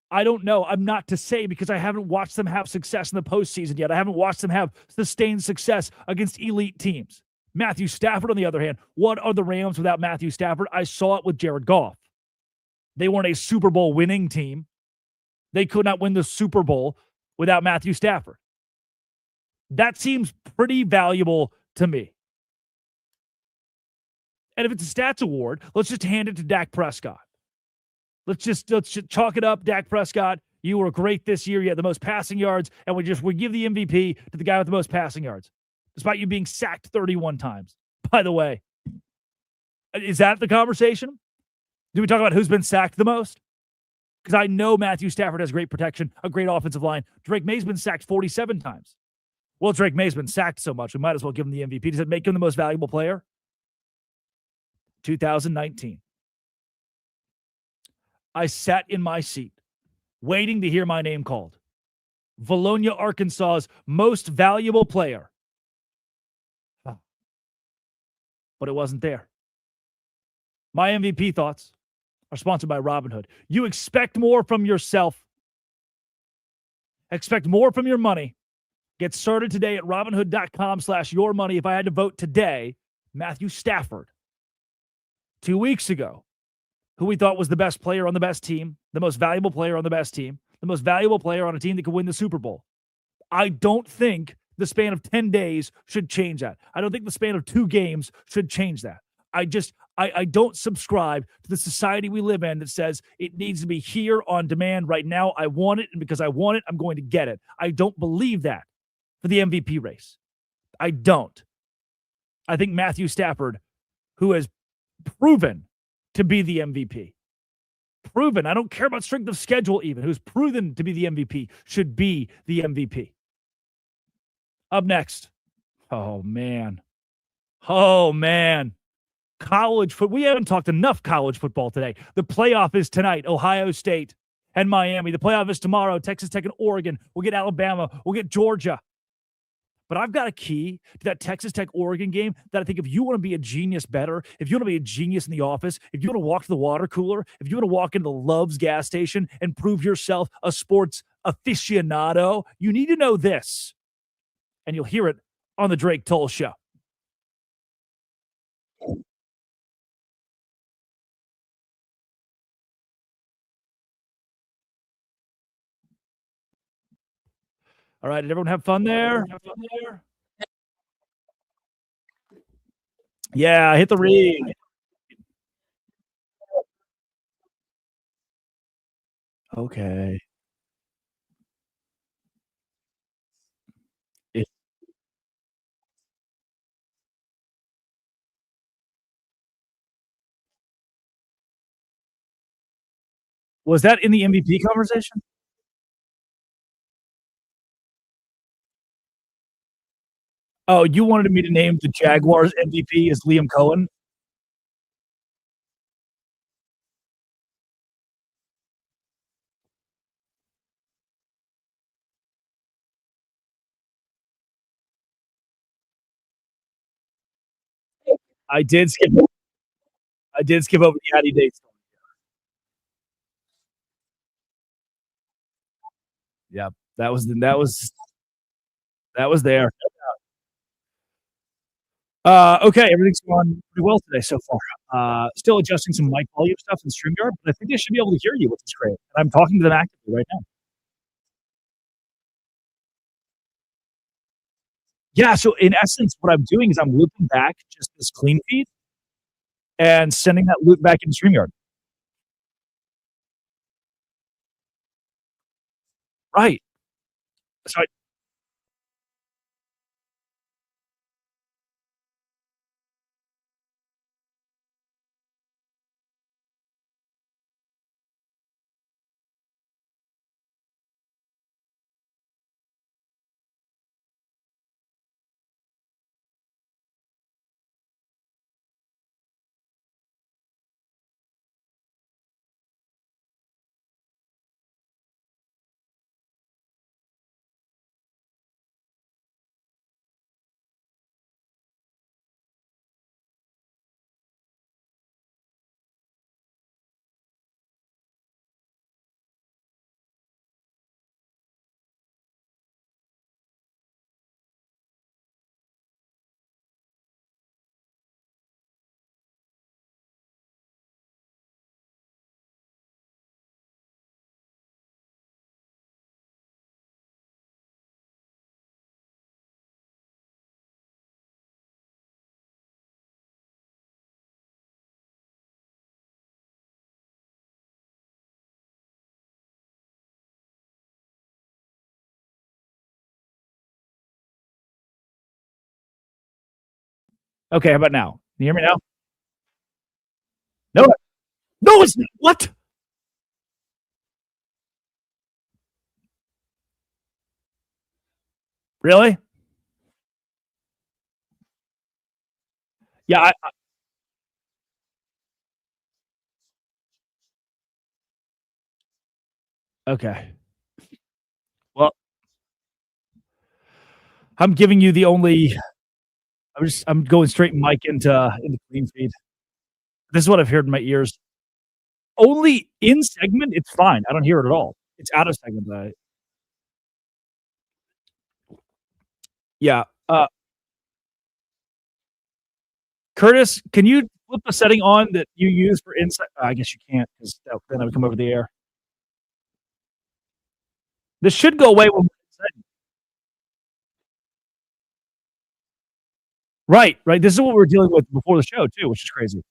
S1: I don't know. I'm not to say because I haven't watched them have success in the postseason yet. I haven't watched them have sustained success against elite teams. Matthew Stafford, on the other hand, what are the Rams without Matthew Stafford? I saw it with Jared Goff. They weren't a Super Bowl winning team. They could not win the Super Bowl without Matthew Stafford. That seems pretty valuable to me. And if it's a stats award, let's just hand it to Dak Prescott. Let's just chalk it up, Dak Prescott. You were great this year. You had the most passing yards, and we give the MVP to the guy with the most passing yards, despite you being sacked 31 times. By the way, is that the conversation? Do we talk about who's been sacked the most? Because I know Matthew Stafford has great protection, a great offensive line. Drake May's been sacked 47 times. Well, Drake May's been sacked so much, we might as well give him the MVP. Does it make him the most valuable player? 2019. I sat in my seat, waiting to hear my name called. Valonia, Arkansas's most valuable player. But it wasn't there. My MVP thoughts are sponsored by Robinhood. You expect more from yourself. Expect more from your money. Get started today at Robinhood.com/yourmoney. If I had to vote today, Matthew Stafford, 2 weeks ago, who we thought was the best player on the best team, the most valuable player on the best team, the most valuable player on a team that could win the Super Bowl. I don't think the span of 10 days should change that. I don't think the span of 2 games should change that. I don't subscribe to the society we live in that says it needs to be here on demand right now. I want it, and because I want it, I'm going to get it. I don't believe that for the MVP race. I don't. I think Matthew Stafford, who has proven to be the MVP, proven, I don't care about strength of schedule even, who's proven to be the MVP, should be the MVP. Up next, oh man. College football. We haven't talked enough college football today. The playoff is tonight, Ohio State and Miami. The playoff is tomorrow, Texas Tech and Oregon. We'll get Alabama. We'll get Georgia. But I've got a key to that Texas Tech-Oregon game that I think if you want to be a genius bettor, if you want to be a genius in the office, if you want to walk to the water cooler, if you want to walk into the Love's gas station and prove yourself a sports aficionado, you need to know this. And you'll hear it on the Drake Toll Show. All right, did everyone have fun there? Yeah, hit the ring. Okay. It- was that in the MVP conversation? Oh, you wanted me to name the Jaguars MVP as Liam Cohen? I did skip. I did skip over the Addy dates. Yep, that was there. Okay, everything's going pretty well today so far. Still adjusting some mic volume stuff in StreamYard, but I think they should be able to hear you, which is great. And I'm talking to them actively right now. Yeah, so in essence, what I'm doing is I'm looping back just this clean feed and sending that loop back into StreamYard. Right. So okay, how about now? Can you hear me now? No, no, it's not. What? Really? Yeah. Okay. Well, I'm giving you the only. I'm going straight mic into clean feed. This is what I've heard in my ears. Only in segment, it's fine. I don't hear it at all. It's out of segment. Yeah. Curtis, can you flip the setting on that you use for inside? I guess you can't because then I would come over the air. This should go away when. Right, right. This is what we were dealing with before the show too, which is crazy.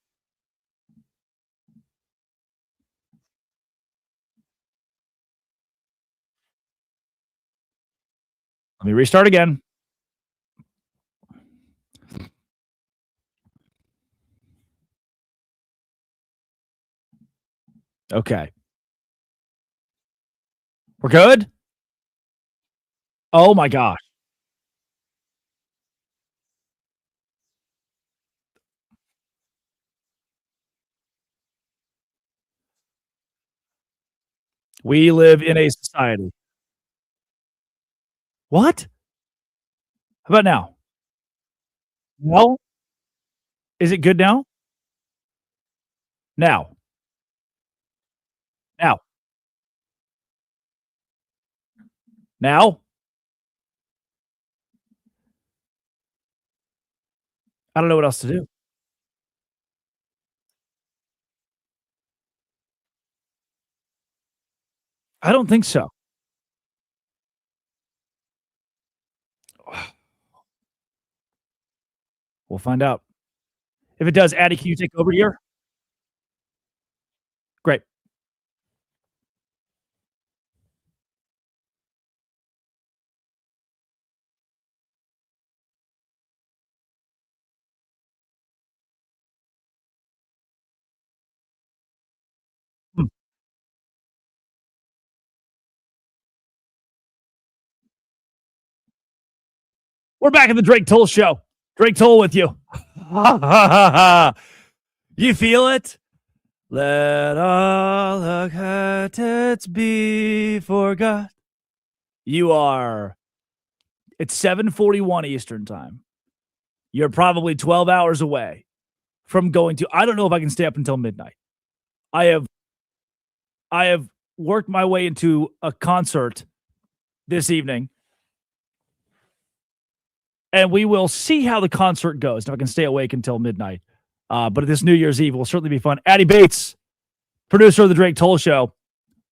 S1: Let me restart again. Okay. We're good? Oh my gosh. We live in a society. What? How about now? No? Is it good now? Now. Now. Now? I don't know what else to do. I don't think so. We'll find out. If it does, Addy, can you take over here? Great. Hmm. We're back at the Drake Toll Show. Drake Toll with you. You feel it? Let all the curtains be forgot. You are. It's 7:41 Eastern time. You're probably 12 hours away from going to. I don't know if I can stay up until midnight. I have worked my way into a concert this evening, and we will see how the concert goes. If I can stay awake until midnight. But this New Year's Eve will certainly be fun. Addy Bates, producer of the Drake Toll Show.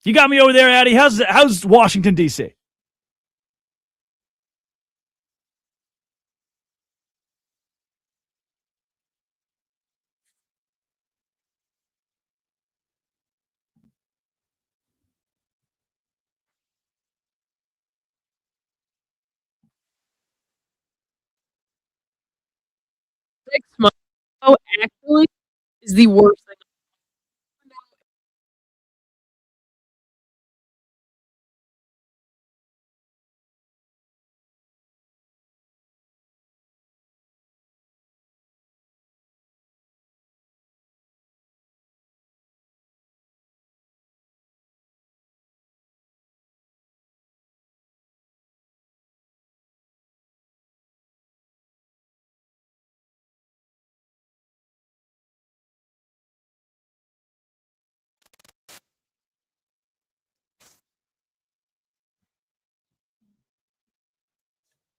S1: You got me over there, Addy. How's Washington, D.C.?
S4: Months ago actually is the worst thing.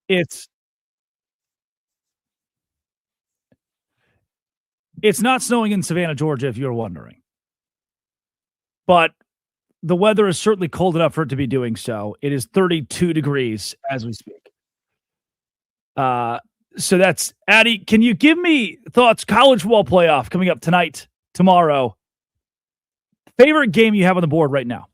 S1: It's not snowing in Savannah, Georgia, if you're wondering. But the weather is certainly cold enough for it to be doing so. It is 32 degrees as we speak. So that's Addy. Can you give me thoughts? College football playoff coming up tonight, tomorrow. Favorite game you have on the board right now?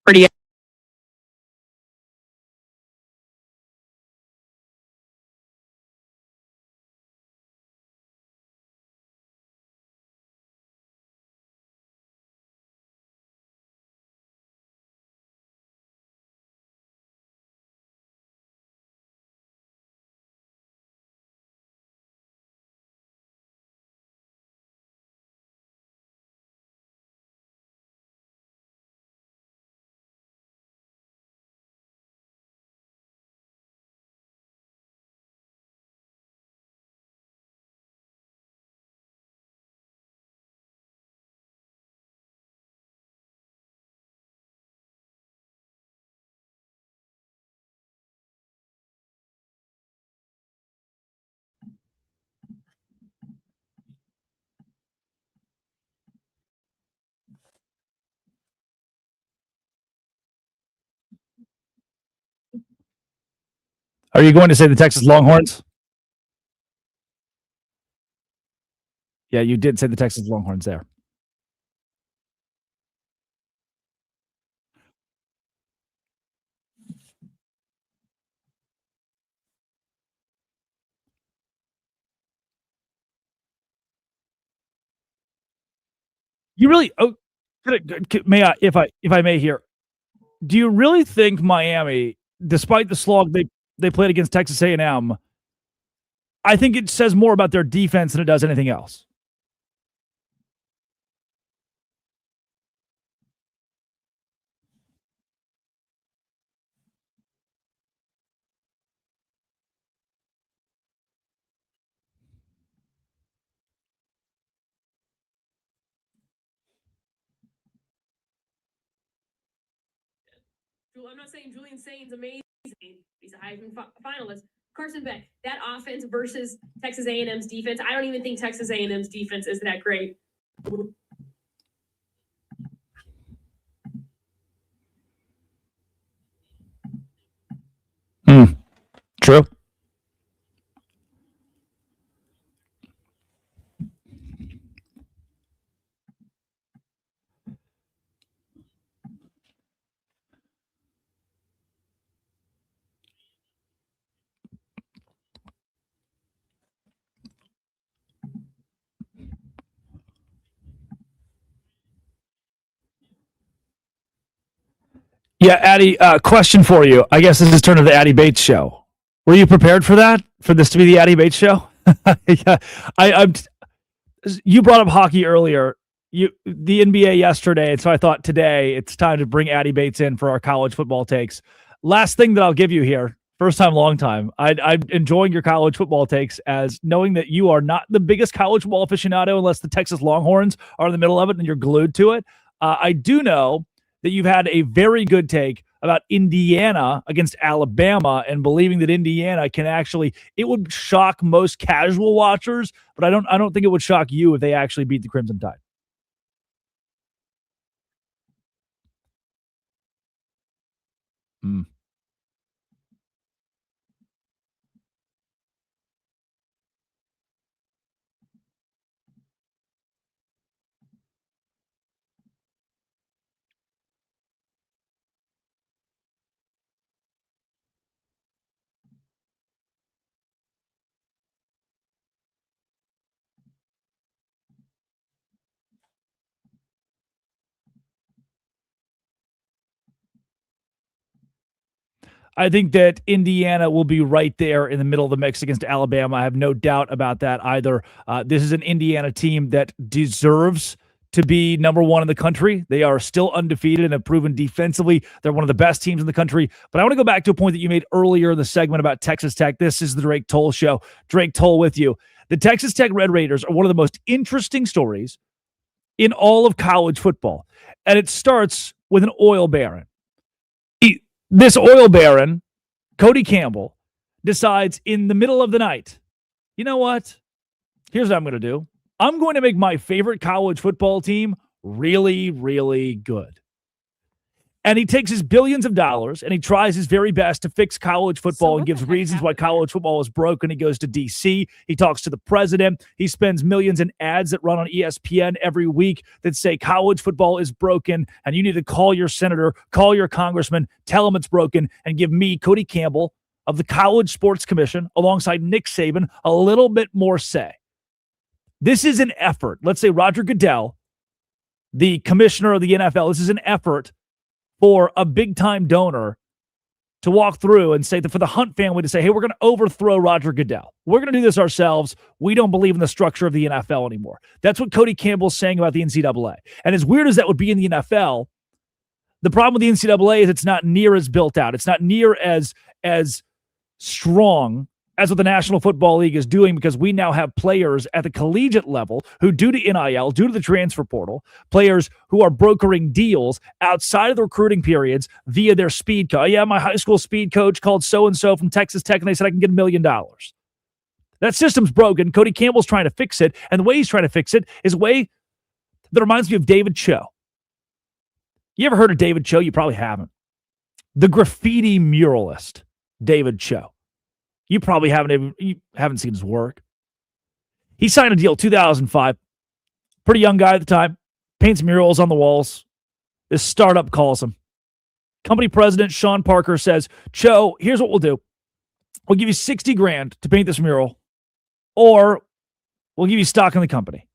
S4: Pretty.
S1: Are you going to say the Texas Longhorns? Yeah, you did say the Texas Longhorns there. You really? May I, if I may here? Do you really think Miami despite the slog they played against Texas A&M, I think it says more about their defense than it does anything else.
S5: I'm not saying Julian Saint's amazing. He's a Heisman finalist. Carson Beck, that offense versus Texas A&M's defense. I don't even think Texas A&M's defense is that great.
S1: True. Yeah, Addie, question for you. I guess this is turn of the Addie Bates show. Were you prepared for that? For this to be the Addie Bates show? Yeah, you brought up hockey earlier. The NBA yesterday, and so I thought today it's time to bring Addie Bates in for our college football takes. Last thing that I'll give you here, first time, long time. I'm enjoying your college football takes as knowing that you are not the biggest college football aficionado unless the Texas Longhorns are in the middle of it and you're glued to it. I do know that you've had a very good take about Indiana against Alabama and believing that Indiana can actually, it would shock most casual watchers, but I don't think it would shock you if they actually beat the Crimson Tide. I think that Indiana will be right there in the middle of the mix against Alabama. I have no doubt about that either. This is an Indiana team that deserves to be number one in the country. They are still undefeated and have proven defensively they're one of the best teams in the country. But I want to go back to a point that you made earlier in the segment about Texas Tech. This is the Drake Toll Show. Drake Toll with you. The Texas Tech Red Raiders are one of the most interesting stories in all of college football. And it starts with an oil baron. This oil baron, Cody Campbell, decides in the middle of the night, you know what? Here's what I'm going to do. I'm going to make my favorite college football team really, really good. And he takes his billions of dollars and he tries his very best to fix college football and gives reasons why college football is broken. He goes to D.C. He talks to the president. He spends millions in ads that run on ESPN every week that say college football is broken and you need to call your senator, call your congressman, tell him it's broken, and give me, Cody Campbell, of the College Sports Commission, alongside Nick Saban, a little bit more say. This is an effort. Let's say Roger Goodell, the commissioner of the NFL, this is an effort for a big-time donor to walk through and say that for the Hunt family to say, hey, we're going to overthrow Roger Goodell. We're going to do this ourselves. We don't believe in the structure of the NFL anymore. That's what Cody Campbell's saying about the NCAA. And as weird as that would be in the NFL, the problem with the NCAA is it's not near as built out. It's not near as strong as what the National Football League is doing, because we now have players at the collegiate level who, due to NIL, due to the transfer portal, players who are brokering deals outside of the recruiting periods via their speed coach. Yeah, my high school speed coach called so-and-so from Texas Tech, and they said I can get $1 million. That system's broken. Cody Campbell's trying to fix it, and the way he's trying to fix it is a way that reminds me of David Cho. You ever heard of David Cho? You probably haven't. The graffiti muralist, David Cho. You probably haven't seen his work. He signed a deal 2005. Pretty young guy at the time. Paints murals on the walls. This startup calls him. Company president Sean Parker says, Cho, here's what we'll do. We'll give you $60,000 to paint this mural, or we'll give you stock in the company.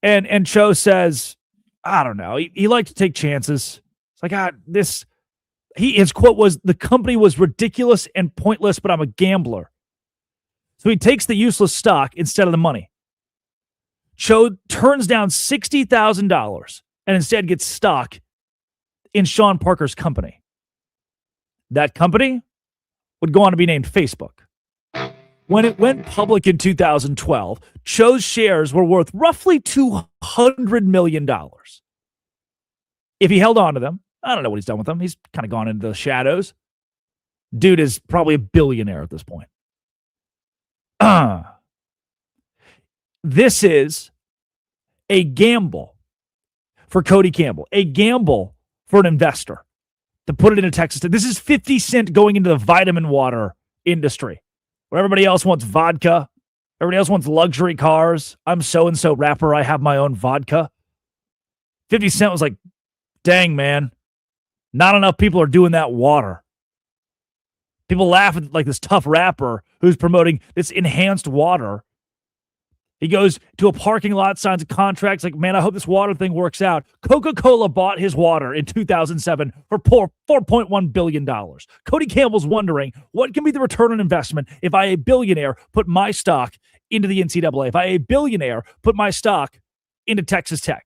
S1: And Cho says, I don't know. He liked to take chances. It's like, his quote was, "The company was ridiculous and pointless, but I'm a gambler." So he takes the useless stock instead of the money. Cho turns down $60,000 and instead gets stock in Sean Parker's company. That company would go on to be named Facebook. When it went public in 2012, Cho's shares were worth roughly $200 million. If he held on to them, I don't know what he's done with them. He's kind of gone into the shadows. Dude is probably a billionaire at this point. This is a gamble for Cody Campbell, a gamble for an investor to put it into Texas. This is 50 Cent going into the vitamin water industry where everybody else wants vodka. Everybody else wants luxury cars. I'm so-and-so rapper. I have my own vodka. 50 Cent was like, dang, man, not enough people are doing that water. People laugh at like this tough rapper who's promoting this enhanced water. He goes to a parking lot, signs a contract. Like, man, I hope this water thing works out. Coca-Cola bought his water in 2007 for $4.1 billion. Cody Campbell's wondering, what can be the return on investment if I, a billionaire, put my stock into the NCAA? If I, a billionaire, put my stock into Texas Tech?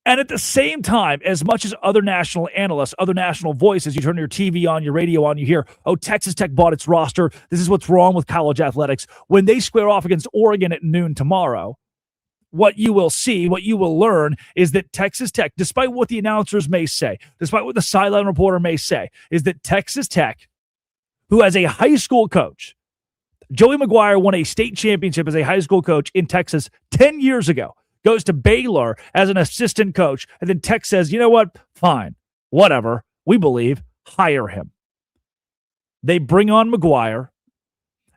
S1: And at the same time, as much as other national analysts, other national voices, you turn your TV on, your radio on, you hear, oh, Texas Tech bought its roster. This is what's wrong with college athletics. When they square off against Oregon at noon tomorrow, what you will see, what you will learn is that Texas Tech, despite what the announcers may say, despite what the sideline reporter may say, is that Texas Tech, who has a high school coach, Joey McGuire won a state championship as a high school coach in Texas 10 years ago, goes to Baylor as an assistant coach, and then Tech says, you know what? Fine. Whatever. We believe. Hire him. They bring on McGuire.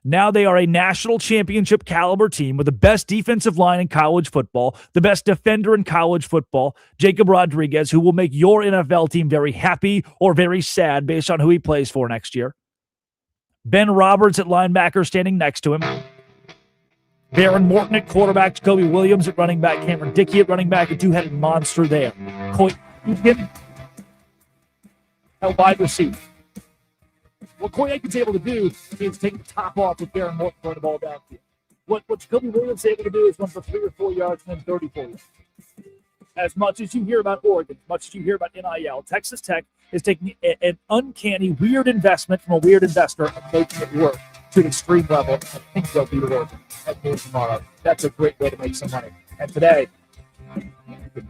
S1: Now they are a national championship caliber team with the best defensive line in college football, the best defender in college football, Jacob Rodriguez, who will make your NFL team very happy or very sad based on who he plays for next year. Ben Roberts at linebacker standing next to him. Baron Morton at quarterback, Jacoby Williams at running back, Cameron Dickey at running back, a two-headed monster there. Coy Aiken at wide receiver. What Coy Aiken's able to do is take the top off with Baron Morton throwing the ball downfield. What Jacoby Williams is able to do is run for 3 or 4 yards and then 34 yards. As much as you hear about Oregon, as much as you hear about NIL, Texas Tech is taking an uncanny, weird investment from a weird investor and making it work to an extreme level. I think they'll be working at noon tomorrow. That's a great way to make some money. And today, you can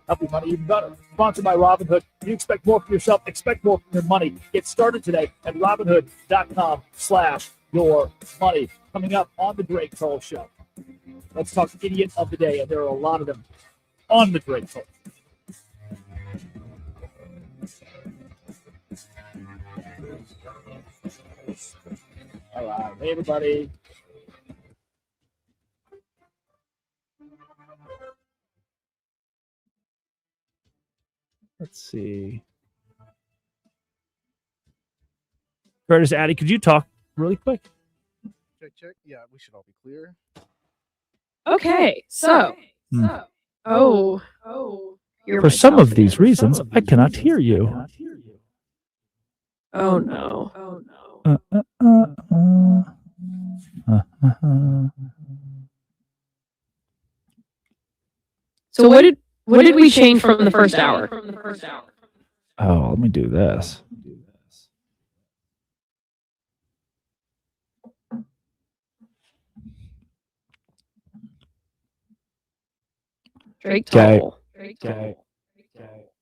S1: help your money even better. Sponsored by Robinhood. If you expect more from yourself, expect more from your money. Get started today at Robinhood.com/your money. Coming up on the Drake Toll Show. Let's talk idiot of the day, and there are a lot of them on the Drake Toll. All right. Hey, everybody. Let's see. Curtis, Addy, could you talk really quick?
S6: Check. Yeah, we should all be clear.
S4: Okay, so. Oh.
S1: For some of these reasons, I cannot hear you.
S4: Oh no. So what did we change from the first hour?
S1: Oh, let me do this.
S4: Drake
S1: Okay.
S4: Toll.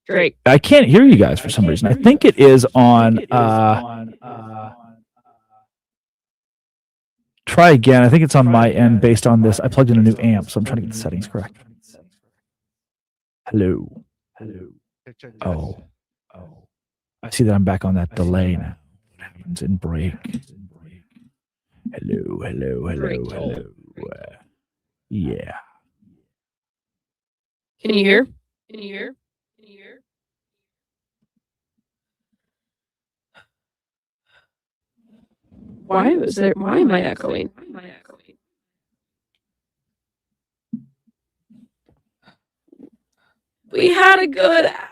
S4: Drake.
S1: I can't hear you guys for some reason. I think it is on. Try again. I think it's on my end based on this. I plugged in a new amp, so I'm trying to get the settings correct. Hello.
S6: Check.
S1: Oh. I see that I'm back on that delay now. What happens in break? Hello. Yeah.
S4: Can you hear? Why am I echoing? We had a good hour.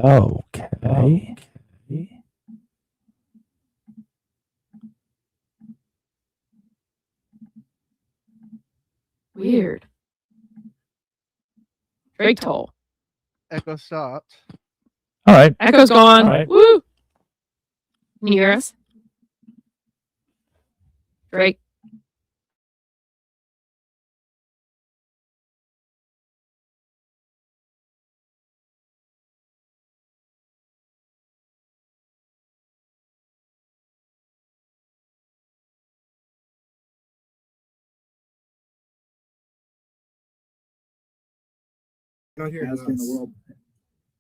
S1: Okay.
S4: Weird. Drake toll.
S6: Echo stopped.
S1: All right.
S4: Echo's gone.
S1: All right.
S4: Woo! Can you hear us? Drake.
S6: Not hearing us. In the world.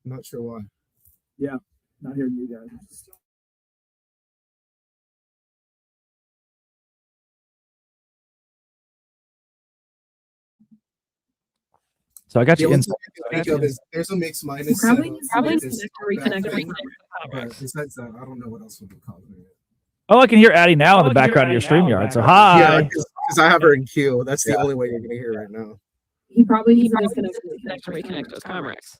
S6: I'm not sure why.
S7: Yeah, not hearing you guys.
S1: So I got
S6: The
S1: you
S6: only
S1: in.
S6: thing I can think of is there's a mix minus.
S4: Probably
S6: setup,
S4: needs to
S6: there's
S4: reconnect
S6: back
S4: to
S6: end.
S4: reconnect.
S6: But besides that, I don't know what else would be causing it.
S1: Oh, I can hear Addie now in the background of your StreamYard. So hi.
S6: Yeah, because I have her in queue. That's the only way you're gonna hear right now.
S4: He probably needs to reconnect those cameras.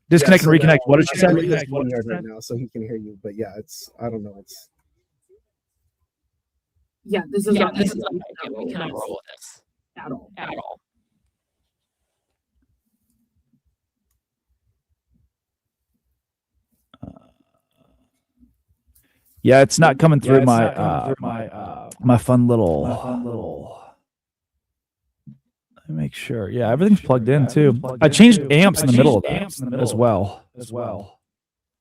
S1: Disconnect and reconnect. What did she say?
S6: I'm in this StreamYard right now, so he can hear you. But yeah, I don't know. It's
S4: This is not we cannot roll with this
S7: At all.
S4: at all.
S1: Yeah, it's not coming through my my fun little. Let me make sure. Yeah, everything's plugged in too. I changed amps in the middle of that as well.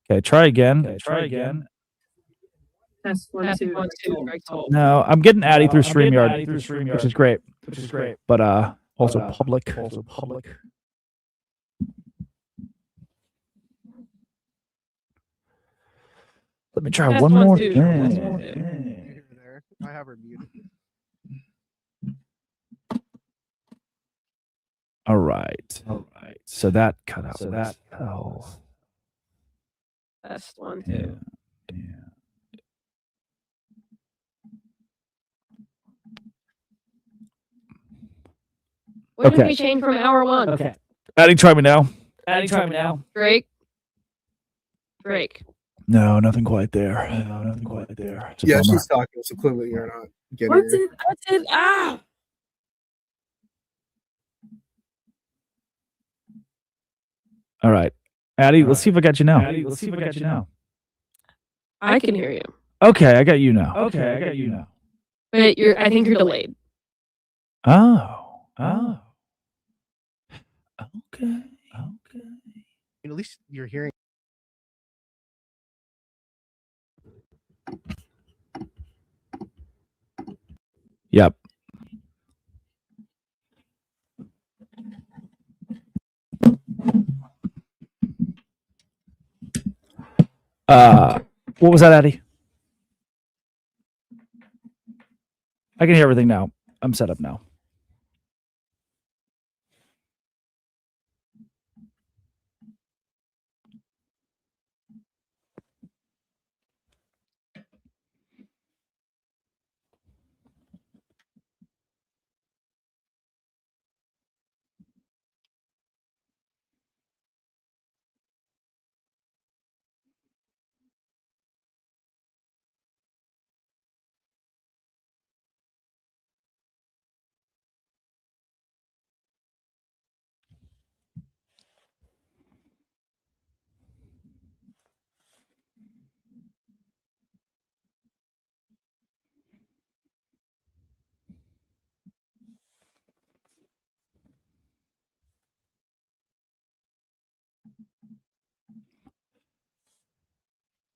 S1: Okay, try again.
S4: Test 1, 2. Drake toll.
S1: No, I'm getting Addie through StreamYard, which is great. But also public. Let me try
S4: Test
S1: one
S4: 1,
S1: more
S4: 2.
S1: thing.
S6: there. I have her muted.
S1: All right. So that cut out.
S4: Test 1, 2.
S1: Yeah.
S4: What did
S1: Okay.
S4: we change from hour 1?
S1: Okay. Addie, try me now.
S4: Drake.
S1: No, nothing quite there. It's a
S6: Yeah,
S1: bummer.
S6: she's talking, so clearly you're not getting
S4: What's
S6: her.
S4: it? Ah!
S1: All right. Addie, let's see if I got you now.
S4: I can hear you.
S1: Okay, I got you now.
S4: But I think you're delayed.
S1: Oh. Okay.
S6: At least you're hearing.
S1: Yep. What was that, Addie? I can hear everything now. I'm set up now.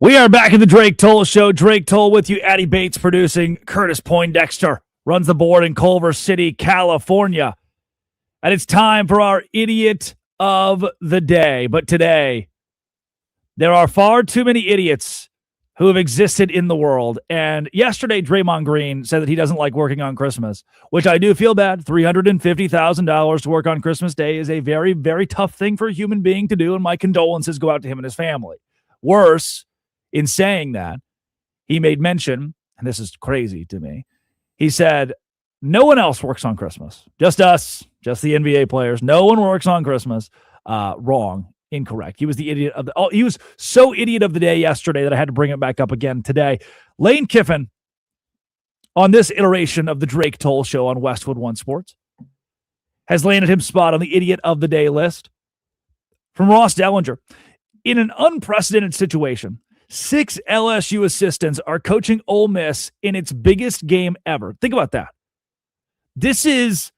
S1: We are back in the Drake Toll Show. Drake Toll with you. Addie Bates producing. Curtis Poindexter runs the board in Culver City, California. And it's time for our idiot of the day. But today, there are far too many idiots who have existed in the world. And yesterday, Draymond Green said that he doesn't like working on Christmas, which I do feel bad. $350,000 to work on Christmas Day is a very, very tough thing for a human being to do. And my condolences go out to him and his family. Worse, in saying that, he made mention, and this is crazy to me, he said, no one else works on Christmas. Just us, just the NBA players. No one works on Christmas. Wrong. incorrect. He was the idiot of the. Oh, he was so idiot of the day yesterday that I had to bring it back up again today. Lane Kiffin, on this iteration of the Drake Toll Show on Westwood One Sports, has landed him spot on the idiot of the day list. From Ross Dellinger, in an unprecedented situation, 6 LSU assistants are coaching Ole Miss in its biggest game ever. Think about that. This is,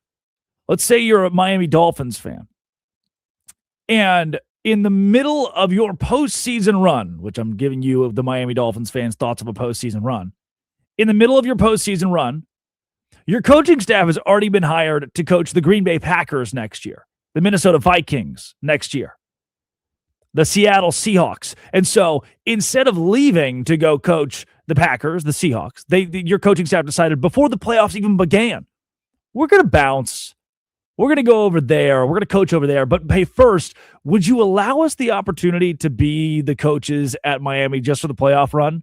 S1: let's say you're a Miami Dolphins fan, and in the middle of your postseason run, which I'm giving you the Miami Dolphins fans' thoughts of a postseason run, in the middle of your postseason run, your coaching staff has already been hired to coach the Green Bay Packers next year, the Minnesota Vikings next year, the Seattle Seahawks. And so instead of leaving to go coach the Packers, the Seahawks, your coaching staff decided before the playoffs even began, we're going to bounce. We're going to go over there. We're going to coach over there. But hey, first, would you allow us the opportunity to be the coaches at Miami just for the playoff run?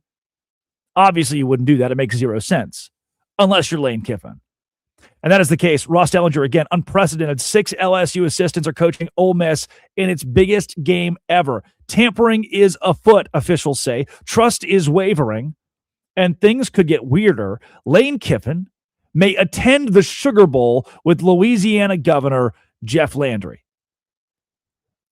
S1: Obviously, you wouldn't do that. It makes zero sense unless you're Lane Kiffin. And that is the case. Ross Dellinger, again, unprecedented. 6 LSU assistants are coaching Ole Miss in its biggest game ever. Tampering is afoot, officials say. Trust is wavering, and things could get weirder. Lane Kiffin may attend the Sugar Bowl with Louisiana Governor Jeff Landry.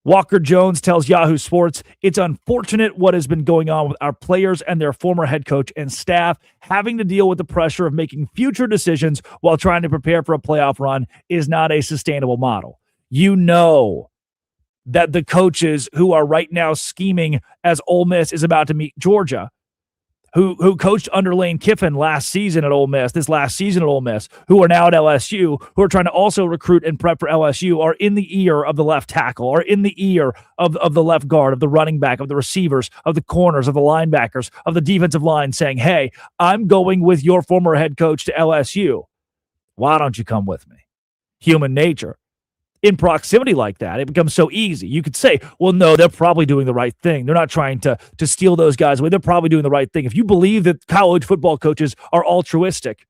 S1: Walker Jones tells Yahoo Sports, it's unfortunate what has been going on with our players and their former head coach and staff. Having to deal with the pressure of making future decisions while trying to prepare for a playoff run is not a sustainable model. You know that the coaches who are right now scheming as Ole Miss is about to meet Georgia, who coached under Lane Kiffin last season at Ole Miss, who are now at LSU, who are trying to also recruit and prep for LSU, are in the ear of the left tackle, are in the ear of the left guard, of the running back, of the receivers, of the corners, of the linebackers, of the defensive line, saying, hey, I'm going with your former head coach to LSU. Why don't you come with me? Human nature. In proximity like that, it becomes so easy. You could say, well, no, they're probably doing the right thing. They're not trying to steal those guys away. They're probably doing the right thing. If you believe that college football coaches are altruistic,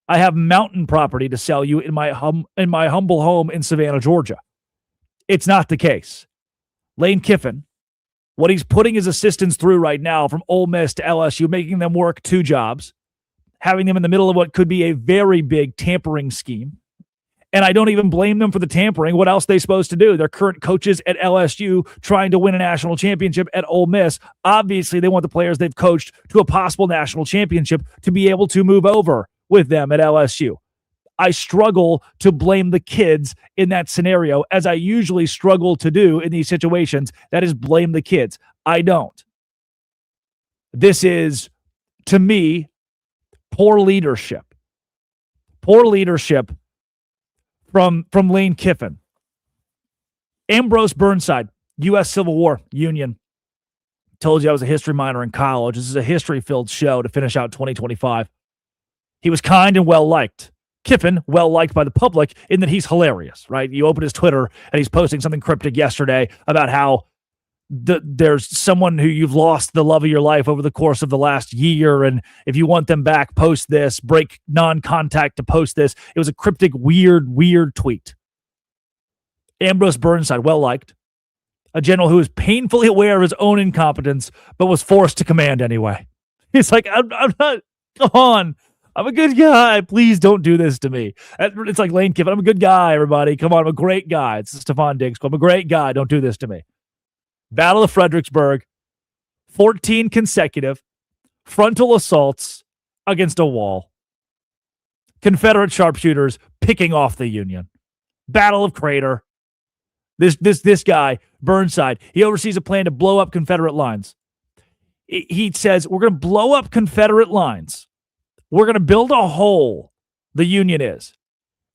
S1: I have mountain property to sell you in my humble home in Savannah, Georgia. It's not the case. Lane Kiffin, what he's putting his assistants through right now from Ole Miss to LSU, making them work 2 jobs, having them in the middle of what could be a very big tampering scheme. And I don't even blame them for the tampering. What else are they supposed to do? They're current coaches at LSU trying to win a national championship at Ole Miss. Obviously, they want the players they've coached to a possible national championship to be able to move over with them at LSU. I struggle to blame the kids in that scenario, as I usually struggle to do in these situations. That is, blame the kids. I don't. This is, to me, poor leadership. Poor leadership from Lane Kiffin. Ambrose Burnside, U.S. Civil War, Union. Told you I was a history minor in college. This is a history-filled show to finish out 2025. He was kind and well-liked. Kiffin, well-liked by the public in that he's hilarious, right? You open his Twitter, and he's posting something cryptic yesterday about how there's someone who you've lost the love of your life over the course of the last year, and if you want them back, post this, break non-contact to post this. It was a cryptic, weird tweet. Ambrose Burnside, well-liked. A general who is painfully aware of his own incompetence, but was forced to command anyway. He's like, I'm not, come on. I'm a good guy. Please don't do this to me. It's like Lane Kiffin. I'm a good guy, everybody. Come on, I'm a great guy. It's Stefon Diggs. I'm a great guy. Don't do this to me. Battle of Fredericksburg, 14 consecutive frontal assaults against a wall. Confederate sharpshooters picking off the Union. Battle of Crater. This guy, Burnside, he oversees a plan to blow up Confederate lines. He says, we're going to blow up Confederate lines. We're going to build a hole, the Union is,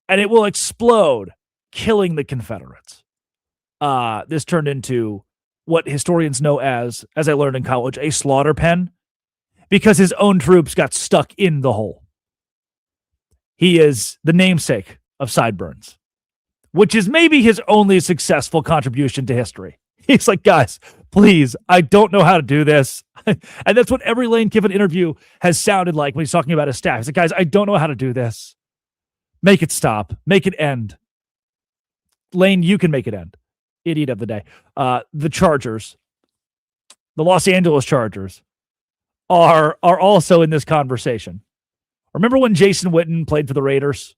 S1: and it will explode, killing the Confederates. This turned into what historians know as I learned in college, a slaughter pen, because his own troops got stuck in the hole. He is the namesake of Sideburns, which is maybe his only successful contribution to history. He's like, guys, please, I don't know how to do this. And that's what every Lane Kiffin interview has sounded like when he's talking about his staff. He's like, guys, I don't know how to do this. Make it stop. Make it end. Lane, you can make it end. idiot of the day. The Chargers, the Los Angeles Chargers, are also in this conversation. Remember when Jason Witten played for the Raiders?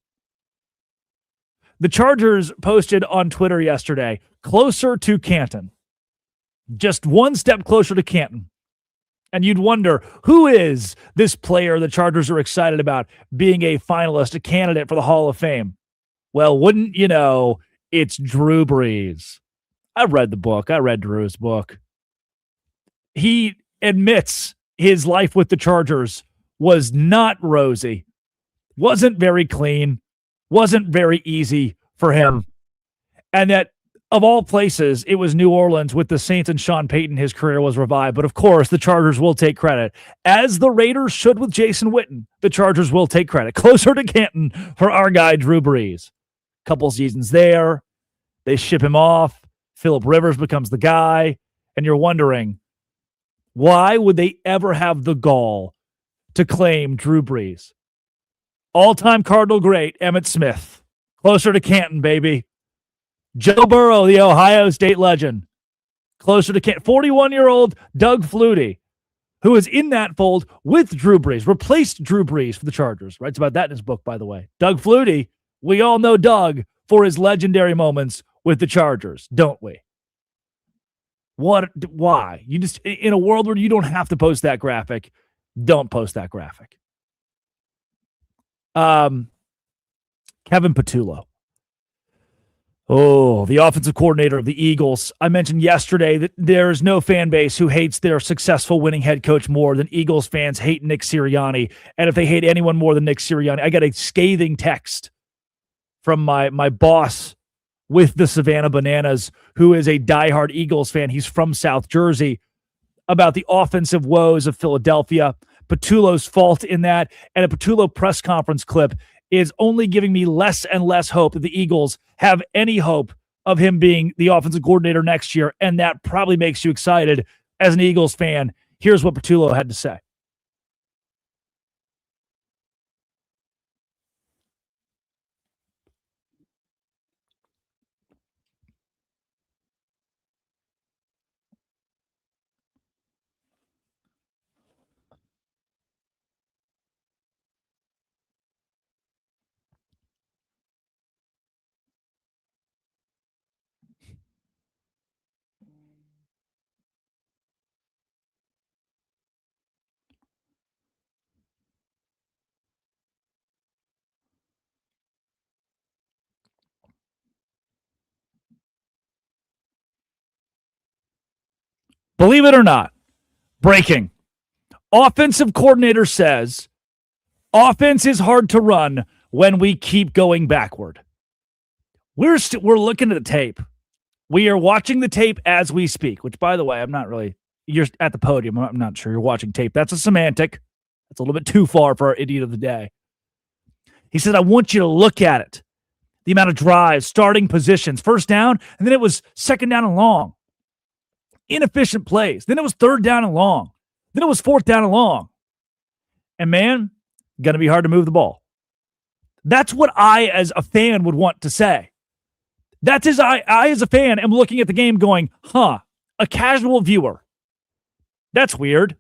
S1: The Chargers posted on Twitter yesterday, closer to Canton. Just one step closer to Canton. And you'd wonder, who is this player the Chargers are excited about being a finalist, a candidate for the Hall of Fame? Well, wouldn't you know, it's Drew Brees. I read the book. I read Drew's book. He admits his life with the Chargers was not rosy, wasn't very clean, wasn't very easy for him. And that of all places, it was New Orleans with the Saints and Sean Payton. His career was revived. But of course, the Chargers will take credit, as the Raiders should with Jason Witten. The Chargers will take credit. Closer to Canton for our guy, Drew Brees. Couple seasons there. They ship him off. Phillip Rivers becomes the guy. And you're wondering, why would they ever have the gall to claim Drew Brees? All-time Cardinal great, Emmitt Smith. Closer to Canton, baby. Joe Burrow, the Ohio State legend. Closer to Canton. 41-year-old Doug Flutie, who is in that fold with Drew Brees, replaced Drew Brees for the Chargers. Writes about that in his book, by the way. Doug Flutie, we all know Doug for his legendary moments with the Chargers, don't we? Why? You just, in a world where you don't have to post that graphic, don't post that graphic. Kevin Patullo. Oh, the offensive coordinator of the Eagles. I mentioned yesterday that there's no fan base who hates their successful winning head coach more than Eagles fans hate Nick Sirianni. And if they hate anyone more than Nick Sirianni, I got a scathing text from my boss with the Savannah Bananas, who is a diehard Eagles fan. He's from South Jersey, about the offensive woes of Philadelphia, Patullo's fault in that, and a Patullo press conference clip is only giving me less and less hope that the Eagles have any hope of him being the offensive coordinator next year, and that probably makes you excited as an Eagles fan. Here's what Patullo had to say. Believe it or not, breaking. Offensive coordinator says offense is hard to run when we keep going backward. We're looking at the tape. We are watching the tape as we speak, which, by the way, I'm not really, you're at the podium. I'm not sure you're watching tape. That's a semantic. That's a little bit too far for our idiot of the day. He said, I want you to look at it. The amount of drives, starting positions, first down, and then it was second down and long. Inefficient plays. Then it was third down and long. Then it was fourth down and long. And man, going to be hard to move the ball. That's what I, as a fan, would want to say. That's as I as a fan, am looking at the game going, a casual viewer. That's weird.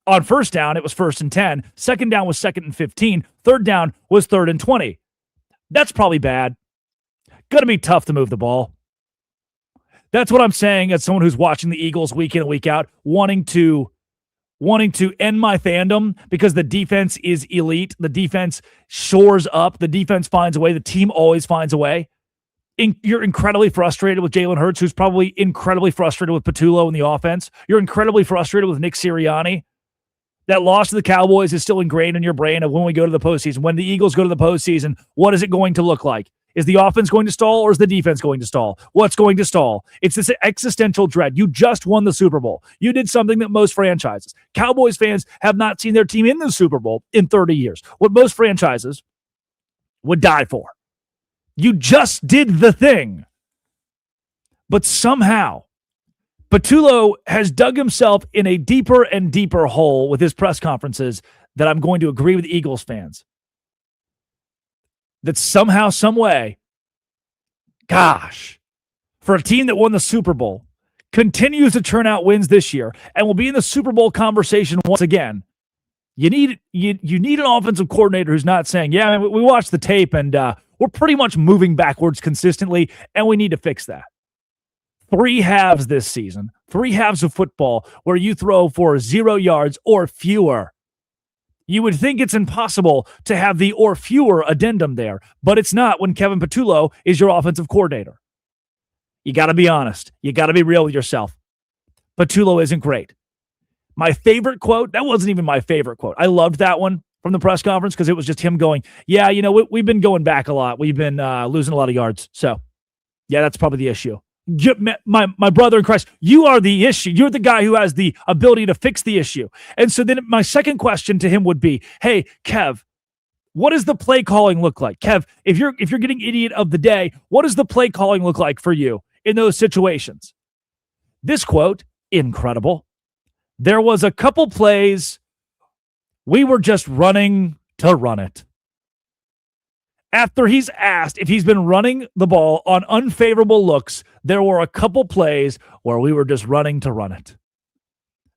S1: On first down, it was 1st and 10. Second down was 2nd and 15. Third down was 3rd and 20. That's probably bad. Going to be tough to move the ball. That's what I'm saying as someone who's watching the Eagles week in and week out, wanting to end my fandom because the defense is elite. The defense shores up. The defense finds a way. The team always finds a way. You're incredibly frustrated with Jalen Hurts, who's probably incredibly frustrated with Patullo in the offense. You're incredibly frustrated with Nick Sirianni. That loss to the Cowboys is still ingrained in your brain of when we go to the postseason. When the Eagles go to the postseason, what is it going to look like? Is the offense going to stall or is the defense going to stall? What's going to stall? It's this existential dread. You just won the Super Bowl. You did something that most franchises, Cowboys fans, have not seen their team in the Super Bowl in 30 years. What most franchises would die for. You just did the thing. But somehow, Patullo has dug himself in a deeper and deeper hole with his press conferences that I'm going to agree with Eagles fans. That somehow, some way, gosh, for a team that won the Super Bowl, continues to churn out wins this year, and will be in the Super Bowl conversation once again, you need an offensive coordinator who's not saying, yeah, I mean, we watched the tape and we're pretty much moving backwards consistently, and we need to fix that. 3 halves this season, 3 halves of football where you throw for 0 yards or fewer. You would think it's impossible to have the or fewer addendum there, but it's not when Kevin Patullo is your offensive coordinator. You got to be honest. You got to be real with yourself. Patullo isn't great. My favorite quote, that wasn't even my favorite quote. I loved that one from the press conference because it was just him going, yeah, you know, we've been going back a lot. We've been losing a lot of yards. So, yeah, that's probably the issue. My brother in Christ, you are the issue. You're the guy who has the ability to fix the issue. And so then my second question to him would be, hey, Kev, what does the play calling look like? Kev, if you're getting idiot of the day, what does the play calling look like for you in those situations? This quote, incredible. There was a couple plays we were just running to run it. After he's asked if he's been running the ball on unfavorable looks, there were a couple plays where we were just running to run it.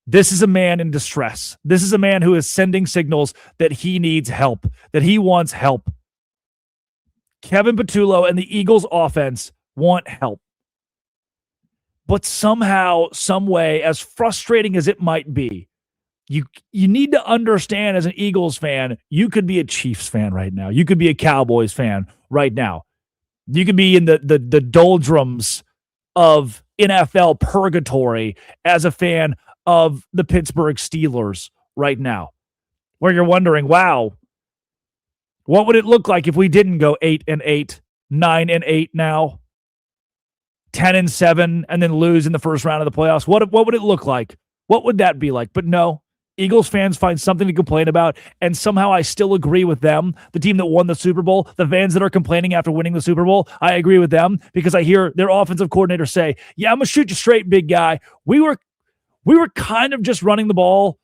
S1: This is a man in distress. This is a man who is sending signals that he needs help, that he wants help. Kevin Patullo and the Eagles offense want help. But somehow, some way, as frustrating as it might be, you need to understand as an Eagles fan, you could be a Chiefs fan right now. You could be a Cowboys fan right now. You could be in the doldrums of NFL purgatory as a fan of the Pittsburgh Steelers right now, where you're wondering, wow, what would it look like if we didn't go 8-8, 9-8 now? 10-7 and then lose in the first round of the playoffs. What would it look like? What would that be like? But no, Eagles fans find something to complain about, and somehow I still agree with them. The team that won the Super Bowl, the fans that are complaining after winning the Super Bowl, I agree with them because I hear their offensive coordinator say, yeah, I'm going to shoot you straight, big guy. We were kind of just running the ball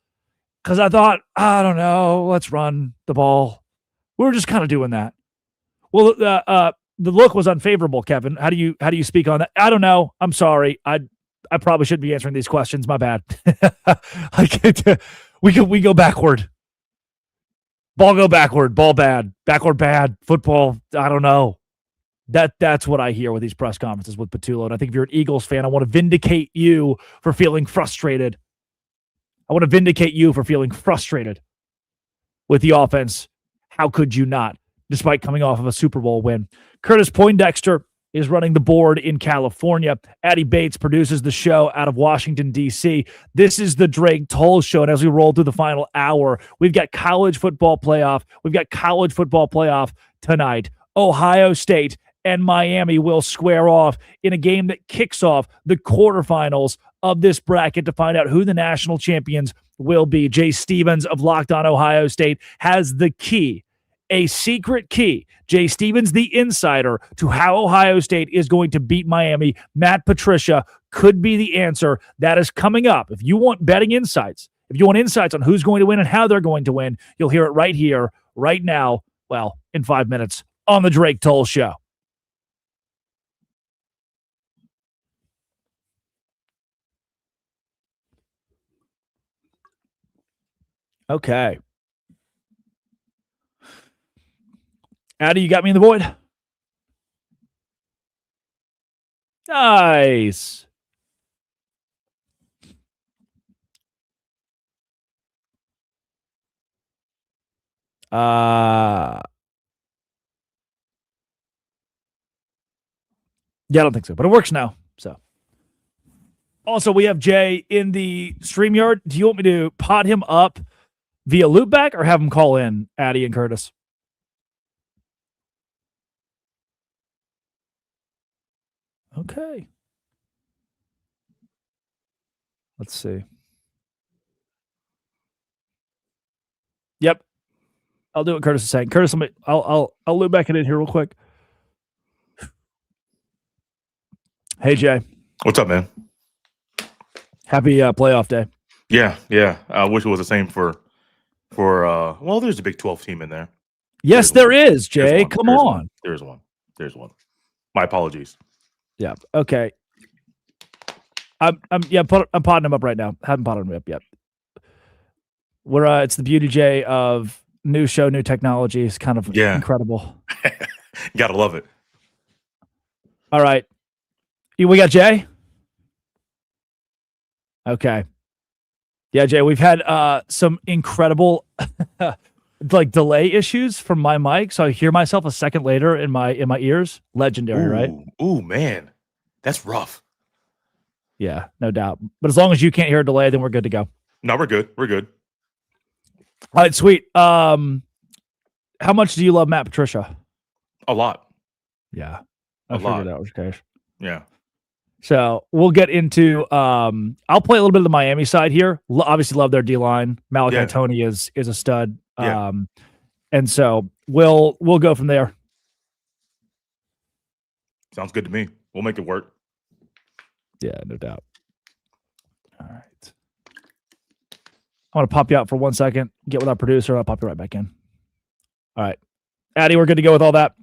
S1: because I thought, I don't know, let's run the ball. We were just kind of doing that. Well, the look was unfavorable, Kevin. How do you speak on that? I don't know. I'm sorry. I probably shouldn't be answering these questions. My bad. We go backward. Ball go backward. Ball bad. Backward bad. Football. I don't know. That's what I hear with these press conferences with Patullo. And I think if you're an Eagles fan, I want to vindicate you for feeling frustrated. I want to vindicate you for feeling frustrated with the offense. How could you not? Despite coming off of a Super Bowl win. Curtis Poindexter is running the board in California. Addie Bates produces the show out of Washington, D.C. This is the Drake Toll Show, and as we roll through the final hour, we've got college football playoff. We've got college football playoff tonight. Ohio State and Miami will square off in a game that kicks off the quarterfinals of this bracket to find out who the national champions will be. Jay Stevens of Locked On Ohio State has the key. A secret key. Jay Stevens, the insider to how Ohio State is going to beat Miami. Matt Patricia could be the answer. That is coming up. If you want betting insights, if you want insights on who's going to win and how they're going to win, you'll hear it right here, right now, well, in 5 minutes on the Drake Toll Show. Okay. Addy, you got me in the void? Nice. Yeah, I don't think so, but it works now. So, also, we have Jay in the StreamYard. Do you want me to pot him up via loopback or have him call in, Addy and Curtis? Okay. Let's see. Yep. I'll do what Curtis is saying. Curtis, I'll loop back in here real quick. Hey, Jay.
S8: What's up, man?
S1: Happy playoff day.
S8: Yeah. I wish it was the same for well, there's a Big 12 team in there.
S1: Yes, there is, Jay. Come on.
S8: There's one. My apologies.
S1: Yeah. Okay. I'm potting them up right now. Haven't potted them up yet. We're it's the beauty, Jay, of new show, new technology. It's kind of incredible.
S8: Gotta love it.
S1: All right. We got Jay? Okay. Yeah, Jay, we've had some incredible like delay issues from my mic, so I hear myself a second later in my ears. Legendary, right?
S8: Ooh, man. That's rough.
S1: Yeah, no doubt. But as long as you can't hear a delay, then we're good to go.
S8: No, we're good. We're good.
S1: All right, sweet. How much do you love Matt Patricia?
S8: A lot.
S1: Yeah.
S8: A lot.
S1: That was the case.
S8: Yeah.
S1: So we'll get into I'll play a little bit of the Miami side here. Obviously love their D-line. Malachi Tony is a stud.
S8: Yeah.
S1: And so we'll go from there.
S8: Sounds good to me. We'll make it work.
S1: Yeah, no doubt. All right. I want to pop you out for 1 second, get with our producer, and I'll pop you right back in. All right. Addy, we're good to go with all that.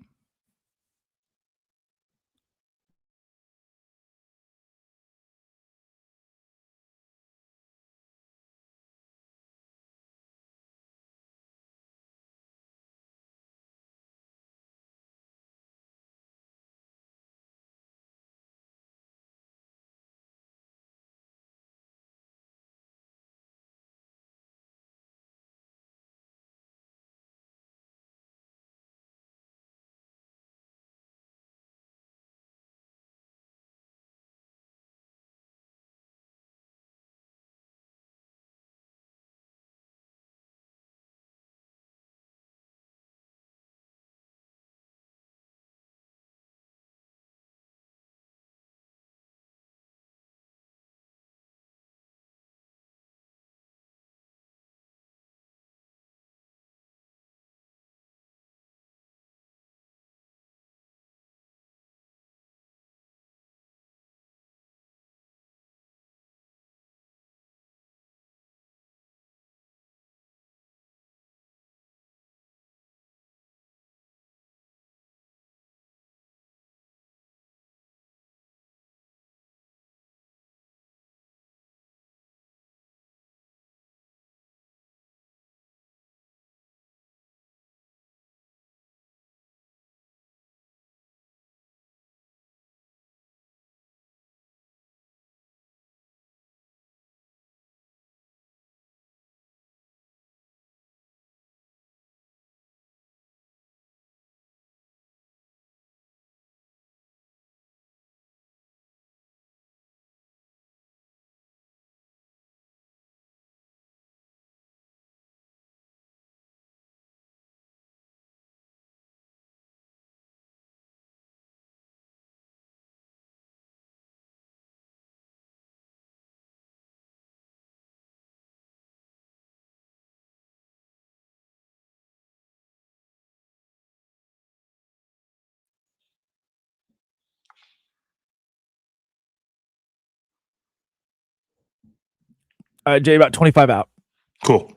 S1: All right, Jay, about 25 out.
S8: Cool.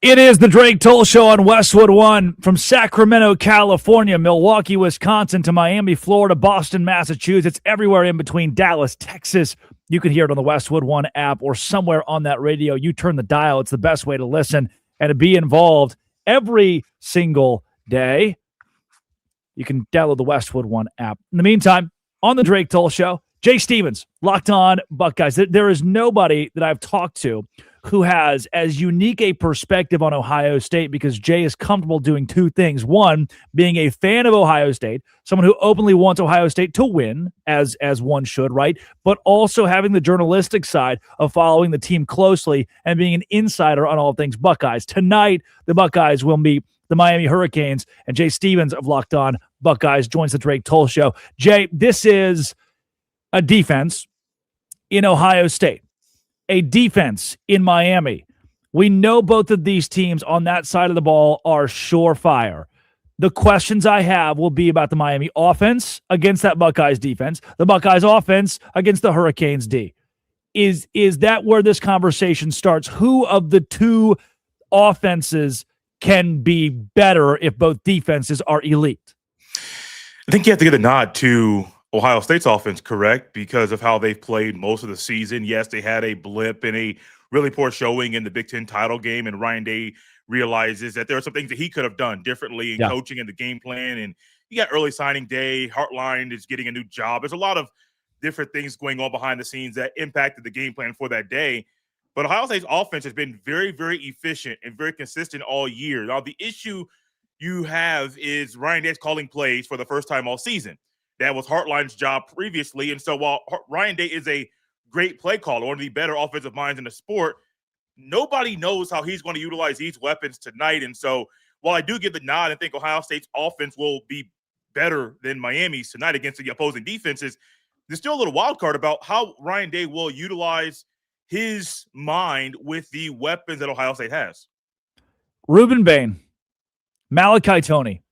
S1: It is the Drake Toll Show on Westwood One from Sacramento, California, Milwaukee, Wisconsin to Miami, Florida, Boston, Massachusetts, everywhere in between, Dallas, Texas. You can hear it on the Westwood One app or somewhere on that radio. You turn the dial. It's the best way to listen and to be involved every single day. You can download the Westwood One app. In the meantime, on the Drake Toll Show, Jay Stevens, Locked On Buckeyes. There is nobody that I've talked to who has as unique a perspective on Ohio State because Jay is comfortable doing two things. One, being a fan of Ohio State, someone who openly wants Ohio State to win, as one should, right? But also having the journalistic side of following the team closely and being an insider on all things Buckeyes. Tonight, the Buckeyes will meet the Miami Hurricanes, and Jay Stevens of Locked On Buckeyes joins the Drake Toll Show. Jay, this is a defense in Ohio State, a defense in Miami. We know both of these teams on that side of the ball are surefire. The questions I have will be about the Miami offense against that Buckeyes defense, the Buckeyes offense against the Hurricanes D. Is that where this conversation starts? Who of the two offenses can be better if both defenses are elite?
S8: I think you have to get a nod to Ohio State's offense, correct? Because of how they've played most of the season. Yes, they had a blip and a really poor showing in the Big Ten title game, and Ryan Day realizes that there are some things that he could have done differently in coaching and the game plan. And you got early signing day. Hartline is getting a new job. There's a lot of different things going on behind the scenes that impacted the game plan for that day. But Ohio State's offense has been very, very efficient and very consistent all year. Now, the issue you have is Ryan Day's calling plays for the first time all season. That was Hartline's job previously. And so while Ryan Day is a great play caller, one of the better offensive minds in the sport, nobody knows how he's going to utilize these weapons tonight. And so while I do give the nod and think Ohio State's offense will be better than Miami's tonight against the opposing defenses, there's still a little wild card about how Ryan Day will utilize his mind with the weapons that Ohio State has.
S1: Ruben Bain, Malachi Toney,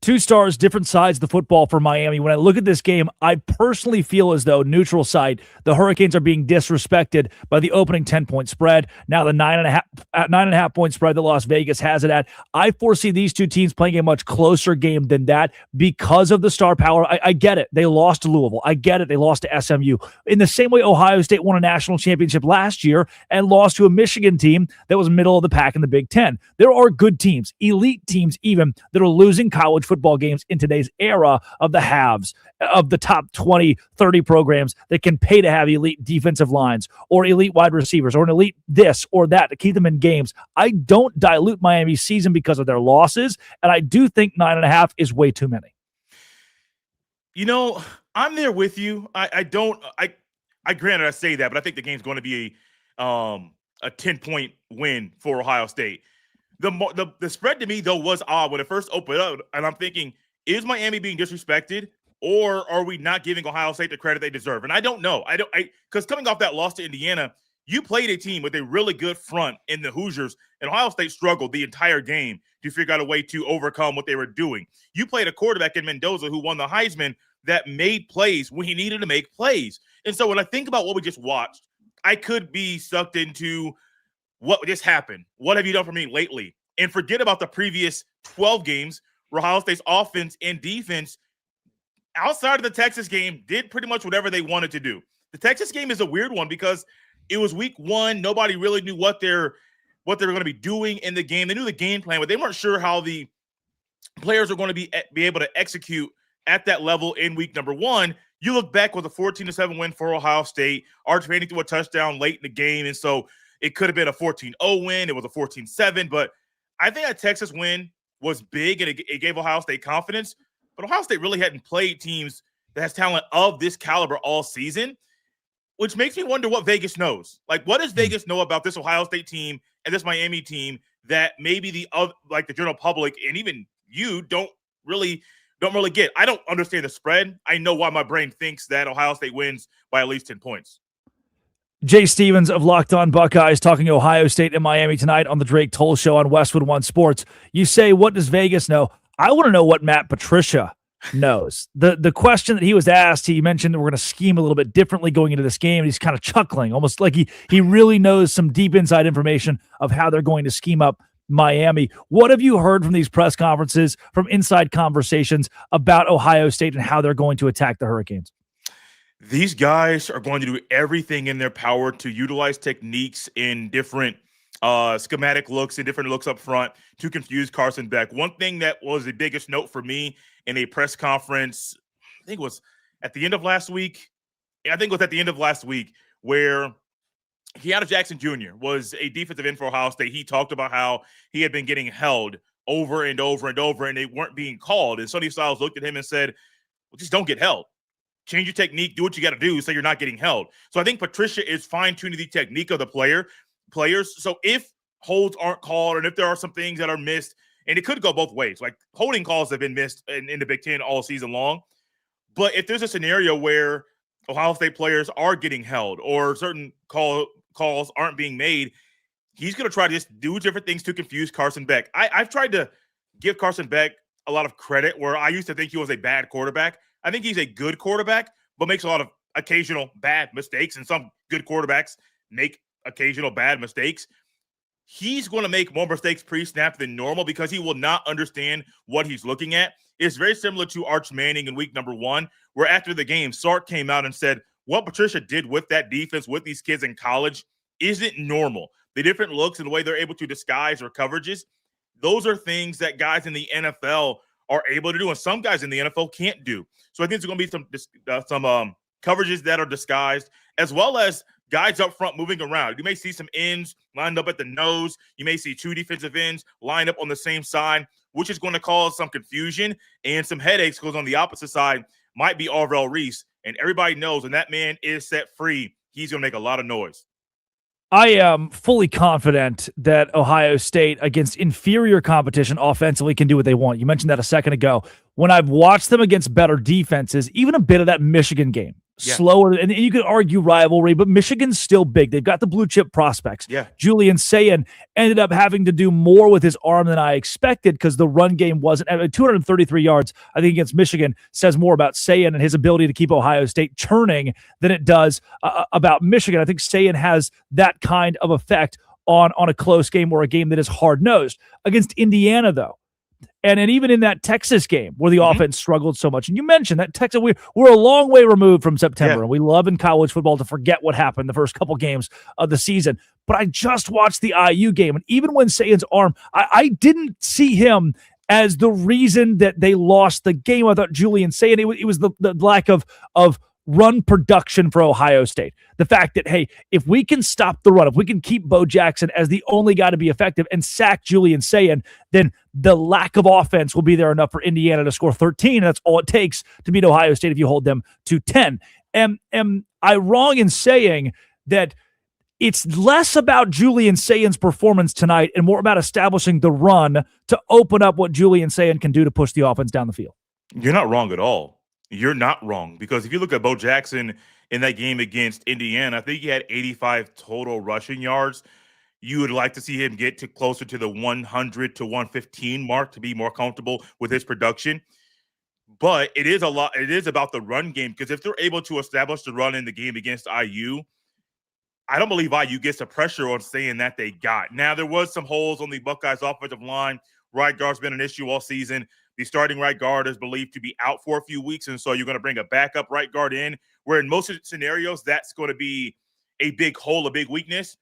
S1: 2 stars, different sides of the football for Miami. When I look at this game, I personally feel as though neutral site, the Hurricanes are being disrespected by the opening 10-point spread. Now the 9.5 point spread that Las Vegas has it at. I foresee these two teams playing a much closer game than that because of the star power. I get it. They lost to Louisville. I get it. They lost to SMU. In the same way Ohio State won a national championship last year and lost to a Michigan team that was middle of the pack in the Big Ten. There are good teams, elite teams even, that are losing college football games in today's era of the haves, of the top 20, 30 programs that can pay to have elite defensive lines or elite wide receivers or an elite this or that to keep them in games. I don't dilute Miami's season because of their losses, and I do think 9.5 is way too many.
S8: You know, I'm there with you. I granted I say that, but I think the game's going to be a 10-point win for Ohio State. The spread to me, though, was odd when it first opened up, and I'm thinking, is Miami being disrespected, or are we not giving Ohio State the credit they deserve? And I don't know. Because coming off that loss to Indiana, you played a team with a really good front in the Hoosiers, and Ohio State struggled the entire game to figure out a way to overcome what they were doing. You played a quarterback in Mendoza who won the Heisman that made plays when he needed to make plays. And so when I think about what we just watched, I could be sucked into what just happened. What have you done for me lately? And forget about the previous 12 games where Ohio State's offense and defense, outside of the Texas game, did pretty much whatever they wanted to do. The Texas game is a weird one because it was week 1. Nobody really knew what they were going to be doing in the game. They knew the game plan, but they weren't sure how the players are going to be able to execute at that level in week number 1. You look back with a 14-7 win for Ohio State. Arch Manning threw a touchdown late in the game, and so it could have been a 14-0 win. It was a 14-7, but I think that Texas win was big, and it gave Ohio State confidence. But Ohio State really hadn't played teams that has talent of this caliber all season, which makes me wonder what Vegas knows. Like, what does Vegas know about this Ohio State team and this Miami team that maybe the general public and even you don't really get? I don't understand the spread. I know why my brain thinks that Ohio State wins by at least 10 points.
S1: Jay Stevens of Locked On Buckeyes talking Ohio State and Miami tonight on the Drake Toll Show on Westwood One Sports. You say, what does Vegas know? I want to know what Matt Patricia knows. The question that he was asked, he mentioned that we're going to scheme a little bit differently going into this game, and he's kind of chuckling, almost like he really knows some deep inside information of how they're going to scheme up Miami. What have you heard from these press conferences, from inside conversations about Ohio State and how they're going to attack the Hurricanes?
S8: These guys are going to do everything in their power to utilize techniques in different schematic looks and different looks up front to confuse Carson Beck. One thing that was the biggest note for me in a press conference, I think it was at the end of last week. I think it was at the end of last week where Keanu Jackson Jr. was a defensive end for Ohio State. He talked about how he had been getting held over and over and over, and they weren't being called. And Sonny Styles looked at him and said, well, just don't get held. Change your technique, do what you got to do so you're not getting held. So I think Patricia is fine-tuning the technique of the players. So if holds aren't called and if there are some things that are missed, and it could go both ways. Like holding calls have been missed in the Big Ten all season long. But if there's a scenario where Ohio State players are getting held or certain calls aren't being made, he's going to try to just do different things to confuse Carson Beck. I've tried to give Carson Beck a lot of credit where I used to think he was a bad quarterback. I think he's a good quarterback, but makes a lot of occasional bad mistakes, and some good quarterbacks make occasional bad mistakes. He's going to make more mistakes pre-snap than normal because he will not understand what he's looking at. It's very similar to Arch Manning in week number 1, where after the game, Sark came out and said, what Patricia did with that defense, with these kids in college, isn't normal. The different looks and the way they're able to disguise their coverages, those are things that guys in the NFL are able to do, and some guys in the NFL can't do. So I think there's going to be some coverages that are disguised, as well as guys up front moving around. You may see some ends lined up at the nose. You may see 2 defensive ends lined up on the same side, which is going to cause some confusion and some headaches because on the opposite side might be Arvell Reese. And everybody knows when that man is set free, he's going to make a lot of noise.
S1: I am fully confident that Ohio State, against inferior competition offensively, can do what they want. You mentioned that a second ago. When I've watched them against better defenses, even a bit of that Michigan game, slower, and you could argue rivalry, but Michigan's still big. They've got the blue chip prospects.
S8: Yeah.
S1: Julian Sayin ended up having to do more with his arm than I expected because the run game wasn't. 233 yards, I think, against Michigan says more about Sayin and his ability to keep Ohio State churning than it does about Michigan. I think Sayin has that kind of effect on a close game or a game that is hard-nosed. Against Indiana, though, and even in that Texas game where the offense struggled so much. And you mentioned that Texas, we're a long way removed from September, and we love in college football to forget what happened the first couple games of the season. But I just watched the IU game, and even when Sayin's arm, I didn't see him as the reason that they lost the game. I thought Julian Sayin, it was the lack of run production for Ohio State. The fact that, hey, if we can stop the run, if we can keep Bo Jackson as the only guy to be effective and sack Julian Sayin, then the lack of offense will be there enough for Indiana to score 13. And that's all it takes to beat Ohio State if you hold them to 10. Am I wrong in saying that it's less about Julian Sayin's performance tonight and more about establishing the run to open up what Julian Sayin can do to push the offense down the field?
S8: You're not wrong at all. You're not wrong, because if you look at Bo Jackson in that game against Indiana, I think he had 85 total rushing yards. You would like to see him get to closer to the 100 to 115 mark to be more comfortable with his production. But it is about the run game, because if they're able to establish the run in the game against IU, I don't believe IU gets the pressure on saying that they got. Now, there was some holes on the Buckeyes offensive line. Right guard's been an issue all season. The starting right guard is believed to be out for a few weeks, and so you're going to bring a backup right guard in, where in most scenarios that's going to be a big hole, a big weakness.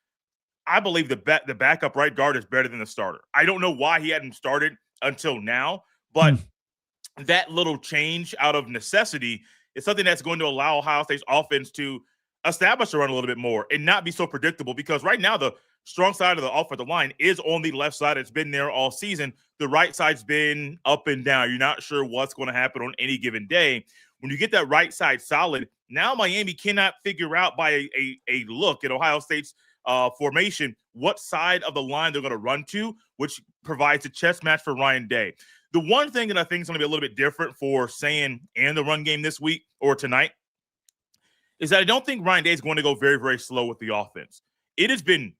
S8: I believe the backup right guard is better than the starter. I don't know why he hadn't started until now, but that little change out of necessity is something that's going to allow Ohio State's offense to establish a run a little bit more and not be so predictable, because right now the strong side of the offensive line is on the left side. It's been there all season. The right side's been up and down. You're not sure what's going to happen on any given day. When you get that right side solid, now Miami cannot figure out by a look at Ohio State's formation what side of the line they're going to run to, which provides a chess match for Ryan Day. The one thing that I think is going to be a little bit different for Sayin and the run game this week or tonight is that I don't think Ryan Day is going to go very, very slow with the offense. It has been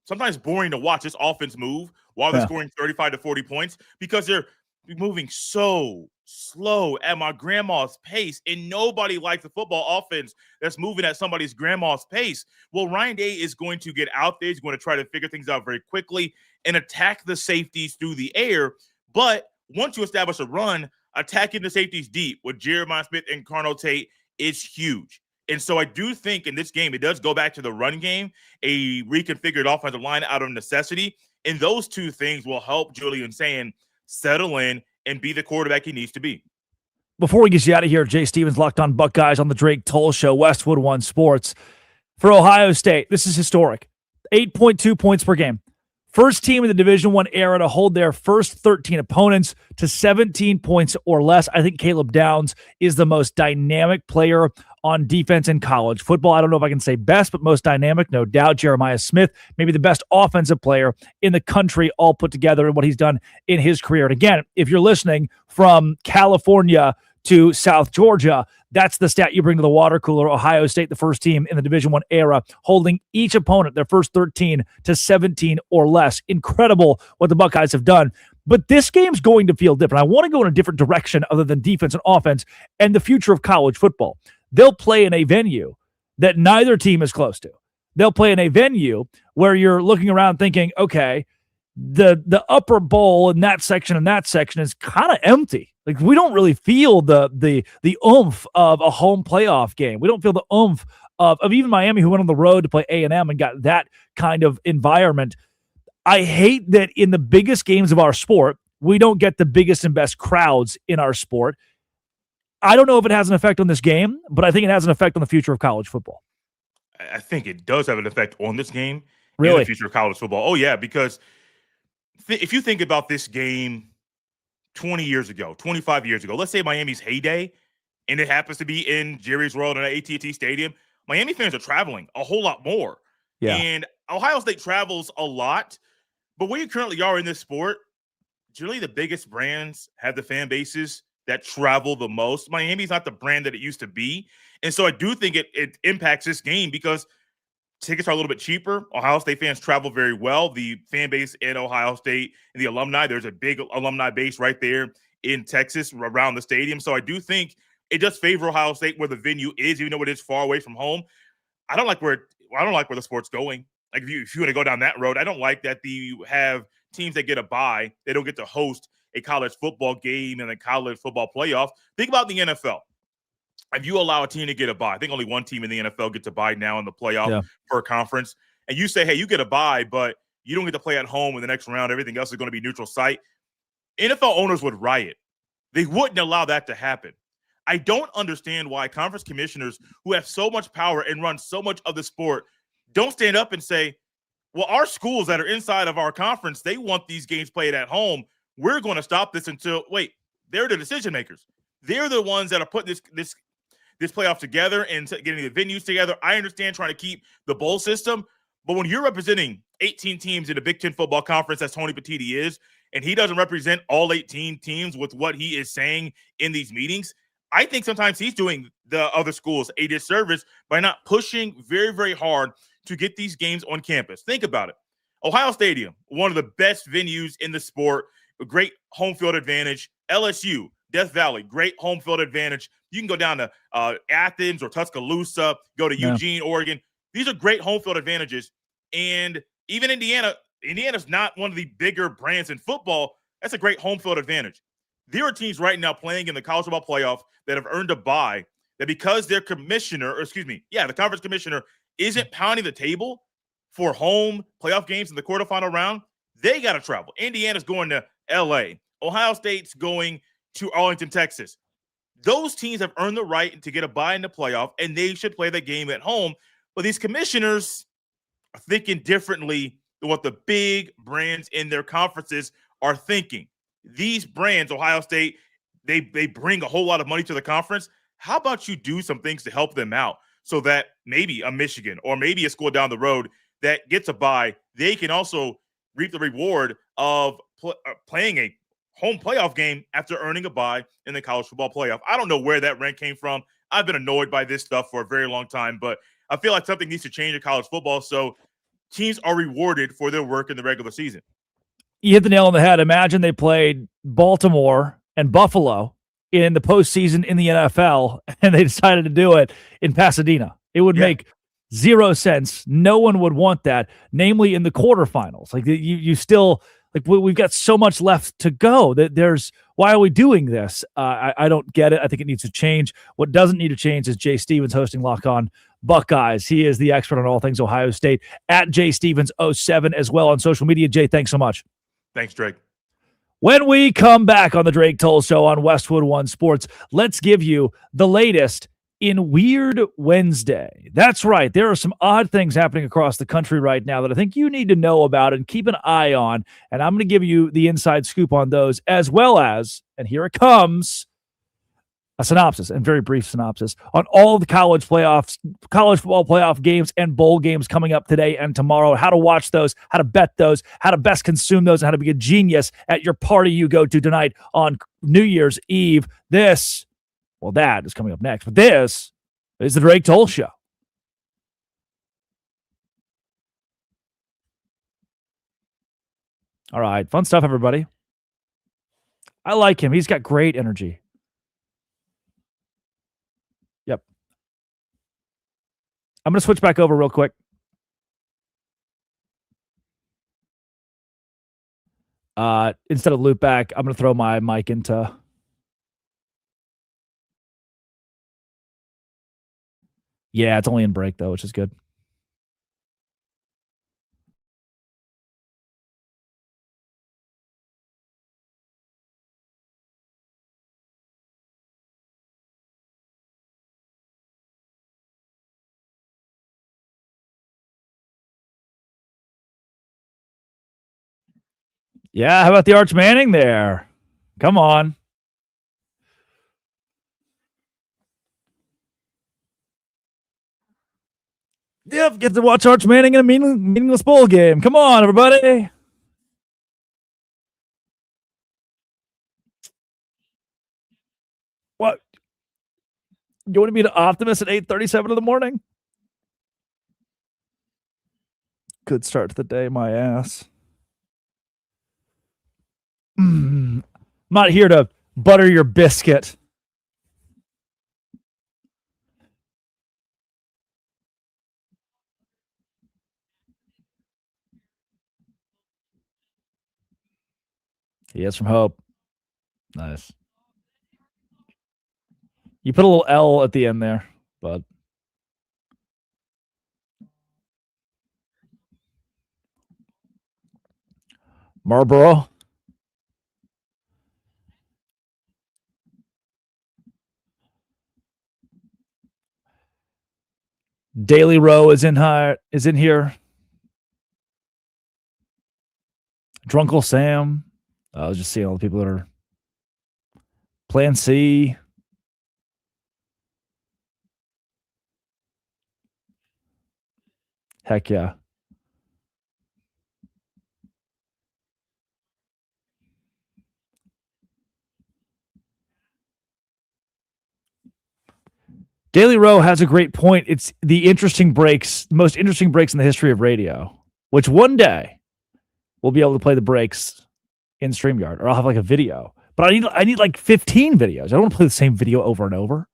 S8: sometimes boring to watch this offense move while they're scoring 35 to 40 points, because they're moving so slow at my grandma's pace, and nobody likes a football offense that's moving at somebody's grandma's pace. Well, Ryan Day is going to get out there. He's going to try to figure things out very quickly and attack the safeties through the air. But once you establish a run, attacking the safeties deep with Jeremiah Smith and Carnell Tate is huge. And so I do think in this game, it does go back to the run game, a reconfigured offensive line out of necessity. And those two things will help Julian Sayin settle in and be the quarterback he needs to be.
S1: Before we get you out of here, Jay Stevens, Locked On Buckeyes on the Drake Toll Show, Westwood One Sports. for Ohio State. This is historic. 8.2 points per game. First team in the Division I era to hold their first 13 opponents to 17 points or less. I think Caleb Downs is the most dynamic player on defense in college football. I don't know if I can say best, but most dynamic, no doubt. Jeremiah Smith, maybe the best offensive player in the country, all put together in what he's done in his career. And again, if you're listening from California to South Georgia, that's the stat you bring to the water cooler. Ohio State, the first team in the Division I era, holding each opponent, their first 13, to 17 or less. Incredible what the Buckeyes have done. But this game's going to feel different. I want to go in a different direction other than defense and offense and the future of college football. They'll play in a venue that neither team is close to. They'll play in a venue where you're looking around thinking, okay, the upper bowl in that section is kind of empty. Like, we don't really feel the oomph of a home playoff game. We don't feel the oomph of even Miami, who went on the road to play A&M and got that kind of environment. I hate that in the biggest games of our sport, we don't get the biggest and best crowds in our sport. I don't know if it has an effect on this game, but I think it has an effect on the future of college football.
S8: I think it does have an effect on this game
S1: Really?
S8: and the future of college football. Oh, yeah, because if you think about this game 20 years ago, 25 years ago, let's say Miami's heyday, and it happens to be in Jerry's World and at AT&T Stadium, Miami fans are traveling a whole lot more.
S1: Yeah.
S8: And Ohio State travels a lot, but where you currently are in this sport, generally the biggest brands have the fan bases that travel the most. Miami's not the brand that it used to be. And so I do think it impacts this game because tickets are a little bit cheaper. Ohio State fans travel very well. The fan base in Ohio State and the alumni, there's a big alumni base right there in Texas around the stadium. So I do think it does favor Ohio State where the venue is, even though it is far away from home. I don't like where the sport's going. Like if you want to go down that road, I don't like that you have teams that get a bye. They don't get to host a college football game and a college football playoff. Think about the NFL. If you allow a team to get a bye, I think only one team in the NFL gets a bye now in the playoff per conference. And you say, hey, you get a bye, but you don't get to play at home in the next round. Everything else is going to be neutral site. NFL owners would riot. They wouldn't allow that to happen. I don't understand why conference commissioners who have so much power and run so much of the sport don't stand up and say, well, our schools that are inside of our conference, they want these games played at home. We're going to stop this until, wait, they're the decision makers. They're the ones that are putting this playoff together and getting the venues together. I understand trying to keep the bowl system, but when you're representing 18 teams in the Big Ten football conference, as Tony Petitti is, and he doesn't represent all 18 teams with what he is saying in these meetings, I think sometimes he's doing the other schools a disservice by not pushing very, very hard to get these games on campus. Think about it. Ohio Stadium, one of the best venues in the sport, a great home field advantage. LSU, Death Valley, great home field advantage. You can go down to Athens or Tuscaloosa, go to Eugene, Oregon. These are great home field advantages. And even Indiana's not one of the bigger brands in football. That's a great home field advantage. There are teams right now playing in the college football playoff that have earned a bye that because their the conference commissioner isn't pounding the table for home playoff games in the quarterfinal round, they got to travel. Indiana's going to L.A. Ohio State's going to Arlington, Texas. Those teams have earned the right to get a bye in the playoff, and they should play the game at home. But these commissioners are thinking differently than what the big brands in their conferences are thinking. These brands, Ohio State, they bring a whole lot of money to the conference. How about you do some things to help them out so that maybe a Michigan or maybe a school down the road that gets a bye, they can also reap the reward of playing a home playoff game after earning a bye in the college football playoff. I don't know where that rent came from. I've been annoyed by this stuff for a very long time, but I feel like something needs to change in college football so teams are rewarded for their work in the regular season.
S1: You hit the nail on the head. Imagine they played Baltimore and Buffalo in the postseason in the NFL, and they decided to do it in Pasadena. It would make zero sense. No one would want that, namely in the quarterfinals. Like you still like we've got so much left to go. That why are we doing this? I don't get it. I think it needs to change. What doesn't need to change is Jay Stevens hosting Lock On Buckeyes. He is the expert on all things Ohio State at JStevens07 as well on social media. Jay, thanks so much.
S8: Thanks, Drake.
S1: When we come back on the Drake Toll Show on Westwood One Sports, let's give you the latest in Weird Wednesday. That's right. There are some odd things happening across the country right now that I think you need to know about and keep an eye on. And I'm going to give you the inside scoop on those, as well as, and here it comes, a synopsis, and very brief synopsis, on all the college football playoff games and bowl games coming up today and tomorrow, how to watch those, how to bet those, how to best consume those, and how to be a genius at your party you go to tonight on New Year's Eve. That is coming up next, but this is the Drake Toll Show. All right, fun stuff, everybody. I like him. He's got great energy. Yep. I'm going to switch back over real quick. Instead of loop back, I'm going to throw my mic into... Yeah, it's only in break, though, which is good. Yeah, how about the Arch Manning there? Come on. Yep, get to watch Arch Manning in a meaningless bowl game. Come on, everybody. What? You want to be an optimist at 8:37 in the morning? Good start to the day, my ass. I'm not here to butter your biscuit. He is from Hope. Nice. You put a little L at the end there, but Marlboro. Daily Row is in here. Drunkle Sam. I was just seeing all the people that are Plan C. Heck yeah. Daily Row has a great point. It's the most interesting breaks in the history of radio, which one day we'll be able to play the breaks in StreamYard, or I'll have like a video. But I need like 15 videos. I don't want to play the same video over and over.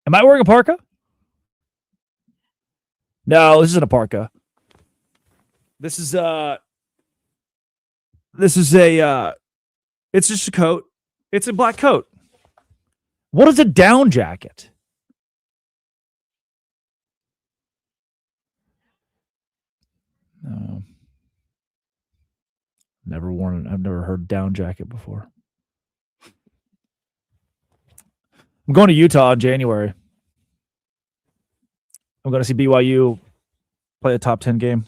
S1: Am I wearing a parka? No, this isn't a parka. This is it's just a coat. It's a black coat. What is a down jacket? No. Never worn it. I've never heard down jacket before. I'm going to Utah in January. I'm going to see BYU play a top 10 game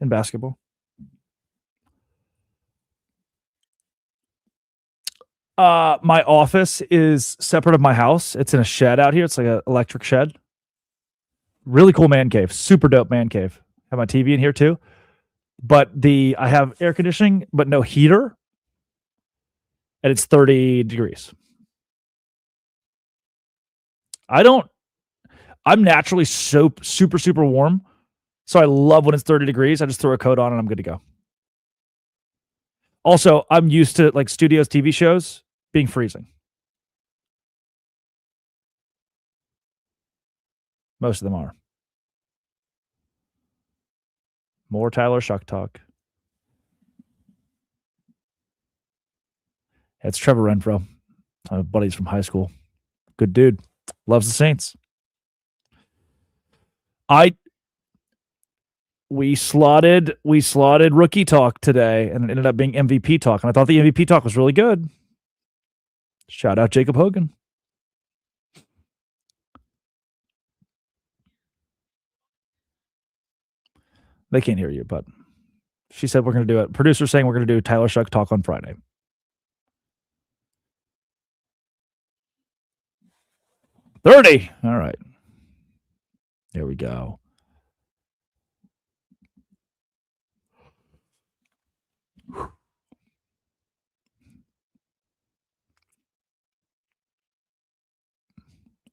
S1: in basketball. My office is separate of my house. It's in a shed out here. It's like an electric shed. Really cool man cave. Super dope man cave. Have my TV in here too. But I have air conditioning, but no heater. And it's 30 degrees. I'm naturally super warm. So I love when it's 30 degrees. I just throw a coat on and I'm good to go. Also, I'm used to like studios, TV shows being freezing. Most of them are. More Tyler Shuck talk. It's Trevor Renfro. My buddies from high school. Good dude. Loves the Saints. We slotted rookie talk today, and it ended up being MVP talk. And I thought the MVP talk was really good. Shout out Jacob Hogan. They can't hear you, but she said we're going to do it. Producer saying we're going to do Tyler Shuck Talk on Friday. $30. All right. There we go.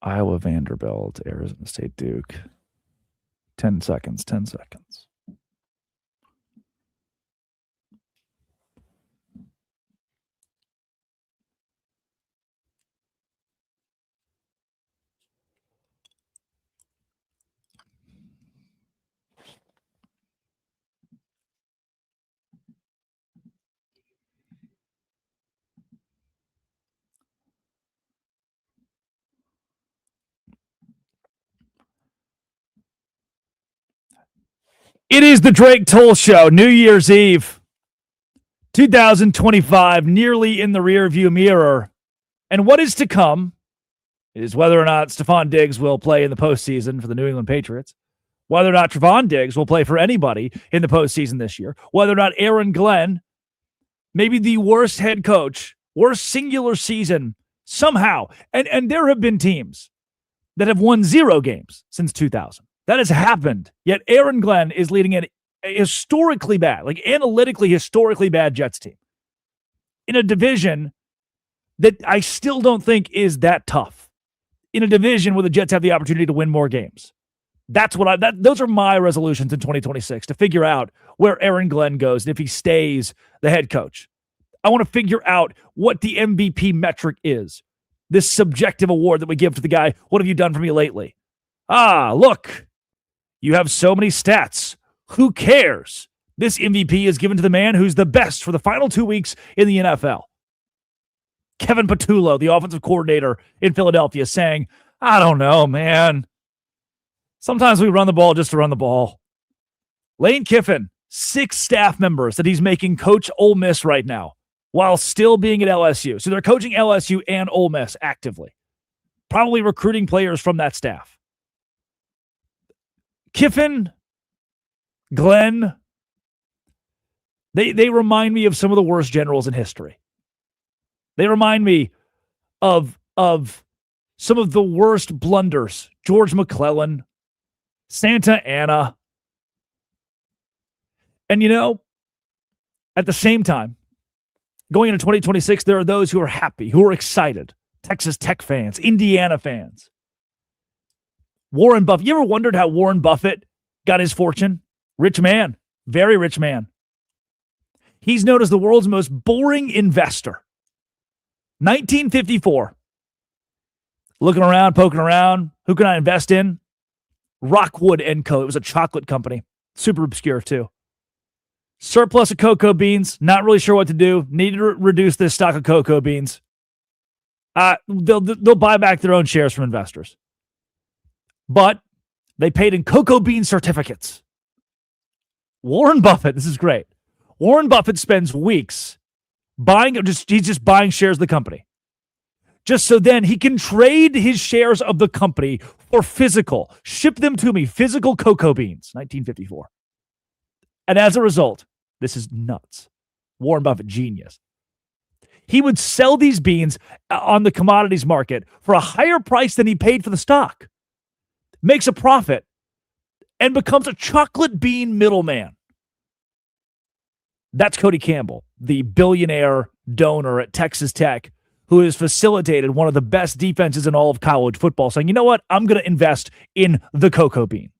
S1: Iowa, Vanderbilt, Arizona State, Duke. 10 seconds, 10 seconds. It is the Drake Toll Show, New Year's Eve, 2025, nearly in the rearview mirror. And what is to come is whether or not Stefon Diggs will play in the postseason for the New England Patriots, whether or not Trevon Diggs will play for anybody in the postseason this year, whether or not Aaron Glenn, maybe the worst head coach, worst singular season somehow. And there have been teams that have won 0 games since 2000. That has happened. Yet Aaron Glenn is leading a historically bad, like analytically historically bad Jets team in a division that I still don't think is that tough. In a division where the Jets have the opportunity to win more games. Those are my resolutions in 2026, to figure out where Aaron Glenn goes and if he stays the head coach. I want to figure out what the MVP metric is. This subjective award that we give to the guy, what have you done for me lately? Look. You have so many stats. Who cares? This MVP is given to the man who's the best for the final 2 weeks in the NFL. Kevin Patullo, the offensive coordinator in Philadelphia, saying, I don't know, man. Sometimes we run the ball just to run the ball. Lane Kiffin, 6 staff members that he's making coach Ole Miss right now while still being at LSU. So they're coaching LSU and Ole Miss actively. Probably recruiting players from that staff. Kiffin, Glenn, they remind me of some of the worst generals in history. They remind me of some of the worst blunders. George McClellan, Santa Anna. And at the same time, going into 2026, there are those who are happy, who are excited. Texas Tech fans, Indiana fans. Warren Buffett. You ever wondered how Warren Buffett got his fortune? Rich man. Very rich man. He's known as the world's most boring investor. 1954. Looking around, poking around. Who can I invest in? Rockwood & Co. It was a chocolate company. Super obscure, too. Surplus of cocoa beans. Not really sure what to do. Need to reduce this stock of cocoa beans. They'll buy back their own shares from investors. But they paid in cocoa bean certificates. Warren Buffett, this is great. Warren Buffett spends weeks he's just buying shares of the company. Just so then he can trade his shares of the company for ship them to me, physical cocoa beans, 1954. And as a result, this is nuts. Warren Buffett, genius. He would sell these beans on the commodities market for a higher price than he paid for the stock. Makes a profit, and becomes a chocolate bean middleman. That's Cody Campbell, the billionaire donor at Texas Tech, who has facilitated one of the best defenses in all of college football, saying, you know what? I'm going to invest in the cocoa bean.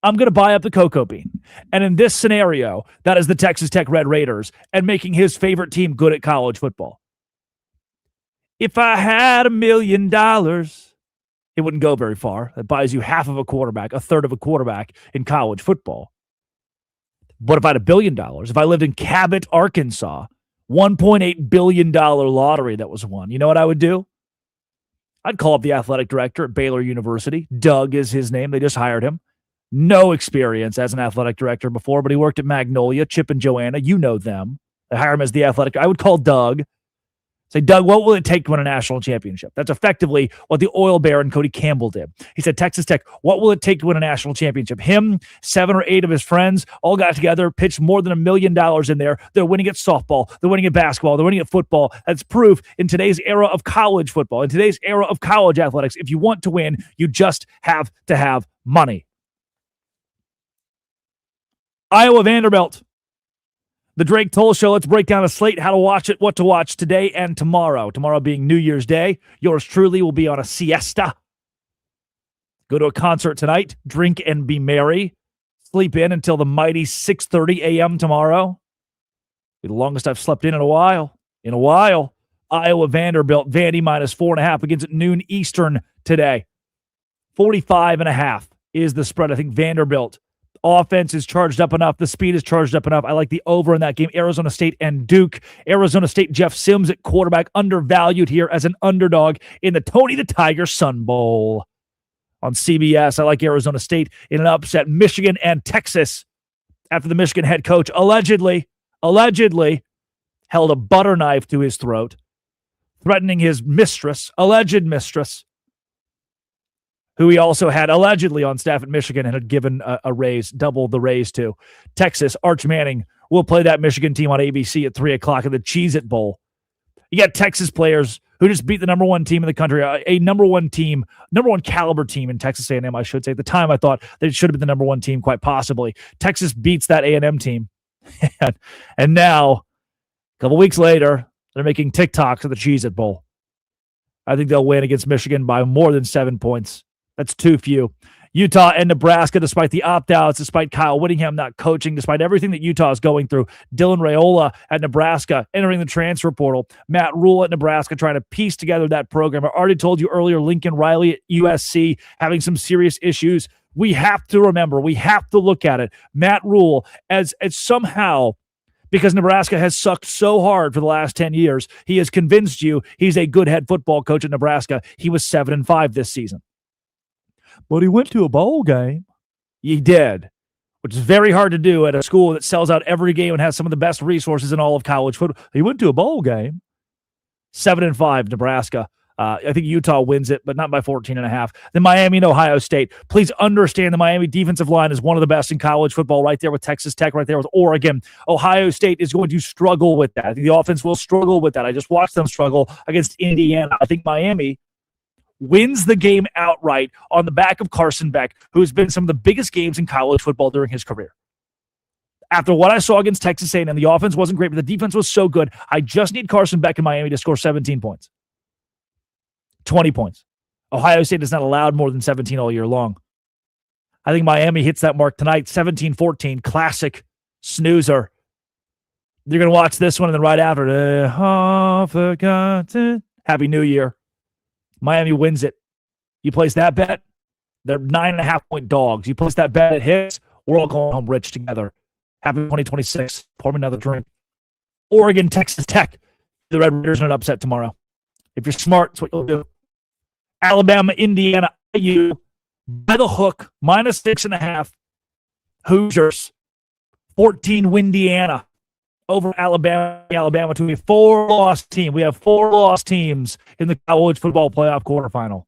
S1: I'm going to buy up the cocoa bean. And in this scenario, that is the Texas Tech Red Raiders and making his favorite team good at college football. If I had $1 million... it wouldn't go very far. That buys you half of a quarterback, a third of a quarterback in college football. But if I had $1 billion, if I lived in Cabot, Arkansas, $1.8 billion lottery that was won, you know what I would do? I'd call up the athletic director at Baylor University. Doug is his name. They just hired him. No experience as an athletic director before, but he worked at Magnolia, Chip and Joanna. You know them. They hire him as the athletic. I would call Doug. Say, Doug, what will it take to win a national championship? That's effectively what the oil baron Cody Campbell did. He said, Texas Tech, what will it take to win a national championship? Him, 7 or 8 of his friends all got together, pitched more than $1 million in there. They're winning at softball. They're winning at basketball. They're winning at football. That's proof in today's era of college football, in today's era of college athletics. If you want to win, you just have to have money. Iowa Vanderbilt. The Drake Toll Show. Let's break down a slate, how to watch it, what to watch today and tomorrow. Tomorrow being New Year's Day. Yours truly will be on a siesta. Go to a concert tonight. Drink and be merry. Sleep in until the mighty 6:30 a.m. tomorrow. Be the longest I've slept in a while. Iowa Vanderbilt. Vandy minus 4.5 begins at noon Eastern today. 45.5 is the spread. I think Vanderbilt offense is charged up enough. The speed is charged up enough. I like the over in that game. Arizona State and Duke. Arizona State, Jeff Sims at quarterback, undervalued here as an underdog in the Tony the Tiger Sun Bowl. On CBS, I like Arizona State in an upset. Michigan and Texas, after the Michigan head coach allegedly held a butter knife to his throat, threatening his alleged mistress, who he also had allegedly on staff at Michigan and had given a raise, double the raise to. Texas, Arch Manning will play that Michigan team on ABC at 3 o'clock in the Cheez-It Bowl. You got Texas players who just beat the number one team in the country, a number one caliber team in Texas A&M, I should say. At the time, I thought that it should have been the number one team, quite possibly. Texas beats that A&M team. And now, a couple weeks later, they're making TikToks of the Cheez-It Bowl. I think they'll win against Michigan by more than 7 points. That's too few. Utah and Nebraska, despite the opt-outs, despite Kyle Whittingham not coaching, despite everything that Utah is going through, Dylan Raiola at Nebraska entering the transfer portal, Matt Rule at Nebraska trying to piece together that program. I already told you earlier, Lincoln Riley at USC having some serious issues. We have to remember, we have to look at it. Matt Rule, as somehow, because Nebraska has sucked so hard for the last 10 years, he has convinced you he's a good head football coach at Nebraska. He was 7-5 this season. But he went to a bowl game. He did, which is very hard to do at a school that sells out every game and has some of the best resources in all of college football. He went to a bowl game. 7-5, Nebraska. I think Utah wins it, but not by 14.5. Then Miami and Ohio State. Please understand the Miami defensive line is one of the best in college football, right there with Texas Tech, right there with Oregon. Ohio State is going to struggle with that. I think the offense will struggle with that. I just watched them struggle against Indiana. I think Miami wins the game outright on the back of Carson Beck, who has been some of the biggest games in college football during his career. After what I saw against Texas A&M, the offense wasn't great, but the defense was so good. I just need Carson Beck in Miami to score 17 points. 20 points. Ohio State has not allowed more than 17 all year long. I think Miami hits that mark tonight, 17-14, classic snoozer. You're going to watch this one and then right after, forgotten. Happy New Year. Miami wins it. You place that bet, they're 9.5-point dogs. You place that bet, it hits, we're all going home rich together. Happy 2026. Pour me another drink. Oregon, Texas Tech. The Red Raiders in an upset tomorrow. If you're smart, that's what you'll do. Alabama, Indiana, IU, by the hook, minus 6.5. Hoosiers, 14, Windiana. Over Alabama to a 4-loss team. We have 4 lost teams in the college football playoff quarterfinal.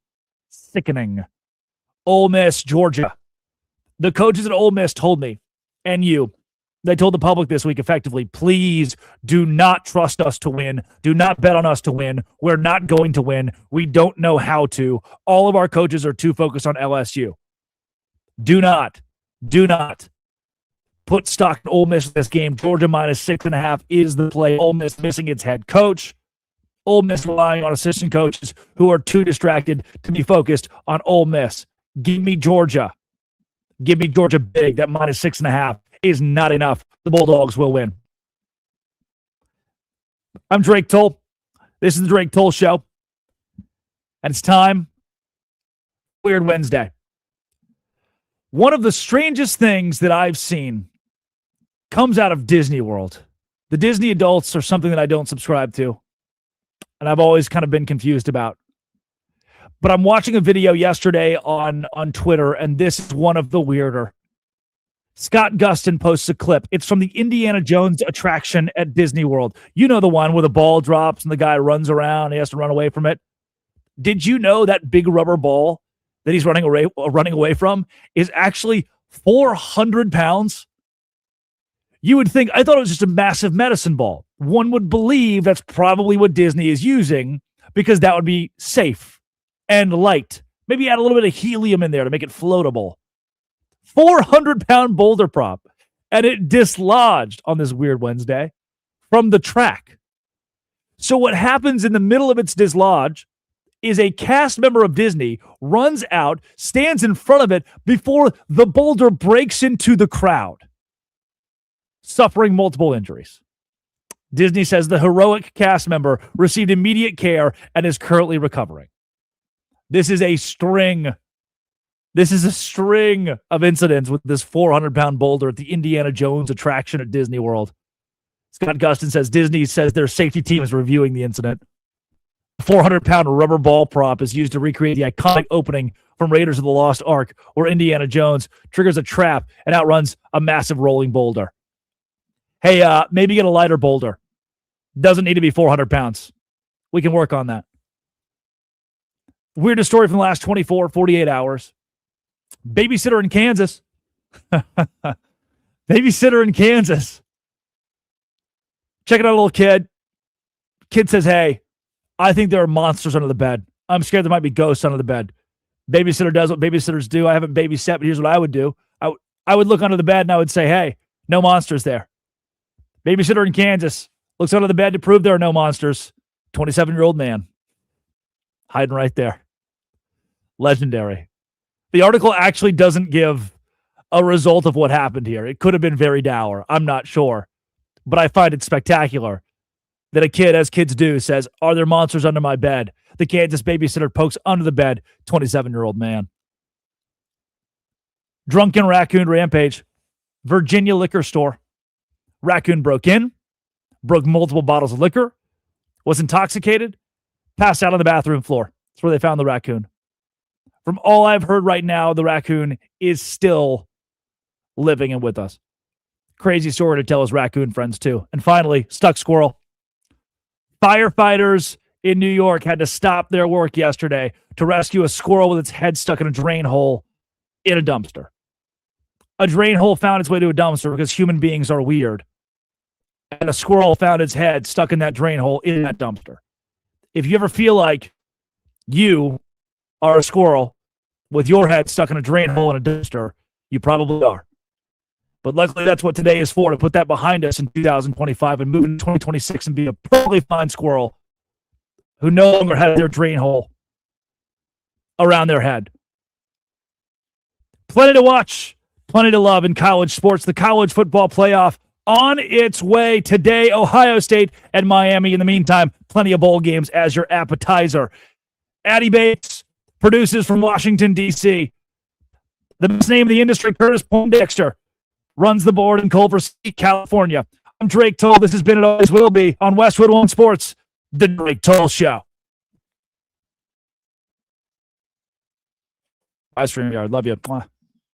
S1: Sickening. Ole Miss, Georgia. The coaches at Ole Miss told me, and you, they told the public this week effectively, please do not trust us to win. Do not bet on us to win. We're not going to win. We don't know how to. All of our coaches are too focused on LSU. Do not put stock in Ole Miss in this game. Georgia minus 6.5 is the play. Ole Miss missing its head coach. Ole Miss relying on assistant coaches who are too distracted to be focused on Ole Miss. Give me Georgia. Give me Georgia big. That minus 6.5 is not enough. The Bulldogs will win. I'm Drake Toll. This is the Drake Toll Show. And it's time. Weird Wednesday. One of the strangest things that I've seen comes out of Disney World. The Disney adults are something that I don't subscribe to, and I've always kind of been confused about. But I'm watching a video yesterday on Twitter, and this is one of the weirder. Scott Gustin posts a clip. It's from the Indiana Jones attraction at Disney World. You know the one where the ball drops and the guy runs around and he has to run away from it. Did you know that big rubber ball that he's running away from is actually 400 pounds? You would think, I thought it was just a massive medicine ball. One would believe that's probably what Disney is using because that would be safe and light. Maybe add a little bit of helium in there to make it floatable. 400-pound boulder prop, and it dislodged on this weird Wednesday from the track. So what happens in the middle of its dislodge is a cast member of Disney runs out, stands in front of it before the boulder breaks into the crowd, suffering multiple injuries. Disney says the heroic cast member received immediate care and is currently recovering. This is a string of incidents with this 400-pound boulder at the Indiana Jones attraction at Disney World. Scott Gustin says Disney says their safety team is reviewing the incident. The 400-pound rubber ball prop is used to recreate the iconic opening from Raiders of the Lost Ark, where Indiana Jones triggers a trap and outruns a massive rolling boulder. Hey, maybe get a lighter boulder. Doesn't need to be 400 pounds. We can work on that. Weirdest story from the last 48 hours. Babysitter in Kansas. Babysitter in Kansas. Checking out a little kid. Kid says, hey, I think there are monsters under the bed. I'm scared there might be ghosts under the bed. Babysitter does what babysitters do. I haven't babysat, but here's what I would do. I would look under the bed and I would say, hey, no monsters there. Babysitter in Kansas looks under the bed to prove there are no monsters. 27-year-old man. Hiding right there. Legendary. The article actually doesn't give a result of what happened here. It could have been very dour. I'm not sure. But I find it spectacular that a kid, as kids do, says, are there monsters under my bed? The Kansas babysitter pokes under the bed. 27-year-old man. Drunken raccoon rampage. Virginia liquor store. Raccoon broke in, broke multiple bottles of liquor, was intoxicated, passed out on the bathroom floor. That's where they found the raccoon. From all I've heard right now, the raccoon is still living and with us. Crazy story to tell his raccoon friends, too. And finally, stuck squirrel. Firefighters in New York had to stop their work yesterday to rescue a squirrel with its head stuck in a drain hole in a dumpster. A drain hole found its way to a dumpster because human beings are weird. And a squirrel found its head stuck in that drain hole in that dumpster. If you ever feel like you are a squirrel with your head stuck in a drain hole in a dumpster, you probably are. But luckily, that's what today is for, to put that behind us in 2025 and move into 2026 and be a perfectly fine squirrel who no longer has their drain hole around their head. Plenty to watch, plenty to love in college sports. The college football playoff on its way today. Ohio State and Miami. In the meantime, plenty of bowl games as your appetizer. Addie Bates produces from Washington, D.C. The best name in the industry, Curtis Poindexter, runs the board in Culver City, California. I'm Drake Toll. This has been, it always will be, on Westwood One Sports, The Drake Toll Show. Bye, StreamYard. Love you. Mwah.